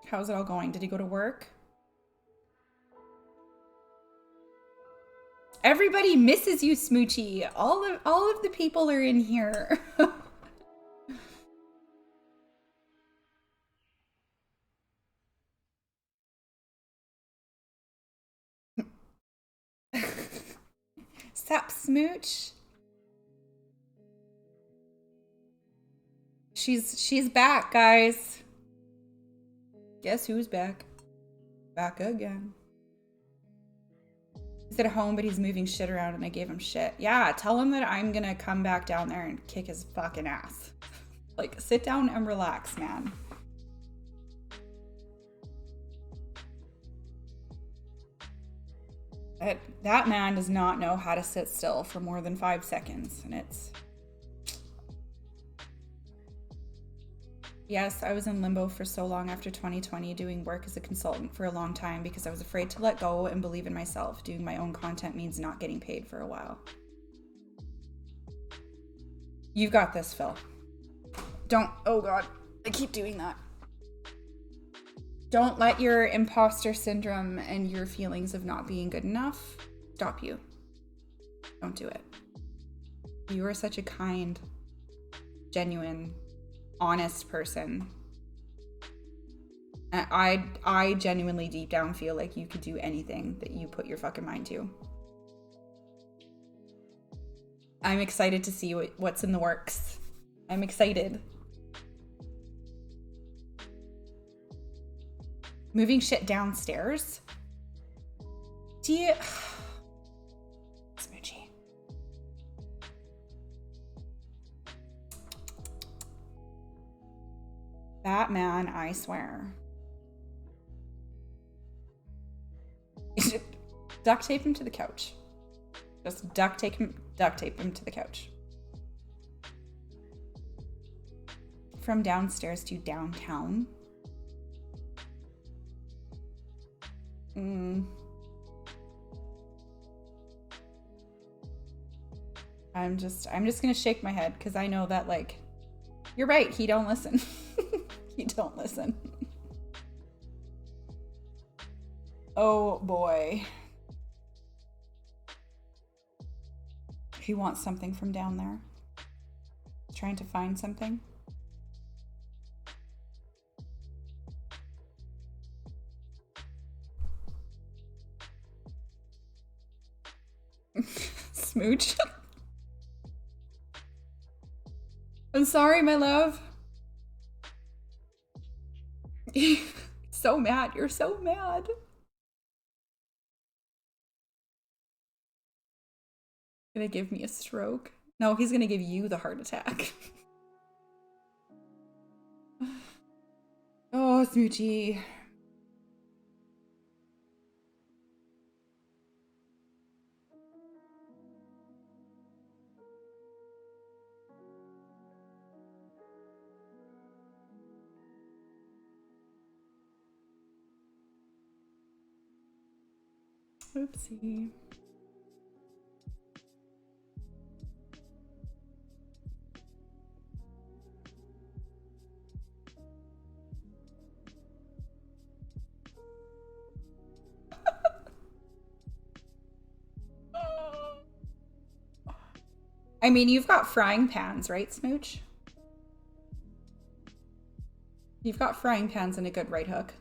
How's it all going? Did he go to work? Everybody misses you, Smoochie. All of the people are in here. Sup, Smooch? She's back, guys. Guess who's back? Back again. He's at home, but he's moving shit around and I gave him shit. Yeah, tell him that I'm gonna come back down there and kick his fucking ass. Like, sit down and relax, man. That man does not know how to sit still for more than 5 seconds, and it's... Yes, I was in limbo for so long after 2020, doing work as a consultant for a long time because I was afraid to let go and believe in myself. Doing my own content means not getting paid for a while. You've got this, Phil. Don't, oh God, I keep doing that. Don't let your imposter syndrome and your feelings of not being good enough stop you. Don't do it. You are such a kind, genuine, honest person. I genuinely deep down feel like you could do anything that you put your fucking mind to. I'm excited to see what's in the works. I'm excited. Moving shit downstairs? Do you... Smoochie. That man, I swear. Duct tape him to the couch. Just duct tape him to the couch. From downstairs to downtown. I'm just gonna shake my head because I know that, like, you're right, he don't listen. He don't listen. Oh boy. He wants something from down there. Trying to find something. Smooch. I'm sorry, my love. So mad. You're so mad. Gonna give me a stroke. No, he's gonna give you the heart attack. Oh, Smoochie. Oopsie. I mean, you've got frying pans, right, Smooch? You've got frying pans and a good right hook.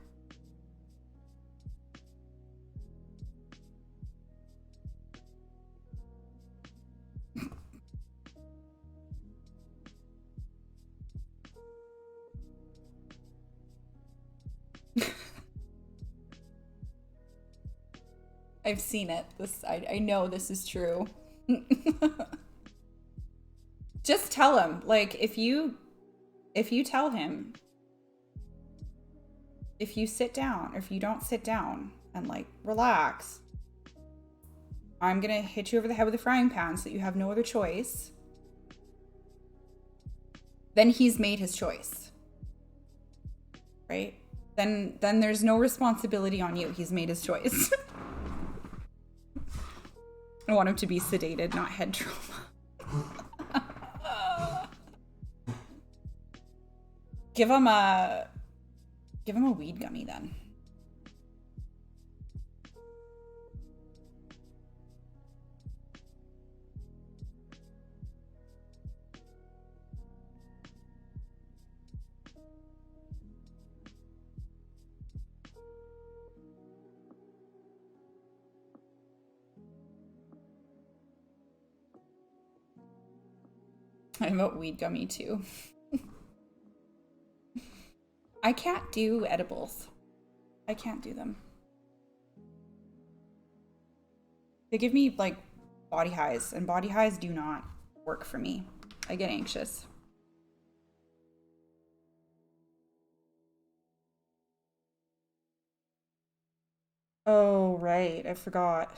I've seen it. I know this is true. Just tell him, like, if you tell him, if you sit down, or if you don't sit down and like relax, I'm gonna hit you over the head with a frying pan so that you have no other choice. Then he's made his choice, right? Then there's no responsibility on you. He's made his choice. I want him to be sedated, not head trauma. Give him a weed gummy then. I vote weed gummy too. I can't do edibles. I can't do them. They give me like body highs, and body highs do not work for me. I get anxious. Oh, right. I forgot.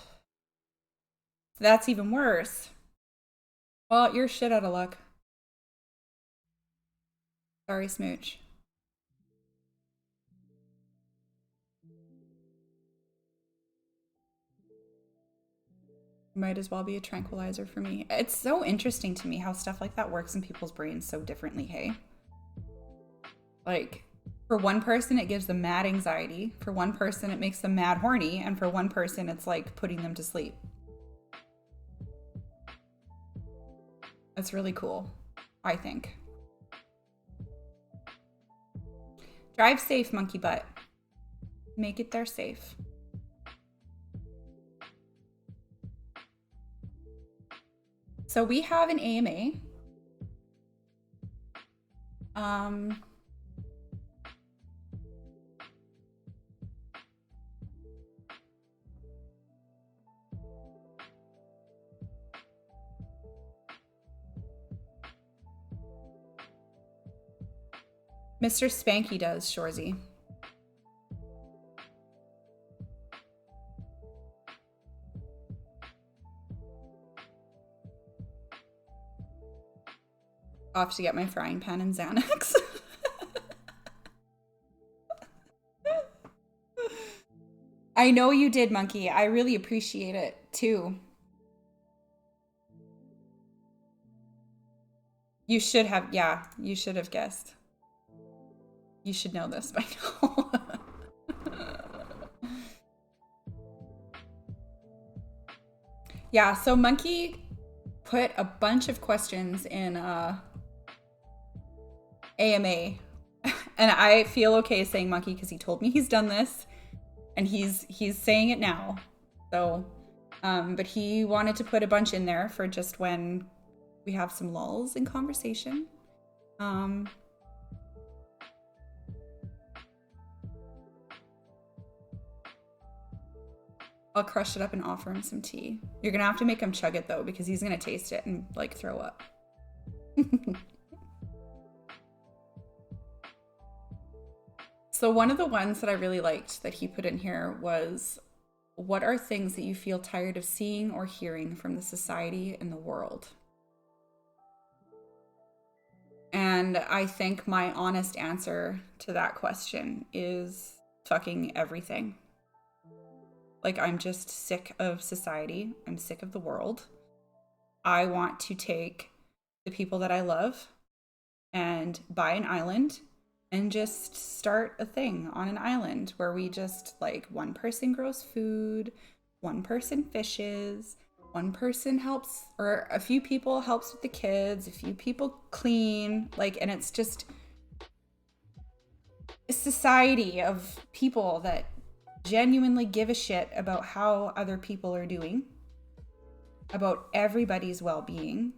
That's even worse. Well, you're shit out of luck. Sorry, Smooch. Might as well be a tranquilizer for me. It's so interesting to me how stuff like that works in people's brains so differently, hey? Like, for one person, it gives them mad anxiety. For one person, it makes them mad horny. And for one person, it's like putting them to sleep. That's really cool, I think. Drive safe, monkey butt. Make it there safe. So we have an AMA. Mr. Spanky does, Shorzy. Off to get my frying pan and Xanax. I know you did, Monkey. I really appreciate it, too. You should have, yeah, you should have guessed. You should know this by now. Yeah, so Monkey put a bunch of questions in AMA, and I feel okay saying Monkey because he told me he's done this, and he's saying it now. So, but he wanted to put a bunch in there for just when we have some lulls in conversation. Um, I'll crush it up and offer him some tea. You're gonna have to make him chug it though, because he's gonna taste it and like throw up. So one of the ones that I really liked that he put in here was, what are things that you feel tired of seeing or hearing from the society and the world? And I think my honest answer to that question is fucking everything. Like, I'm just sick of society. I'm sick of the world. I want to take the people that I love and buy an island and just start a thing on an island where we just, like, one person grows food, one person fishes, one person helps, or a few people helps with the kids, a few people clean, like, and it's just a society of people that genuinely give a shit about how other people are doing, about everybody's well-being,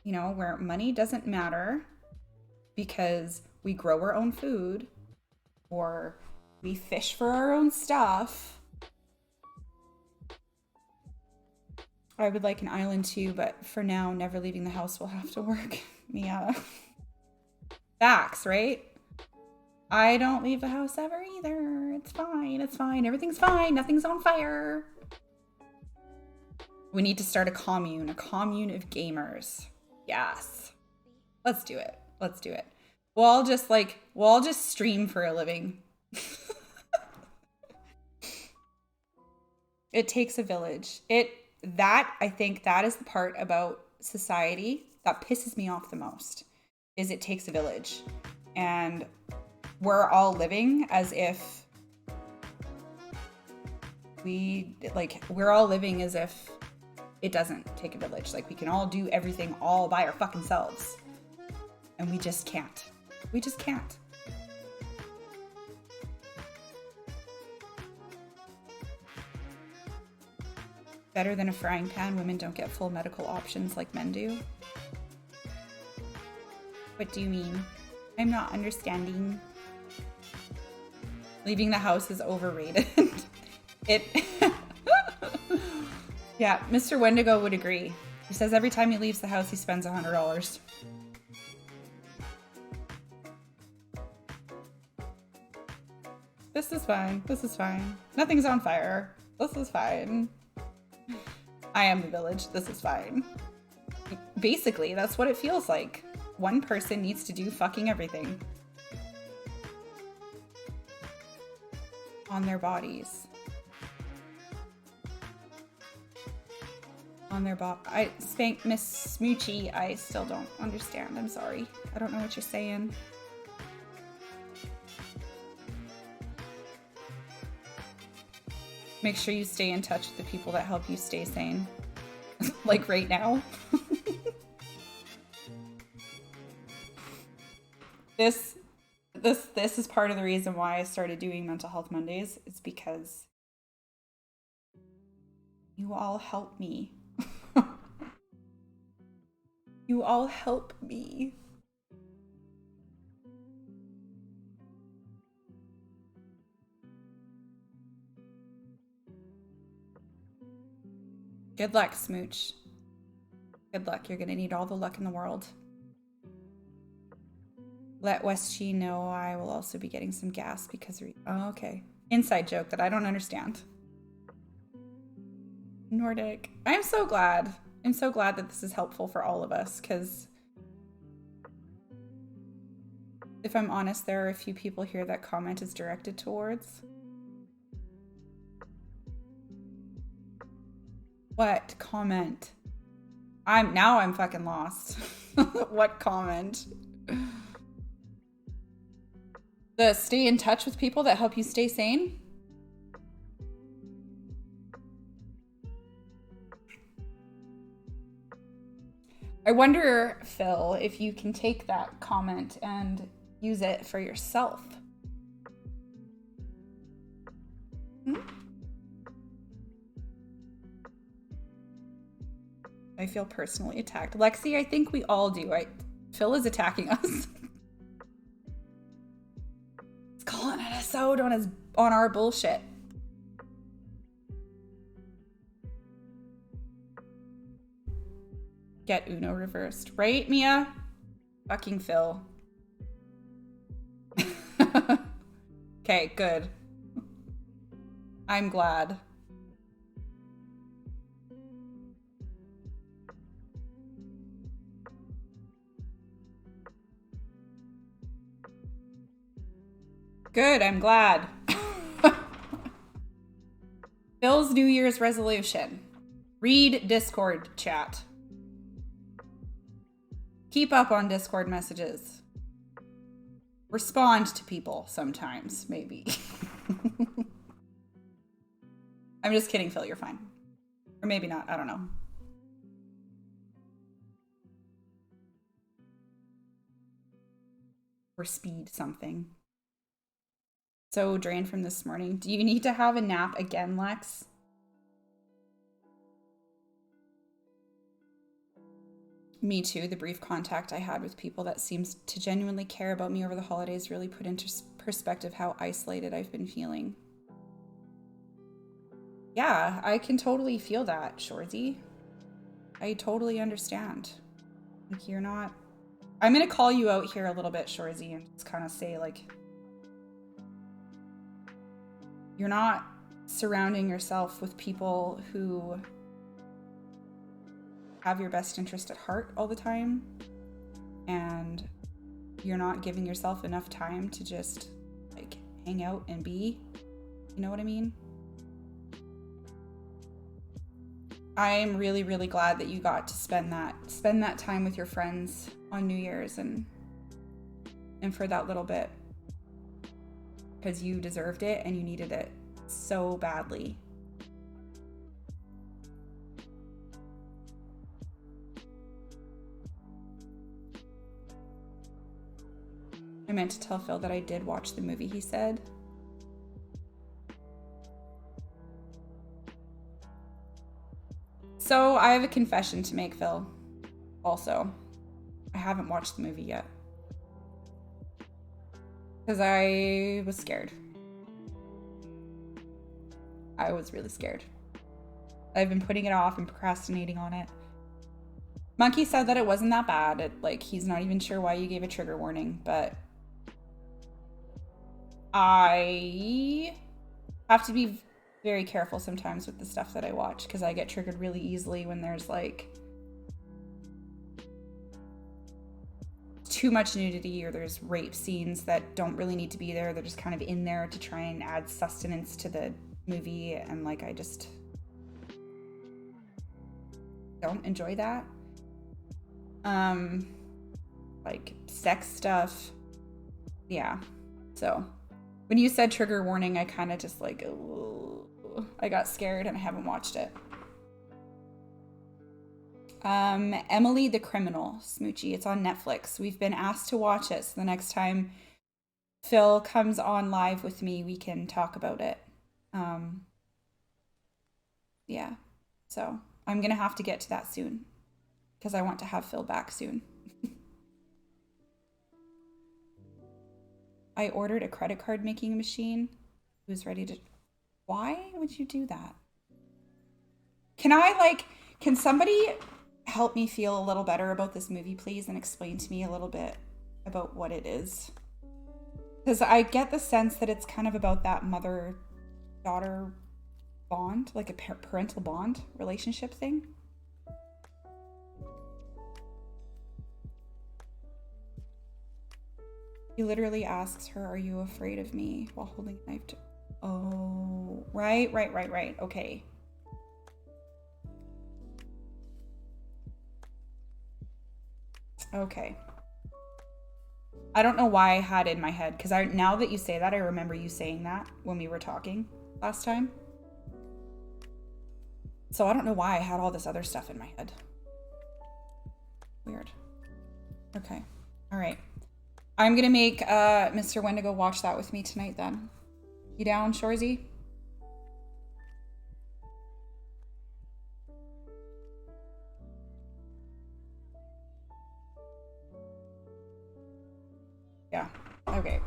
you know, where money doesn't matter because we grow our own food or we fish for our own stuff. I would like an island too, but for now, never leaving the house will have to work. Yeah. Facts, right? I don't leave the house ever either. It's fine. It's fine. Everything's fine. Nothing's on fire. We need to start a commune of gamers. Yes. Let's do it. Let's do it. We'll all just stream for a living. It takes a village. I think that is the part about society that pisses me off the most, is it takes a village. And we're all living as if we're all living as if it doesn't take a village. Like, we can all do everything all by our fucking selves. And we just can't. We just can't. Better than a frying pan, women don't get full medical options like men do. What do you mean? I'm not understanding. Leaving the house is overrated. Yeah, Mr. Wendigo would agree. He says every time he leaves the house, he spends $100. This is fine. This is fine. Nothing's on fire. This is fine. I am the village. This is fine. Basically, that's what it feels like. One person needs to do fucking everything. On their bodies. On their I spank Miss Smoochie. I still don't understand. I'm sorry. I don't know what you're saying. Make sure you stay in touch with the people that help you stay sane. Like right now. This is part of the reason why I started doing Mental Health Mondays. It's because you all help me. You all help me. Good luck, Smooch. Good luck. You're gonna need all the luck in the world. Let Westie know I will also be getting some gas because oh, okay. Inside joke that I don't understand. Nordic. I'm so glad. I'm so glad that this is helpful for all of us, because if I'm honest, there are a few people here that comment is directed towards. What comment? I'm fucking lost. What comment? The stay in touch with people that help you stay sane? I wonder, Phil, if you can take that comment and use it for yourself. I feel personally attacked. Lexi, I think we all do. Phil is attacking us. He's calling us out on our bullshit. Get Uno reversed. Right, Mia? Fucking Phil. Okay, good. I'm glad. Good, I'm glad. Phil's New Year's resolution. Read Discord chat. Keep up on Discord messages. Respond to people sometimes, maybe. I'm just kidding, Phil, you're fine. Or maybe not, I don't know. Or speed something. So drained from this morning. Do you need to have a nap again, Lex? Me too. The brief contact I had with people that seems to genuinely care about me over the holidays really put into perspective how isolated I've been feeling. Yeah, I can totally feel that, Shorzy. I totally understand. Like, you're not... I'm gonna call you out here a little bit, Shorzy, and just kind of say, like... You're not surrounding yourself with people who have your best interest at heart all the time, and you're not giving yourself enough time to just like hang out and be, you know what I mean? I'm really, really glad that you got to spend that time with your friends on New Year's and for that little bit, because you deserved it and you needed it so badly. I meant to tell Phil that I did watch the movie, he said. So I have a confession to make, Phil. Also, I haven't watched the movie yet. Because I was scared. I was really scared. I've been putting it off and procrastinating on it. Monkey said that it wasn't that bad. Like, he's not even sure why you gave a trigger warning, but I have to be very careful sometimes with the stuff that I watch, because I get triggered really easily when there's like too much nudity or there's rape scenes that don't really need to be there. They're just kind of in there to try and add sustenance to the movie, and like I just don't enjoy that. Like sex stuff. Yeah. So when you said trigger warning, I kind of just like, I got scared and I haven't watched it. Emily the Criminal, Smoochie. It's on Netflix. We've been asked to watch it, so the next time Phil comes on live with me, we can talk about it. Yeah. So I'm gonna have to get to that soon, because I want to have Phil back soon. I ordered a credit card making machine. Who's ready to... Why would you do that? Can somebody help me feel a little better about this movie, please, and explain to me a little bit about what it is? Because I get the sense that it's kind of about that mother-daughter bond, like a parental bond relationship thing. He literally asks her, "Are you afraid of me?" while holding a knife to... Oh, right. Okay. Okay. I don't know why I had it in my head, because now that you say that, I remember you saying that when we were talking last time. So I don't know why I had all this other stuff in my head. Weird. Okay. All right. I'm gonna make Mr. Wendigo watch that with me tonight then. You down, Shorzy? Okay.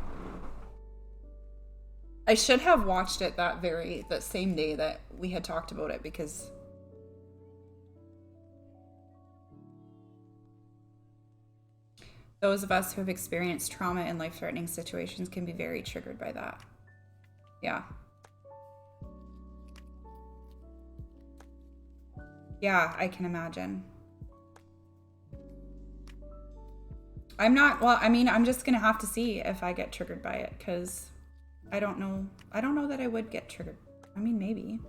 I should have watched it that same day that we had talked about it, because those of us who have experienced trauma in life-threatening situations can be very triggered by that. Yeah. Yeah, I can imagine. I'm not, well, I mean, I'm just gonna have to see if I get triggered by it, because I don't know that I would get triggered. I mean, maybe.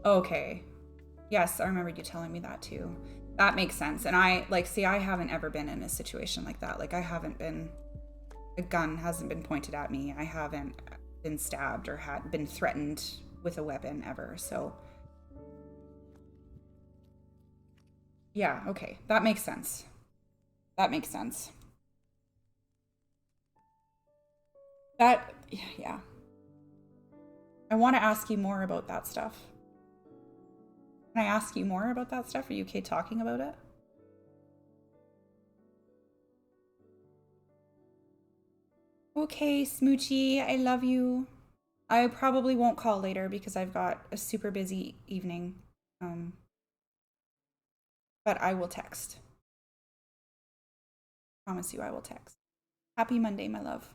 Okay. Yes, I remember you telling me that too. That makes sense. And I haven't ever been in a situation like that. Like, a gun hasn't been pointed at me. I haven't been stabbed or had been threatened with a weapon ever. So yeah, okay. That makes sense. That makes sense. Yeah. I want to ask you more about that stuff. Can I ask you more about that stuff? Are you okay talking about it? Okay, Smoochie, I love you. I probably won't call later because I've got a super busy evening. But I will text. Promise you I will text. Happy Monday, my love.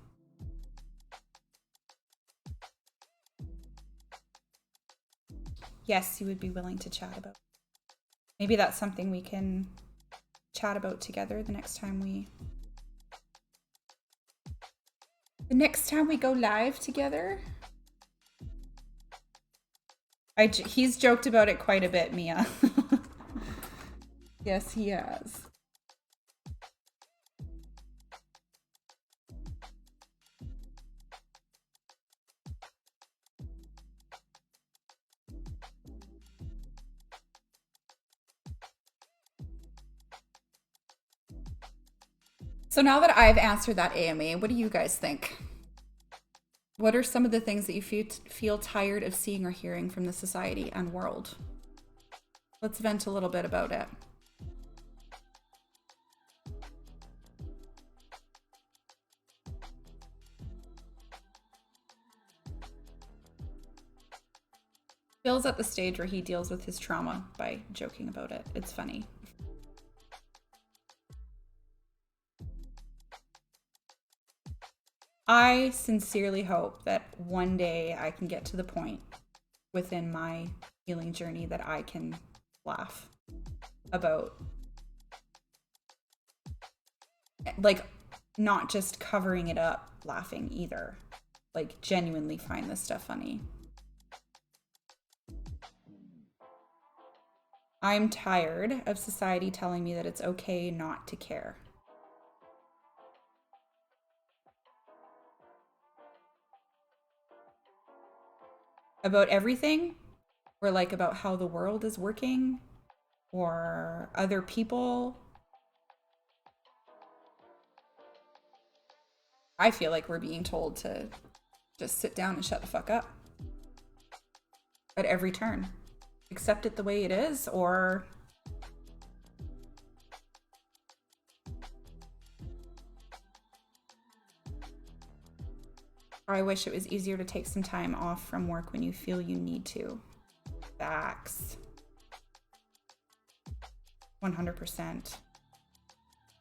Yes, you would be willing to chat about. Maybe that's something we can chat about together the next time we go live together. He's joked about it quite a bit, Mia. Yes, he has. So now that I've answered that AMA, what do you guys think? What are some of the things that you feel tired of seeing or hearing from the society and world? Let's vent a little bit about it. Phil's at the stage where he deals with his trauma by joking about it. It's funny. I sincerely hope that one day I can get to the point within my healing journey that I can laugh about, like, not just covering it up laughing either, like genuinely find this stuff funny. I'm tired of society telling me that it's okay not to care about everything, or like about how the world is working or other people. I feel like we're being told to just sit down and shut the fuck up at every turn. Accept it the way it is, or I wish it was easier to take some time off from work when you feel you need to. Facts. 100%.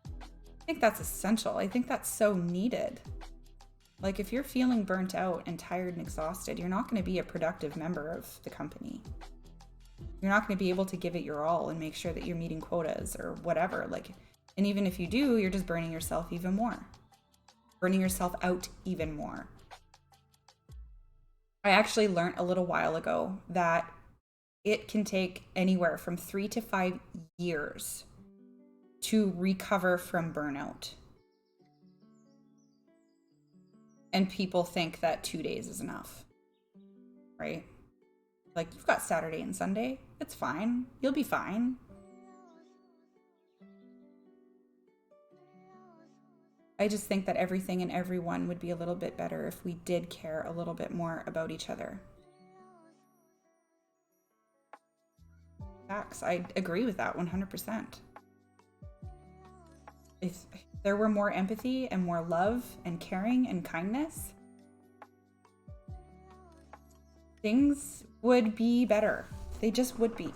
I think that's essential. I think that's so needed. Like, if you're feeling burnt out and tired and exhausted, you're not going to be a productive member of the company. You're not going to be able to give it your all and make sure that you're meeting quotas or whatever. Like, and even if you do, you're just burning yourself even more. Burning yourself out even more. I actually learned a little while ago that it can take anywhere from 3 to 5 years to recover from burnout. And people think that 2 days is enough, right? Like, you've got Saturday and Sunday. It's fine. You'll be fine. I just think that everything and everyone would be a little bit better if we did care a little bit more about each other. Facts. I agree with that 100%. If there were more empathy and more love and caring and kindness, things would be better. They just would be.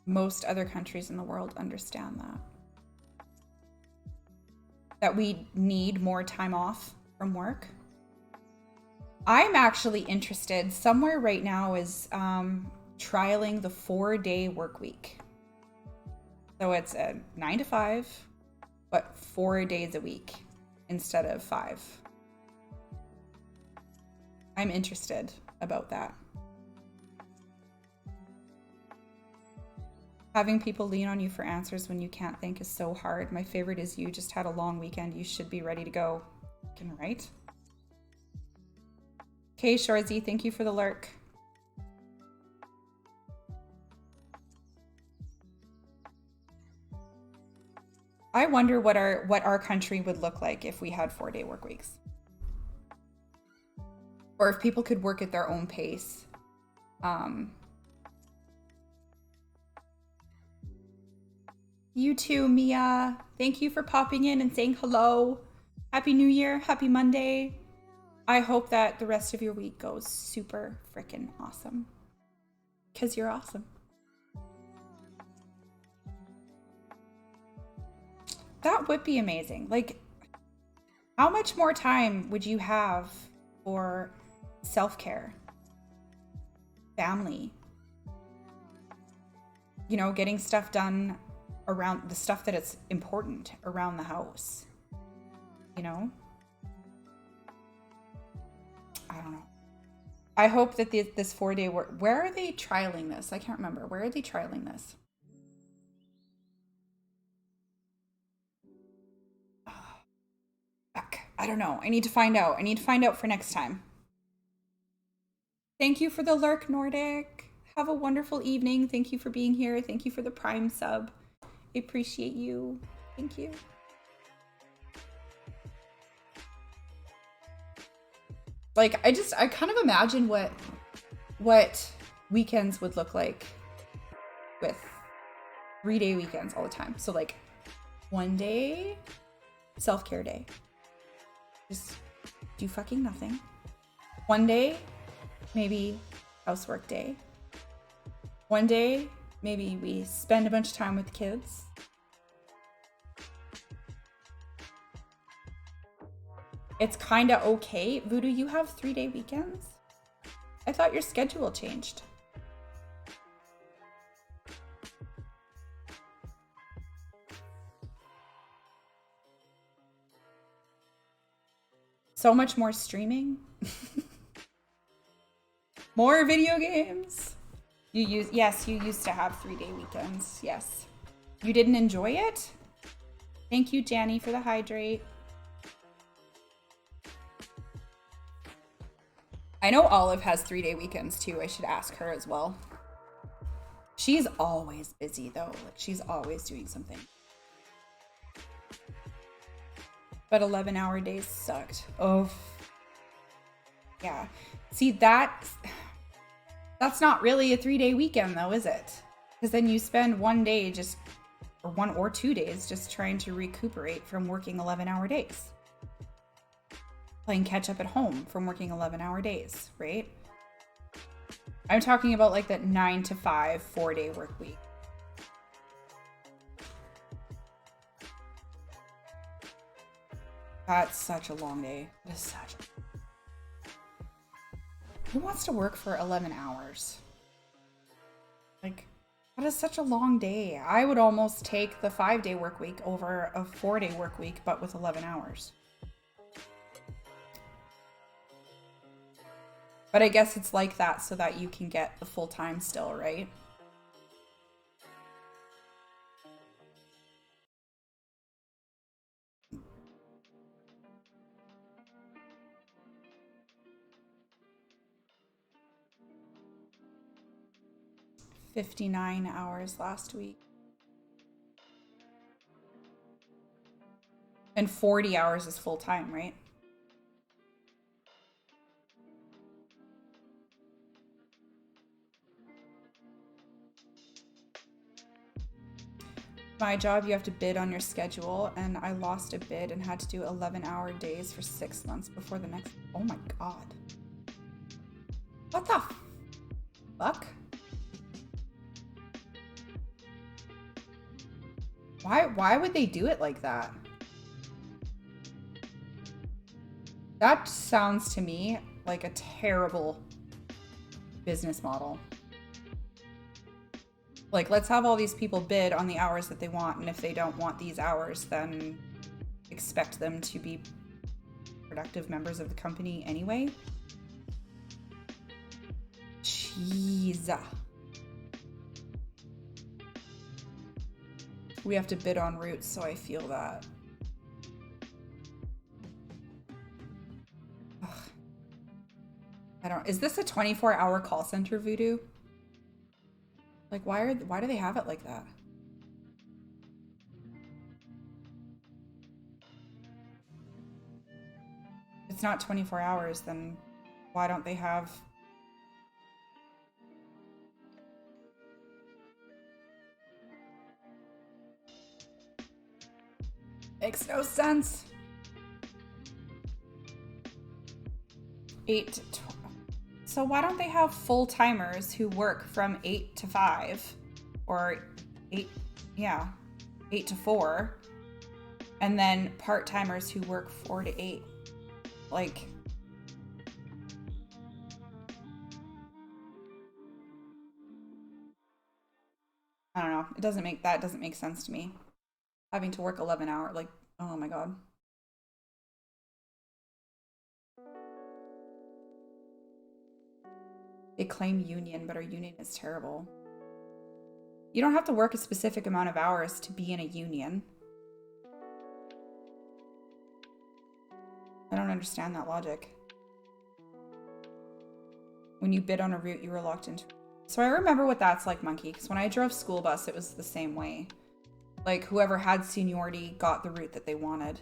Most other countries in the world understand that. That we need more time off from work. I'm actually interested. Somewhere right now is trialing the 4-day work week. So it's a 9 to 5, but 4 days a week instead of 5. I'm interested about that. Having people lean on you for answers when you can't think is so hard. My favorite is you just had a long weekend. You should be ready to go. Right? Okay, Shorzy, thank you for the lurk. I wonder what our country would look like if we had 4-day work weeks. Or if people could work at their own pace. You too, Mia. Thank you for popping in and saying hello. Happy New Year. Happy Monday. I hope that the rest of your week goes super freaking awesome. Because you're awesome. That would be amazing. Like, how much more time would you have for self-care, family, you know, getting stuff done around the stuff that is important around the house, you know? I don't know. I hope that this 4-day work, where are they trialing this? I can't remember. Where are they trialing this? Fuck. I don't know. I need to find out. I need to find out for next time. Thank you for the lurk, Nordic. Have a wonderful evening. Thank you for being here. Thank you for the Prime sub. I appreciate you. Thank you. Like, I kind of imagine what weekends would look like with 3-day weekends all the time. So like 1 day, self-care day. Just do fucking nothing. 1 day, maybe housework day. 1 day, maybe we spend a bunch of time with the kids. It's kind of okay. Voodoo, you have 3-day weekends? I thought your schedule changed. So much more streaming. More video games. Yes, you used to have 3-day weekends. Yes. You didn't enjoy it? Thank you, Janny, for the hydrate. I know Olive has 3-day weekends too. I should ask her as well. She's always busy though. Like, she's always doing something. But 11-hour days sucked. Oh, yeah. See, that's not really a 3-day weekend though, is it? Because then you spend 1 day just, or 1 or 2 days just trying to recuperate from working 11-hour days. Playing catch up at home from working 11-hour days, right? I'm talking about like that 9 to 5, 4-day work week. That's such a long day. It is such a... Who wants to work for 11 hours? Like, that is such a long day. I would almost take the 5-day work week over a 4-day work week, but with 11 hours. But I guess it's like that so that you can get the full time still, right? 59 hours last week. And 40 hours is full time, right? My job, you have to bid on your schedule, and I lost a bid and had to do 11-hour days for 6 months before the next. Oh my god. What the fuck? Why would they do it like that? That sounds to me like a terrible business model. Like, let's have all these people bid on the hours that they want, and if they don't want these hours, then expect them to be productive members of the company anyway. Jeez. We have to bid on routes, so I feel that. Ugh. I don't. Is this a 24-hour call center, Voodoo? Like, why do they have it like that? If it's not 24 hours, then why don't they have... Makes no sense. 8 to 12. So why don't they have full-timers who work from 8 to 5 or 8 to 4, and then part-timers who work 4 to 8? Like, I don't know. That doesn't make sense to me. Having to work 11 hours, like, oh my god. They claim union, but our union is terrible. You don't have to work a specific amount of hours to be in a union. I don't understand that logic. When you bid on a route, you were locked into. So I remember what that's like, Monkey, because when I drove school bus, it was the same way. Like, whoever had seniority got the route that they wanted.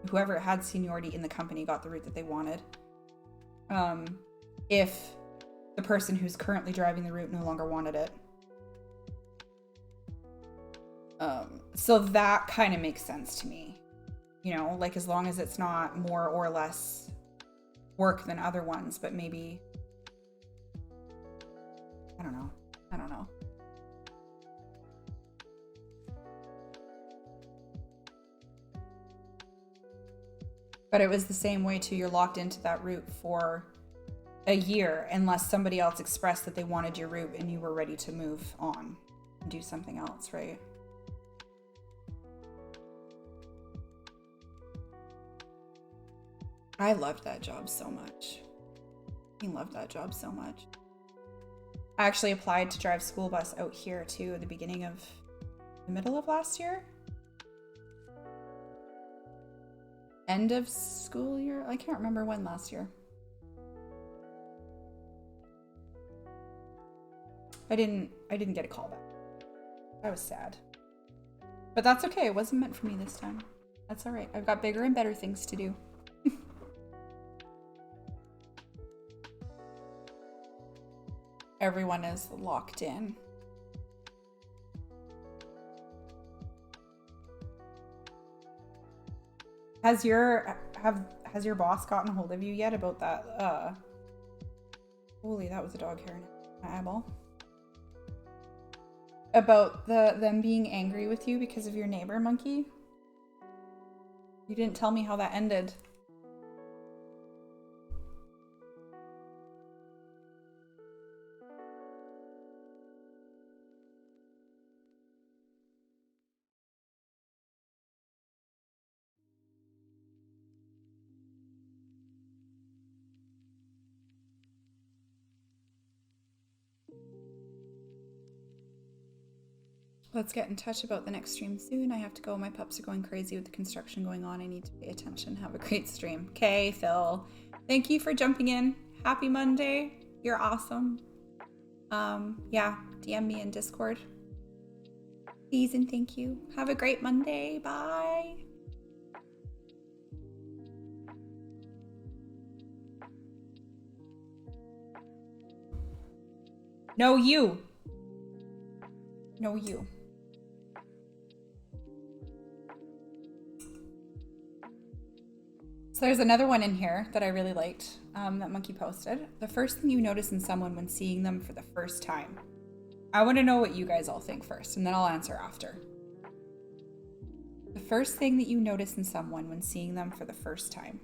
Whoever had seniority in the company got the route that they wanted. If the person who's currently driving the route no longer wanted it. So that kind of makes sense to me. You know, like, as long as it's not more or less work than other ones, but maybe... I don't know. But it was the same way too. You're locked into that route for a year unless somebody else expressed that they wanted your route and you were ready to move on and do something else, right? I loved that job so much. I loved that job so much. I actually applied to drive school bus out here too at the middle of last year. End of school year? I can't remember when last year. I didn't get a call back. I was sad. But that's okay. It wasn't meant for me this time. That's all right. I've got bigger and better things to do. Everyone is locked in. Has your boss gotten a hold of you yet about that? Holy, that was a dog hair in my eyeball. About them being angry with you because of your neighbor, Monkey? You didn't tell me how that ended. Let's get in touch about the next stream soon. I have to go. My pups are going crazy with the construction going on. I need to pay attention. Have a great stream. Okay, Phil. Thank you for jumping in. Happy Monday. You're awesome. Yeah, DM me in Discord. Please and thank you. Have a great Monday. Bye. No, you. No, you. So there's another one in here that I really liked that Monkey posted. The first thing you notice in someone when seeing them for the first time. I want to know what you guys all think first, and then I'll answer after. The first thing that you notice in someone when seeing them for the first time.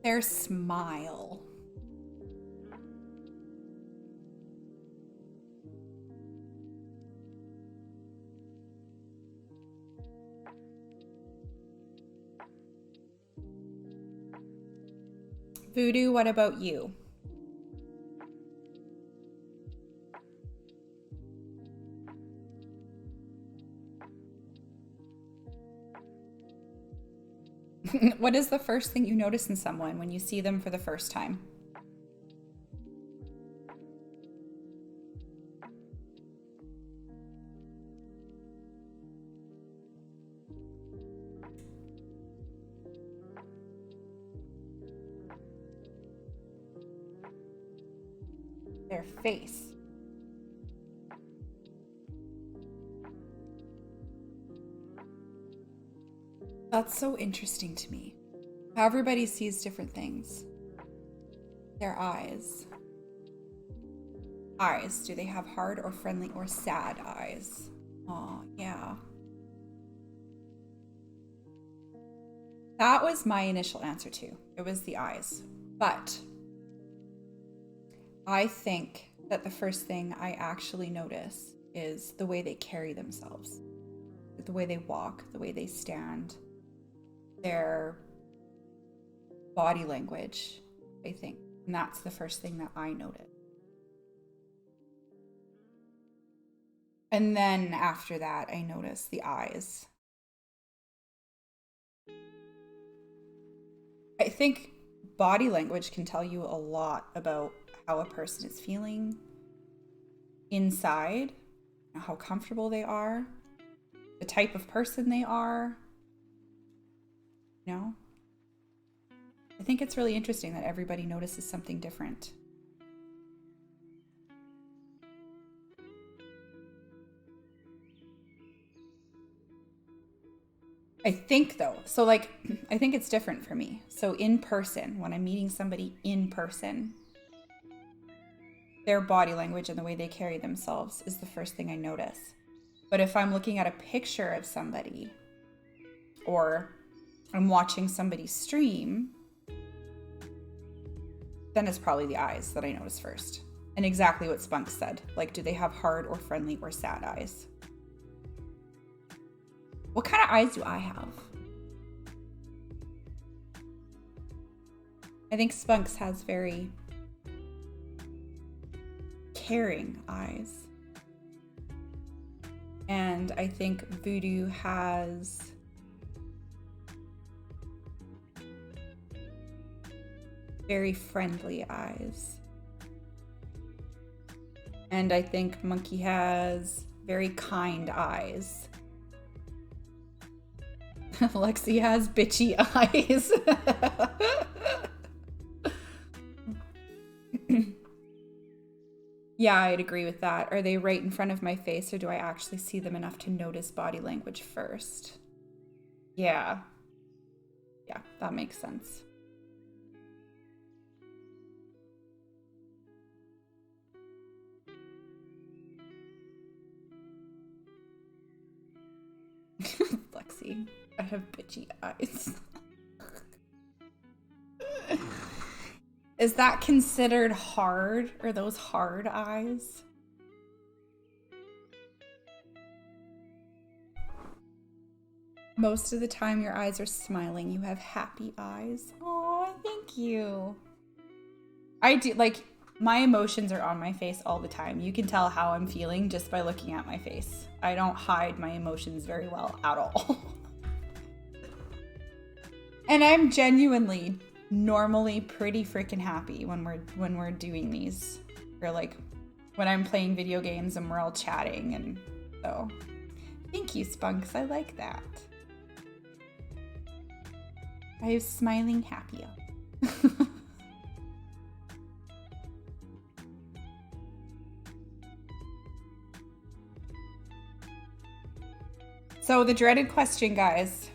Their smile. Voodoo, what about you? What is the first thing you notice in someone when you see them for the first time? Their face. That's so interesting to me. How everybody sees different things. Their eyes. Eyes. Do they have hard or friendly or sad eyes? Oh, yeah. That was my initial answer too. It was the eyes. But I think that the first thing I actually notice is the way they carry themselves. The way they walk, the way they stand, their body language, I think. And that's the first thing that I notice. And then after that, I notice the eyes. I think body language can tell you a lot about how a person is feeling inside, how comfortable they are, the type of person they are. You know? I think it's really interesting that everybody notices something different. I think though, so like, I think it's different for me. So in person, when I'm meeting somebody in person, their body language and the way they carry themselves is the first thing I notice. But if I'm looking at a picture of somebody or I'm watching somebody stream, then it's probably the eyes that I notice first. And exactly what Spunk said. Like, do they have hard or friendly or sad eyes? What kind of eyes do I have? I think Spunks has very caring eyes. And I think Voodoo has very friendly eyes. And I think Monkey has very kind eyes. Lexi has bitchy eyes. Yeah, I'd agree with that. Are they right in front of my face, or do I actually see them enough to notice body language first? Yeah. Yeah, that makes sense. Lexi, I have bitchy eyes. Is that considered hard? Are those hard eyes? Most of the time your eyes are smiling. You have happy eyes. Oh, thank you. I do, like, my emotions are on my face all the time. You can tell how I'm feeling just by looking at my face. I don't hide my emotions very well at all. And I'm genuinely normally pretty freaking happy when we're doing these. Or like when I'm playing video games and we're all chatting, and so thank you, Spunks. I like that. I have smiling happy. So the dreaded question, guys.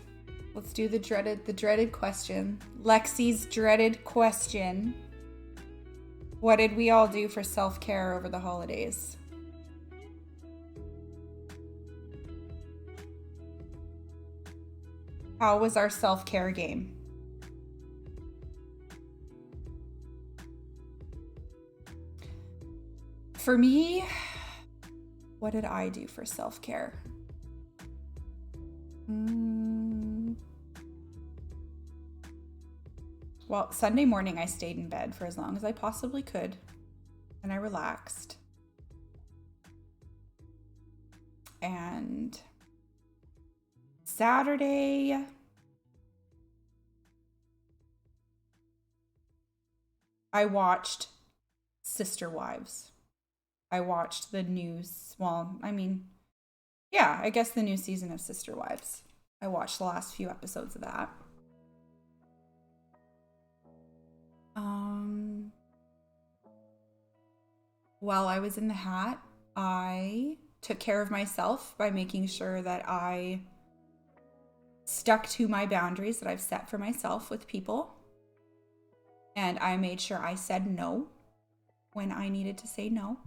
Let's do the dreaded question. Lexi's dreaded question. What did we all do for self-care over the holidays? How was our self-care game? For me, what did I do for self-care? Well, Sunday morning I stayed in bed for as long as I possibly could, and I relaxed. And Saturday, I watched Sister Wives. I watched the news. Well, I mean, yeah, I guess the new season of Sister Wives. I watched the last few episodes of that. While I was in the hat, I took care of myself by making sure that I stuck to my boundaries that I've set for myself with people. And I made sure I said no when I needed to say no.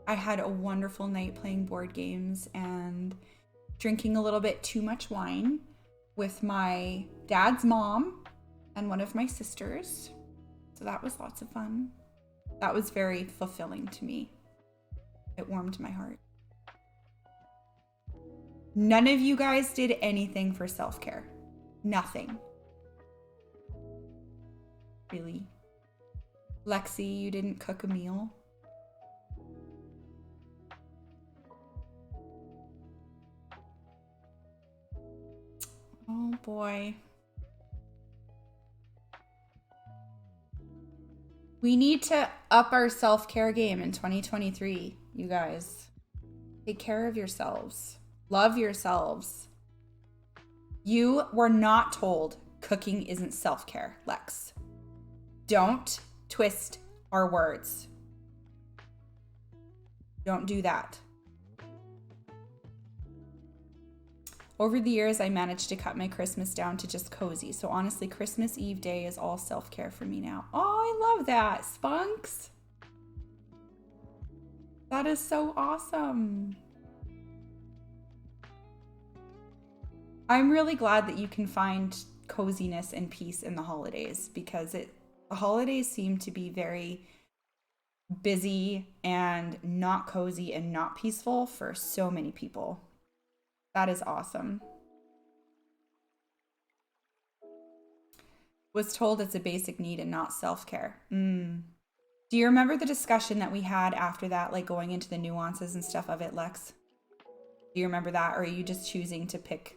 I had a wonderful night playing board games and drinking a little bit too much wine with my dad's mom and one of my sisters. So that was lots of fun. That was very fulfilling to me. It warmed my heart. None of you guys did anything for self-care. Nothing. Really? Lexi, you didn't cook a meal? Oh boy. We need to up our self-care game in 2023, you guys. Take care of yourselves. Love yourselves. You were not told cooking isn't self-care, Lex. Don't twist our words. Don't do that. Over the years, I managed to cut my Christmas down to just cozy. So honestly, Christmas Eve day is all self-care for me now. Oh, I love that, Spunks. That is so awesome. I'm really glad that you can find coziness and peace in the holidays, because the holidays seem to be very busy and not cozy and not peaceful for so many people. That is awesome. Was told it's a basic need and not self-care. Do you remember the discussion that we had after that, like going into the nuances and stuff of it, Lex? Do you remember that? Or are you just choosing to pick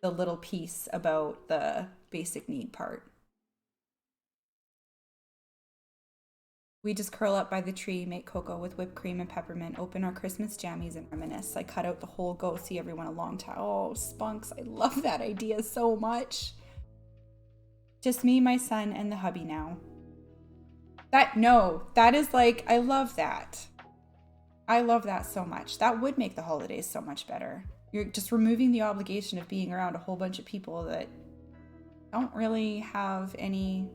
the little piece about the basic need part? We just curl up by the tree, make cocoa with whipped cream and peppermint, open our Christmas jammies and reminisce. I cut out the whole go see everyone a long time. Oh, Spunks, I love that idea so much. Just me, my son, and the hubby now. That is like, I love that. I love that so much. That would make the holidays so much better. You're just removing the obligation of being around a whole bunch of people that don't really have any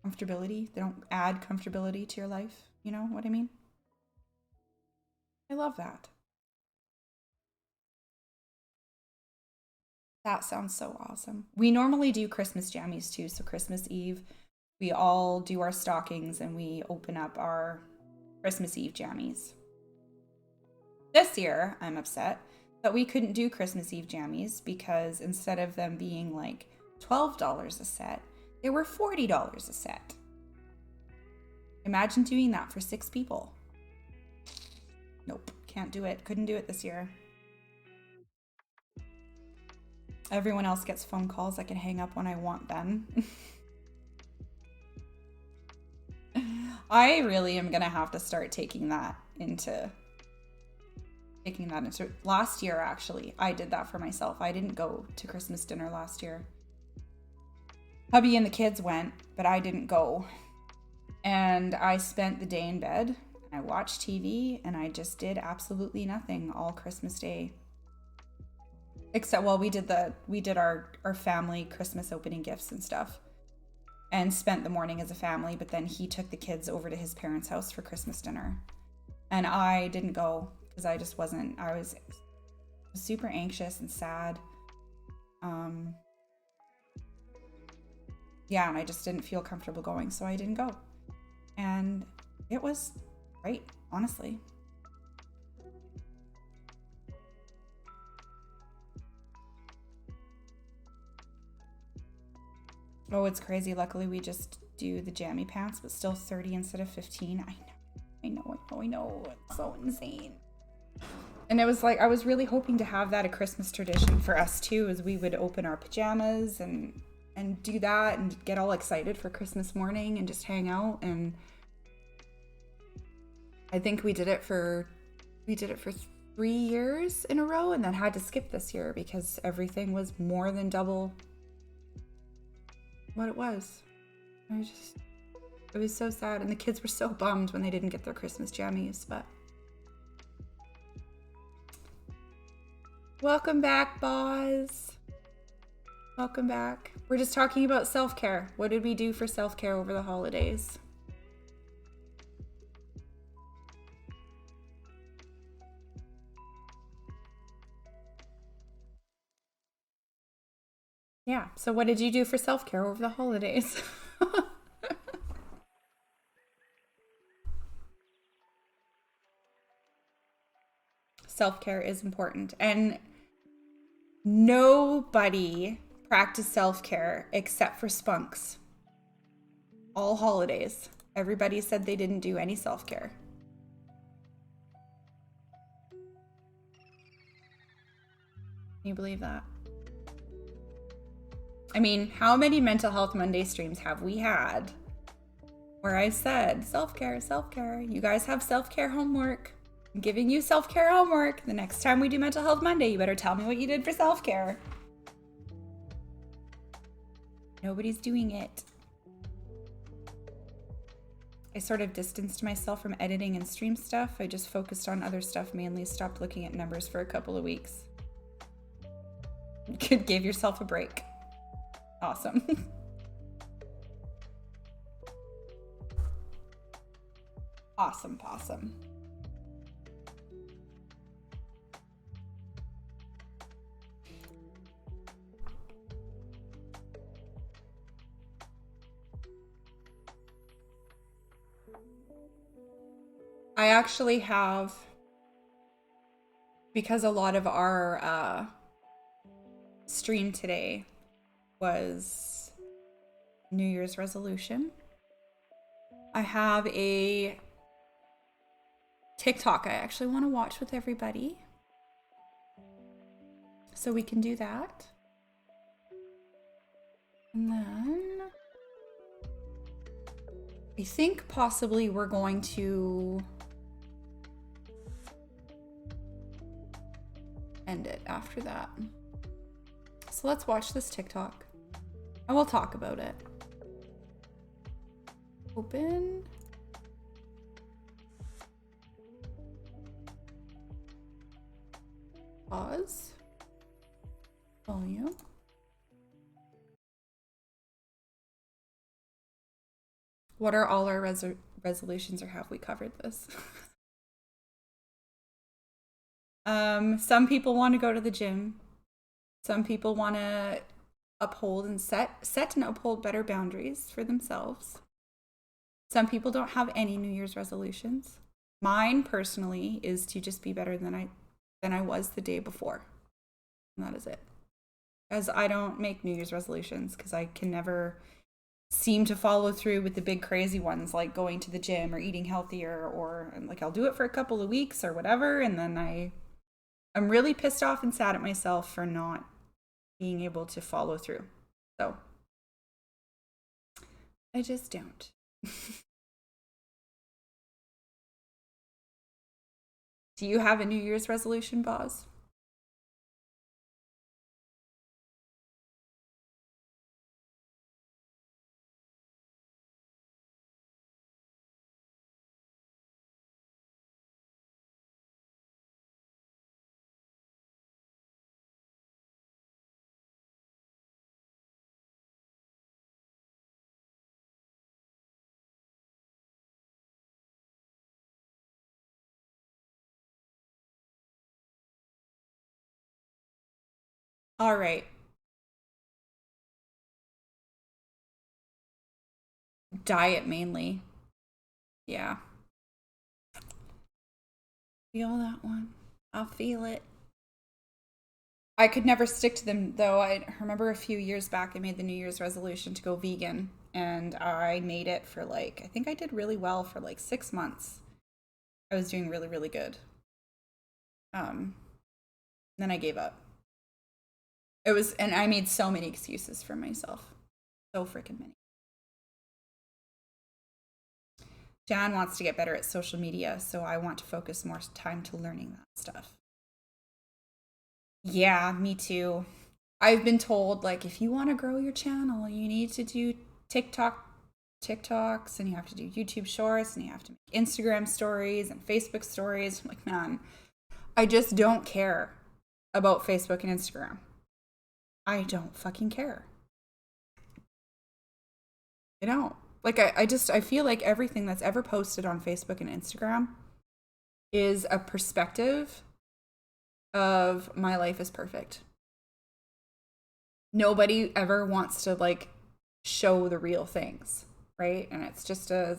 comfortability. They don't add comfortability to your life. You know what I mean? I love that. That sounds so awesome. We normally do Christmas jammies too. So Christmas Eve, we all do our stockings and we open up our Christmas Eve jammies. This year, I'm upset that we couldn't do Christmas Eve jammies because instead of them being like $12 a set, they were $40 a set. Imagine doing that for 6 people. Nope, can't do it. Couldn't do it this year. Everyone else gets phone calls. I can hang up when I want them. I really am gonna have to start taking that into last year. Actually, I did that for myself. I didn't go to Christmas dinner last year. Hubby and the kids went, but I didn't go. And I spent the day in bed. I watched TV and I just did absolutely nothing all Christmas Day. Except, well, we did our family Christmas opening gifts and stuff and spent the morning as a family, but then he took the kids over to his parents' house for Christmas dinner. And I didn't go because I just wasn't, I was super anxious and sad. Yeah, and I just didn't feel comfortable going, so I didn't go. And it was great, honestly. Oh, it's crazy. Luckily, we just do the jammy pants, but still 30 instead of 15. I know. It's so insane. And it was like, I was really hoping to have that a Christmas tradition for us too, as we would open our pajamas and do that and get all excited for Christmas morning and just hang out. And I think we did it for 3 years in a row and then had to skip this year because everything was more than double what it was. It was so sad, and the kids were so bummed when they didn't get their Christmas jammies, but welcome back, Boz. Welcome back. We're just talking about self-care. What did we do for self-care over the holidays? Yeah, so what did you do for self-care over the holidays? Self-care is important, and nobody practiced self-care except for Spunks. All holidays. Everybody said they didn't do any self-care. Can you believe that? I mean, how many Mental Health Monday streams have we had where I said, self-care, self-care. You guys have self-care homework. I'm giving you self-care homework. The next time we do Mental Health Monday, you better tell me what you did for self-care. Nobody's doing it. I sort of distanced myself from editing and stream stuff. I just focused on other stuff, mainly stopped looking at numbers for a couple of weeks. Give yourself a break. Awesome. Awesome possum. I actually have, because a lot of our stream today was New Year's resolution, I have a TikTok I actually want to watch with everybody. So we can do that. And then I think possibly we're going to end it after that. So let's watch this TikTok and we'll talk about it. Open. Pause. Volume. What are all our resolutions, or have we covered this? Some people want to go to the gym. Some people want to uphold and set and uphold better boundaries for themselves. Some people don't have any New Year's resolutions. Mine personally is to just be better than I was the day before. And that is it. As I don't make New Year's resolutions because I can never seem to follow through with the big crazy ones like going to the gym or eating healthier, or like I'll do it for a couple of weeks or whatever, and then I'm really pissed off and sad at myself for not being able to follow through. So I just don't. Do you have a New Year's resolution, Boz? All right. Diet mainly. Yeah. Feel that one. I'll feel it. I could never stick to them though. I remember a few years back I made the New Year's resolution to go vegan, and I made it for like, I think I did really well for like 6 months. I was doing really, really good. Then I gave up. And I made so many excuses for myself. So freaking many. Jan wants to get better at social media, so I want to focus more time to learning that stuff. Yeah, me too. I've been told, like, if you want to grow your channel, you need to do TikToks, and you have to do YouTube shorts, and you have to make Instagram stories and Facebook stories. I'm like, man, I just don't care about Facebook and Instagram. I don't fucking care. I don't. Like, I feel like everything that's ever posted on Facebook and Instagram is a perspective of my life is perfect. Nobody ever wants to, like, show the real things, right? And it's just a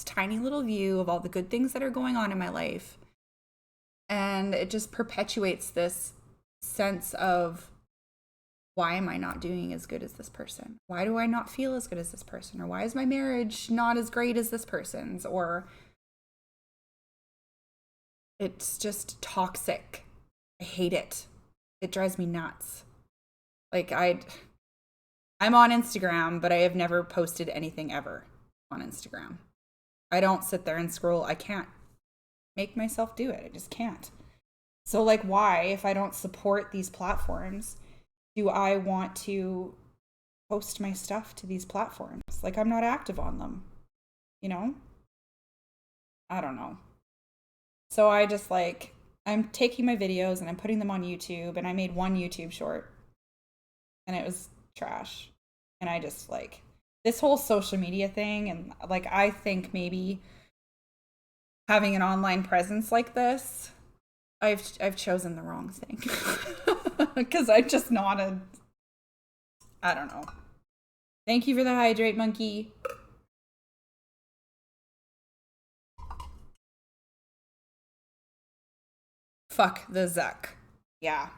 tiny little view of all the good things that are going on in my life. And it just perpetuates this sense of, why am I not doing as good as this person? Why do I not feel as good as this person? Or why is my marriage not as great as this person's? Or it's just toxic. I hate it. It drives me nuts. Like, I'm on Instagram, but I have never posted anything ever on Instagram. I don't sit there and scroll. I can't make myself do it. I just can't. So, like, why, if I don't support these platforms, do I want to post my stuff to these platforms? Like, I'm not active on them, you know? I don't know. So I just, like, I'm taking my videos and I'm putting them on YouTube, and I made one YouTube short and it was trash. And I just, like, this whole social media thing, and, like, I think maybe having an online presence like this, I've chosen the wrong thing. Because I'm just not I don't know. Thank you for the hydrate, monkey. Fuck the Zuck. Yeah.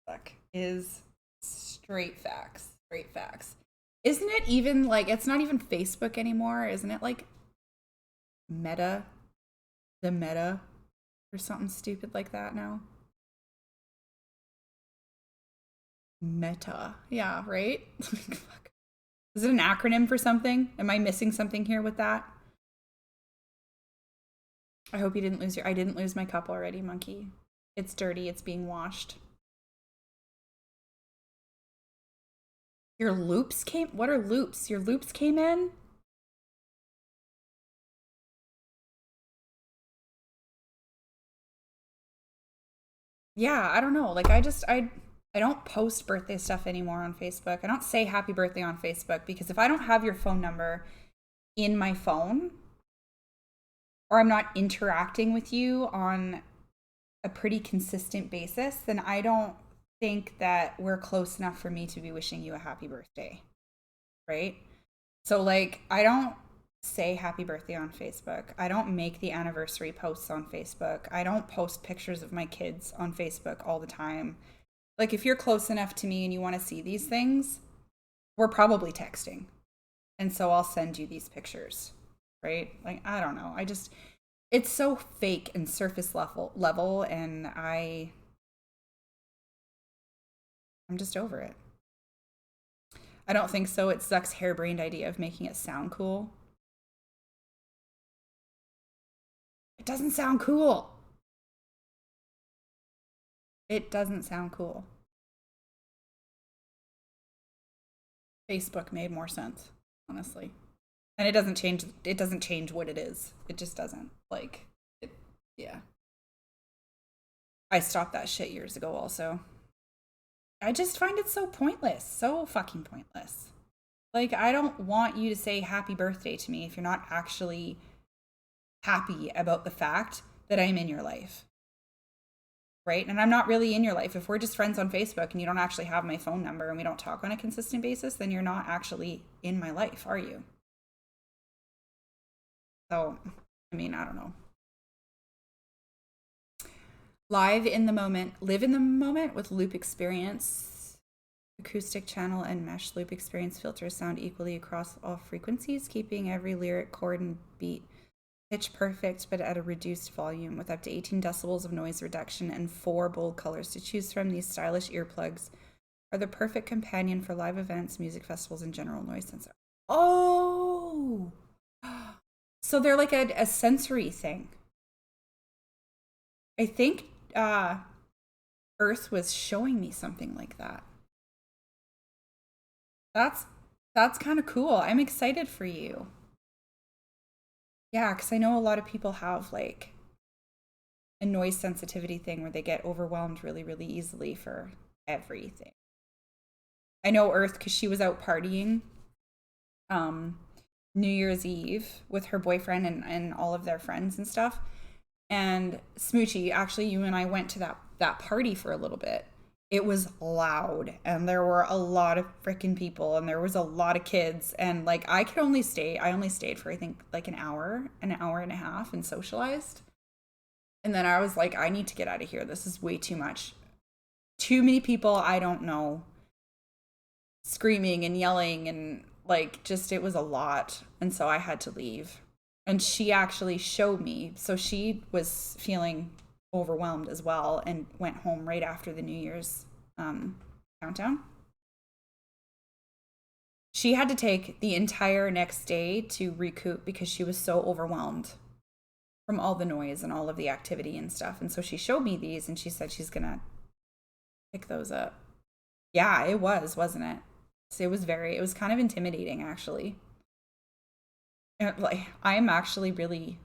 Zuck is straight facts. Straight facts. Isn't it even, like, it's not even Facebook anymore? Isn't it, like, Meta? The Meta? Or something stupid like that now? Meta. Yeah, right? Fuck. Is it an acronym for something? Am I missing something here with that? I hope you didn't lose I didn't lose my cup already, monkey. It's dirty. It's being washed. Your loops came? What are loops? Your loops came in? Yeah, I don't know. Like, I don't post birthday stuff anymore on Facebook. I don't say happy birthday on Facebook, because if I don't have your phone number in my phone, or I'm not interacting with you on a pretty consistent basis, then I don't think that we're close enough for me to be wishing you a happy birthday, right? So, like, I don't say happy birthday on Facebook. I don't make the anniversary posts on Facebook. I don't post pictures of my kids on Facebook all the time. Like, if you're close enough to me and you want to see these things, we're probably texting. And so I'll send you these pictures, right? Like, I don't know. It's so fake and surface level, and I'm just over it. I don't think so. It's Zuck's harebrained idea of making it sound cool. It doesn't sound cool. It doesn't sound cool. Facebook made more sense, honestly. And it doesn't change what it is. It just doesn't. Like, yeah. I stopped that shit years ago also. I just find it so pointless. So fucking pointless. Like, I don't want you to say happy birthday to me if you're not actually happy about the fact that I'm in your life. Right? And I'm not really in your life. If we're just friends on Facebook and you don't actually have my phone number and we don't talk on a consistent basis, then you're not actually in my life, are you? So, I mean, I don't know. Live in the moment, live in the moment with loop experience. Acoustic channel and mesh loop experience filters sound equally across all frequencies, keeping every lyric, chord, and beat pitch perfect, but at a reduced volume with up to 18 decibels of noise reduction and 4 bold colors to choose from. These stylish earplugs are the perfect companion for live events, music festivals, and general noise sensor. Oh! So they're like a sensory thing. I think Earth was showing me something like that. That's kind of cool. I'm excited for you. Yeah, because I know a lot of people have like a noise sensitivity thing where they get overwhelmed really, really easily for everything. I know Earth because she was out partying New Year's Eve with her boyfriend and all of their friends and stuff. And Smoochie, actually, you and I went to that party for a little bit. It was loud and there were a lot of freaking people and there was a lot of kids, and like I only stayed for I think like an hour and a half and socialized. And then I was like, I need to get out of here. This is way too much. Too many people I don't know screaming and yelling, and like just it was a lot. And so I had to leave. And she actually showed me. So she was feeling overwhelmed as well and went home right after the New Year's countdown. She had to take the entire next day to recoup because she was so overwhelmed from all the noise and all of the activity and stuff. And so she showed me these and she said she's gonna pick those up. Yeah, it was, wasn't it? So it was kind of intimidating actually. And like I'm actually really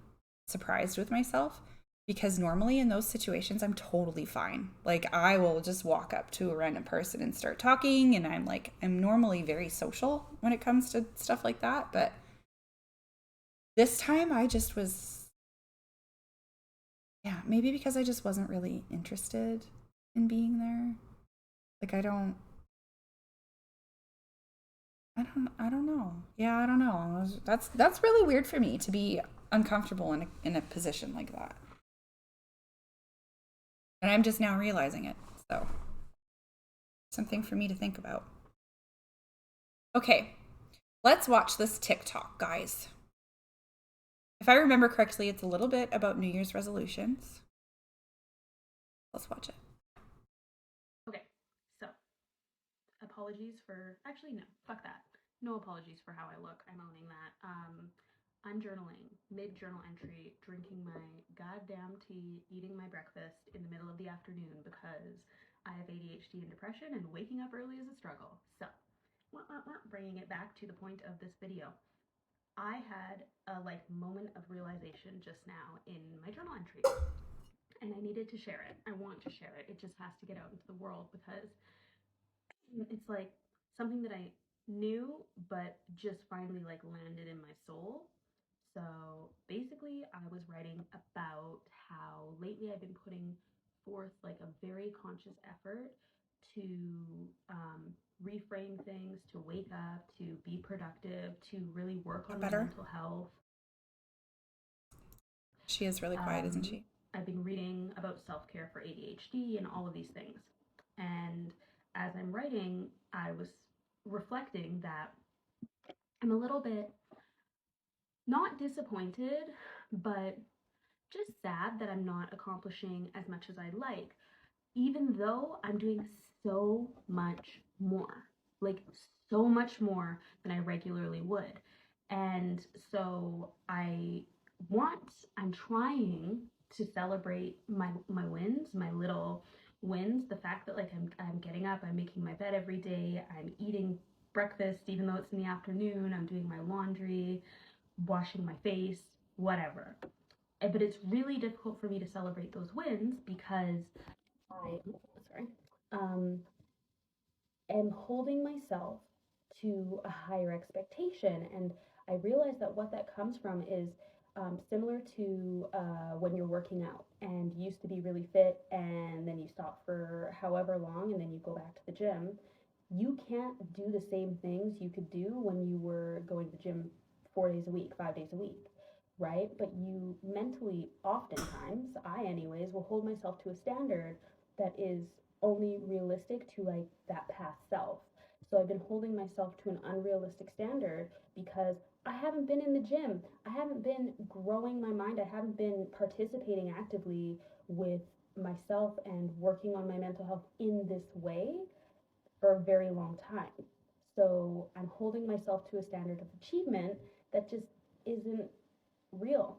surprised with myself because normally in those situations I'm totally fine. Like I will just walk up to a random person and start talking, and I'm normally very social when it comes to stuff like that, but this time I just was, yeah, maybe because I just wasn't really interested in being there. Like I don't know. Yeah, I don't know. That's really weird for me to be uncomfortable in a position like that. And I'm just now realizing it. So, something for me to think about. Okay. Let's watch this TikTok, guys. If I remember correctly, it's a little bit about New Year's resolutions. Let's watch it. Okay. So, apologies for, actually no, fuck that. No apologies for how I look. I'm owning that. I'm journaling, mid-journal entry, drinking my goddamn tea, eating my breakfast in the middle of the afternoon because I have ADHD and depression and waking up early is a struggle. So, bringing it back to the point of this video. I had a like moment of realization just now in my journal entry and I needed to share it. I want to share it. It just has to get out into the world because it's like something that I knew but just finally like landed in my soul. So basically I was writing about how lately I've been putting forth like a very conscious effort to reframe things, to wake up, to be productive, to really work on my mental health. She is really quiet, isn't she? I've been reading about self-care for ADHD and all of these things. And as I'm writing, I was reflecting that I'm a little bit not disappointed, but just sad that I'm not accomplishing as much as I'd like, even though I'm doing so much more, like so much more than I regularly would. And so I'm trying to celebrate my wins, my little wins, the fact that like I'm getting up, I'm making my bed every day, I'm eating breakfast even though it's in the afternoon, I'm doing my laundry, washing my face, whatever. But it's really difficult for me to celebrate those wins because sorry, um, am holding myself to a higher expectation. And I realize that what that comes from is similar to when you're working out and you used to be really fit and then you stop for however long and then you go back to the gym. You can't do the same things you could do when you were going to the gym 4 days a week, 5 days a week, right? But you mentally, oftentimes, I anyways, will hold myself to a standard that is only realistic to like that past self. So I've been holding myself to an unrealistic standard because I haven't been in the gym. I haven't been growing my mind. I haven't been participating actively with myself and working on my mental health in this way for a very long time. So I'm holding myself to a standard of achievement that just isn't real.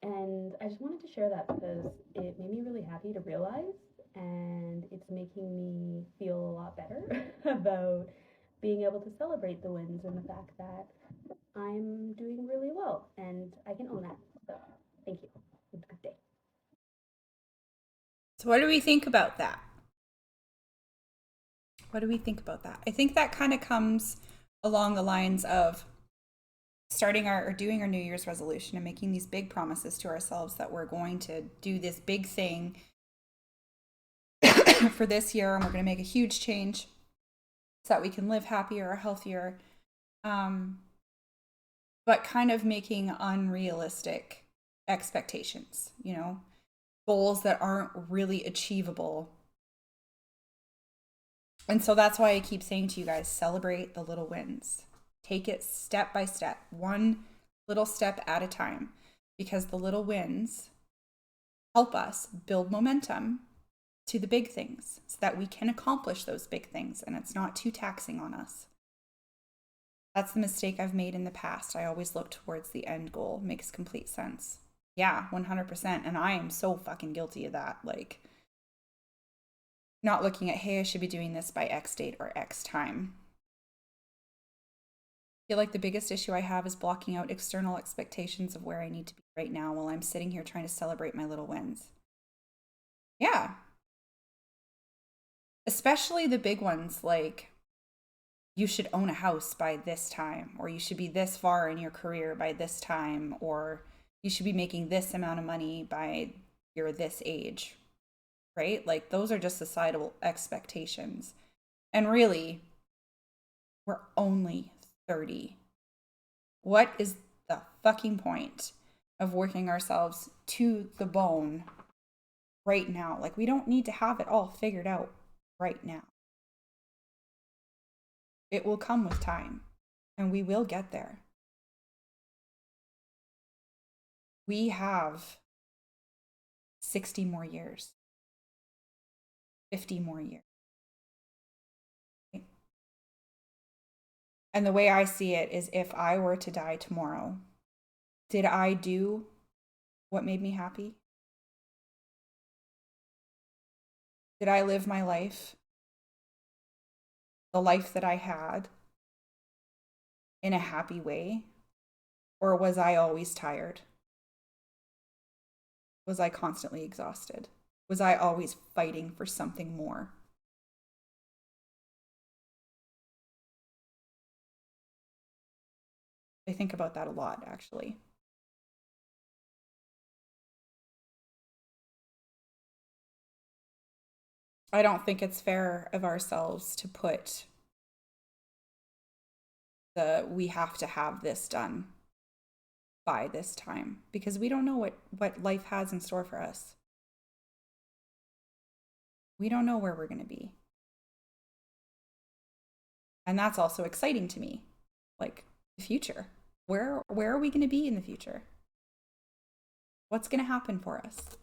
And I just wanted to share that because it made me really happy to realize, and it's making me feel a lot better about being able to celebrate the wins and the fact that I'm doing really well and I can own that. So thank you. Have a good day. So what do we think about that? What do we think about that? I think that kind of comes along the lines of starting or doing our New Year's resolution and making these big promises to ourselves that we're going to do this big thing for this year and we're going to make a huge change so that we can live happier or healthier. But kind of making unrealistic expectations, you know, goals that aren't really achievable. And so that's why I keep saying to you guys, celebrate the little wins. Take it step by step, one little step at a time, because the little wins help us build momentum to the big things so that we can accomplish those big things and it's not too taxing on us. That's the mistake I've made in the past. I always look towards the end goal. Makes complete sense. Yeah, 100%. And I am so fucking guilty of that. Like, not looking at, hey, I should be doing this by X date or X time. I feel like the biggest issue I have is blocking out external expectations of where I need to be right now while I'm sitting here trying to celebrate my little wins. Yeah. Especially the big ones, like you should own a house by this time, or you should be this far in your career by this time, or you should be making this amount of money by your this age, right? Like those are just societal expectations. And really, we're only 30. What is the fucking point of working ourselves to the bone right now? Like we don't need to have it all figured out right now. It will come with time and we will get there. We have 60 more years, 50 more years. And the way I see it is if I were to die tomorrow, did I do what made me happy? Did I live my life, the life that I had, in a happy way? Or was I always tired? Was I constantly exhausted? Was I always fighting for something more? I think about that a lot, actually. I don't think it's fair of ourselves to put we have to have this done by this time, because we don't know what life has in store for us. We don't know where we're going to be. And that's also exciting to me. Like the future. Where are we going to be in the future? What's going to happen for us?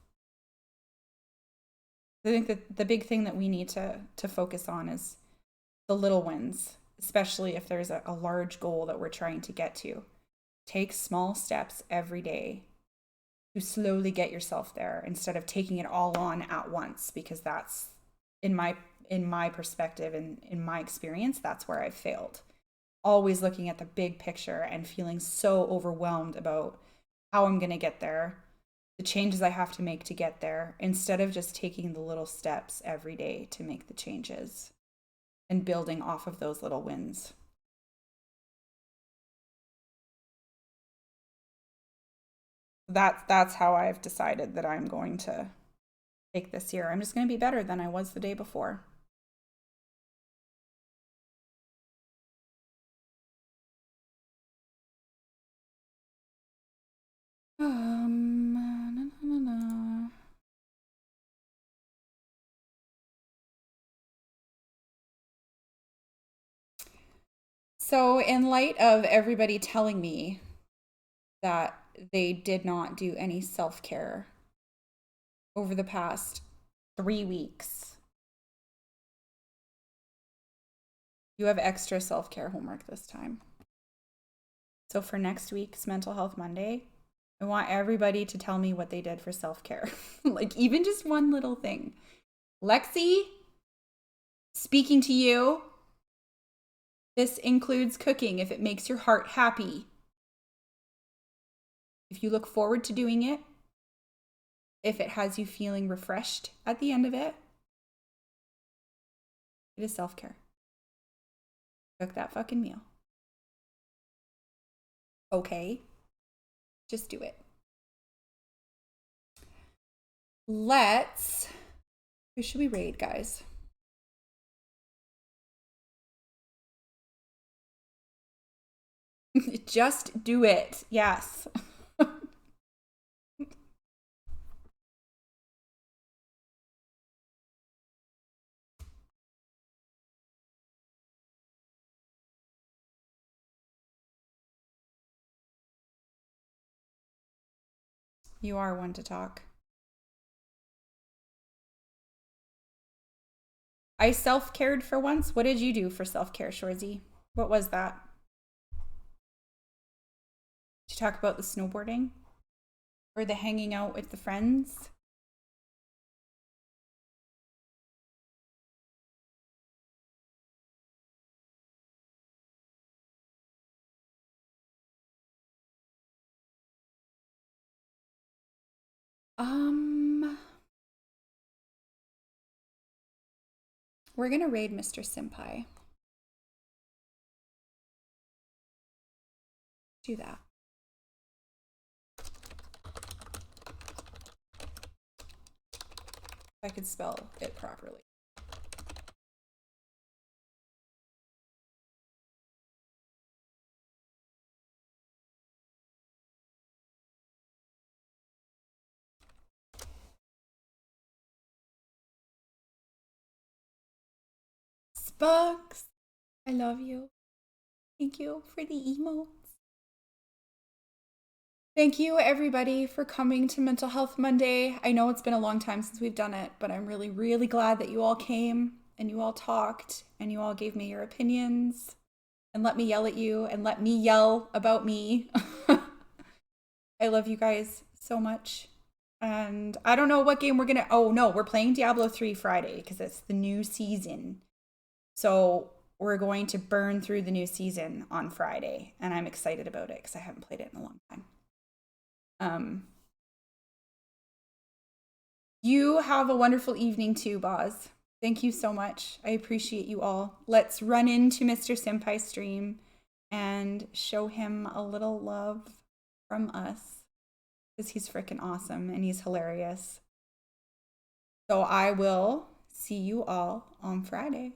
I think that the big thing that we need to focus on is the little wins, especially if there's a large goal that we're trying to get to. Take small steps every day to slowly get yourself there instead of taking it all on at once, because that's in my perspective and in my experience, that's where I've failed. Always looking at the big picture and feeling so overwhelmed about how I'm going to get there, the changes I have to make to get there, instead of just taking the little steps every day to make the changes and building off of those little wins. That's how I've decided that I'm going to take this year. I'm just going to be better than I was the day before. So in light of everybody telling me that they did not do any self-care over the past 3 weeks, you have extra self-care homework this time. So for next week's Mental Health Monday, I want everybody to tell me what they did for self-care. Like even just one little thing. Lexi, speaking to you, this includes cooking if it makes your heart happy. If you look forward to doing it, if it has you feeling refreshed at the end of it, it is self-care. Cook that fucking meal. Okay? Just do it. Who should we raid, guys? Just do it. Yes. You are one to talk. I self-cared for once. What did you do for self-care, Shorzy? What was that? Did you talk about the snowboarding? Or the hanging out with the friends? We're gonna raid Mr. Senpai. Do that. If I could spell it properly. Spugs, I love you. Thank you for the emotes. Thank you everybody for coming to Mental Health Monday. I know it's been a long time since we've done it, but I'm really, really glad that you all came and you all talked and you all gave me your opinions and let me yell at you and let me yell about me. I love you guys so much. And I don't know what game we're gonna, oh no, we're playing Diablo 3 Friday because it's the new season. So we're going to burn through the new season on Friday, and I'm excited about it because I haven't played it in a long time. You have a wonderful evening too, Boz. Thank you so much. I appreciate you all. Let's run into Mr. Senpai's stream and show him a little love from us because he's freaking awesome and he's hilarious. So I will see you all on Friday.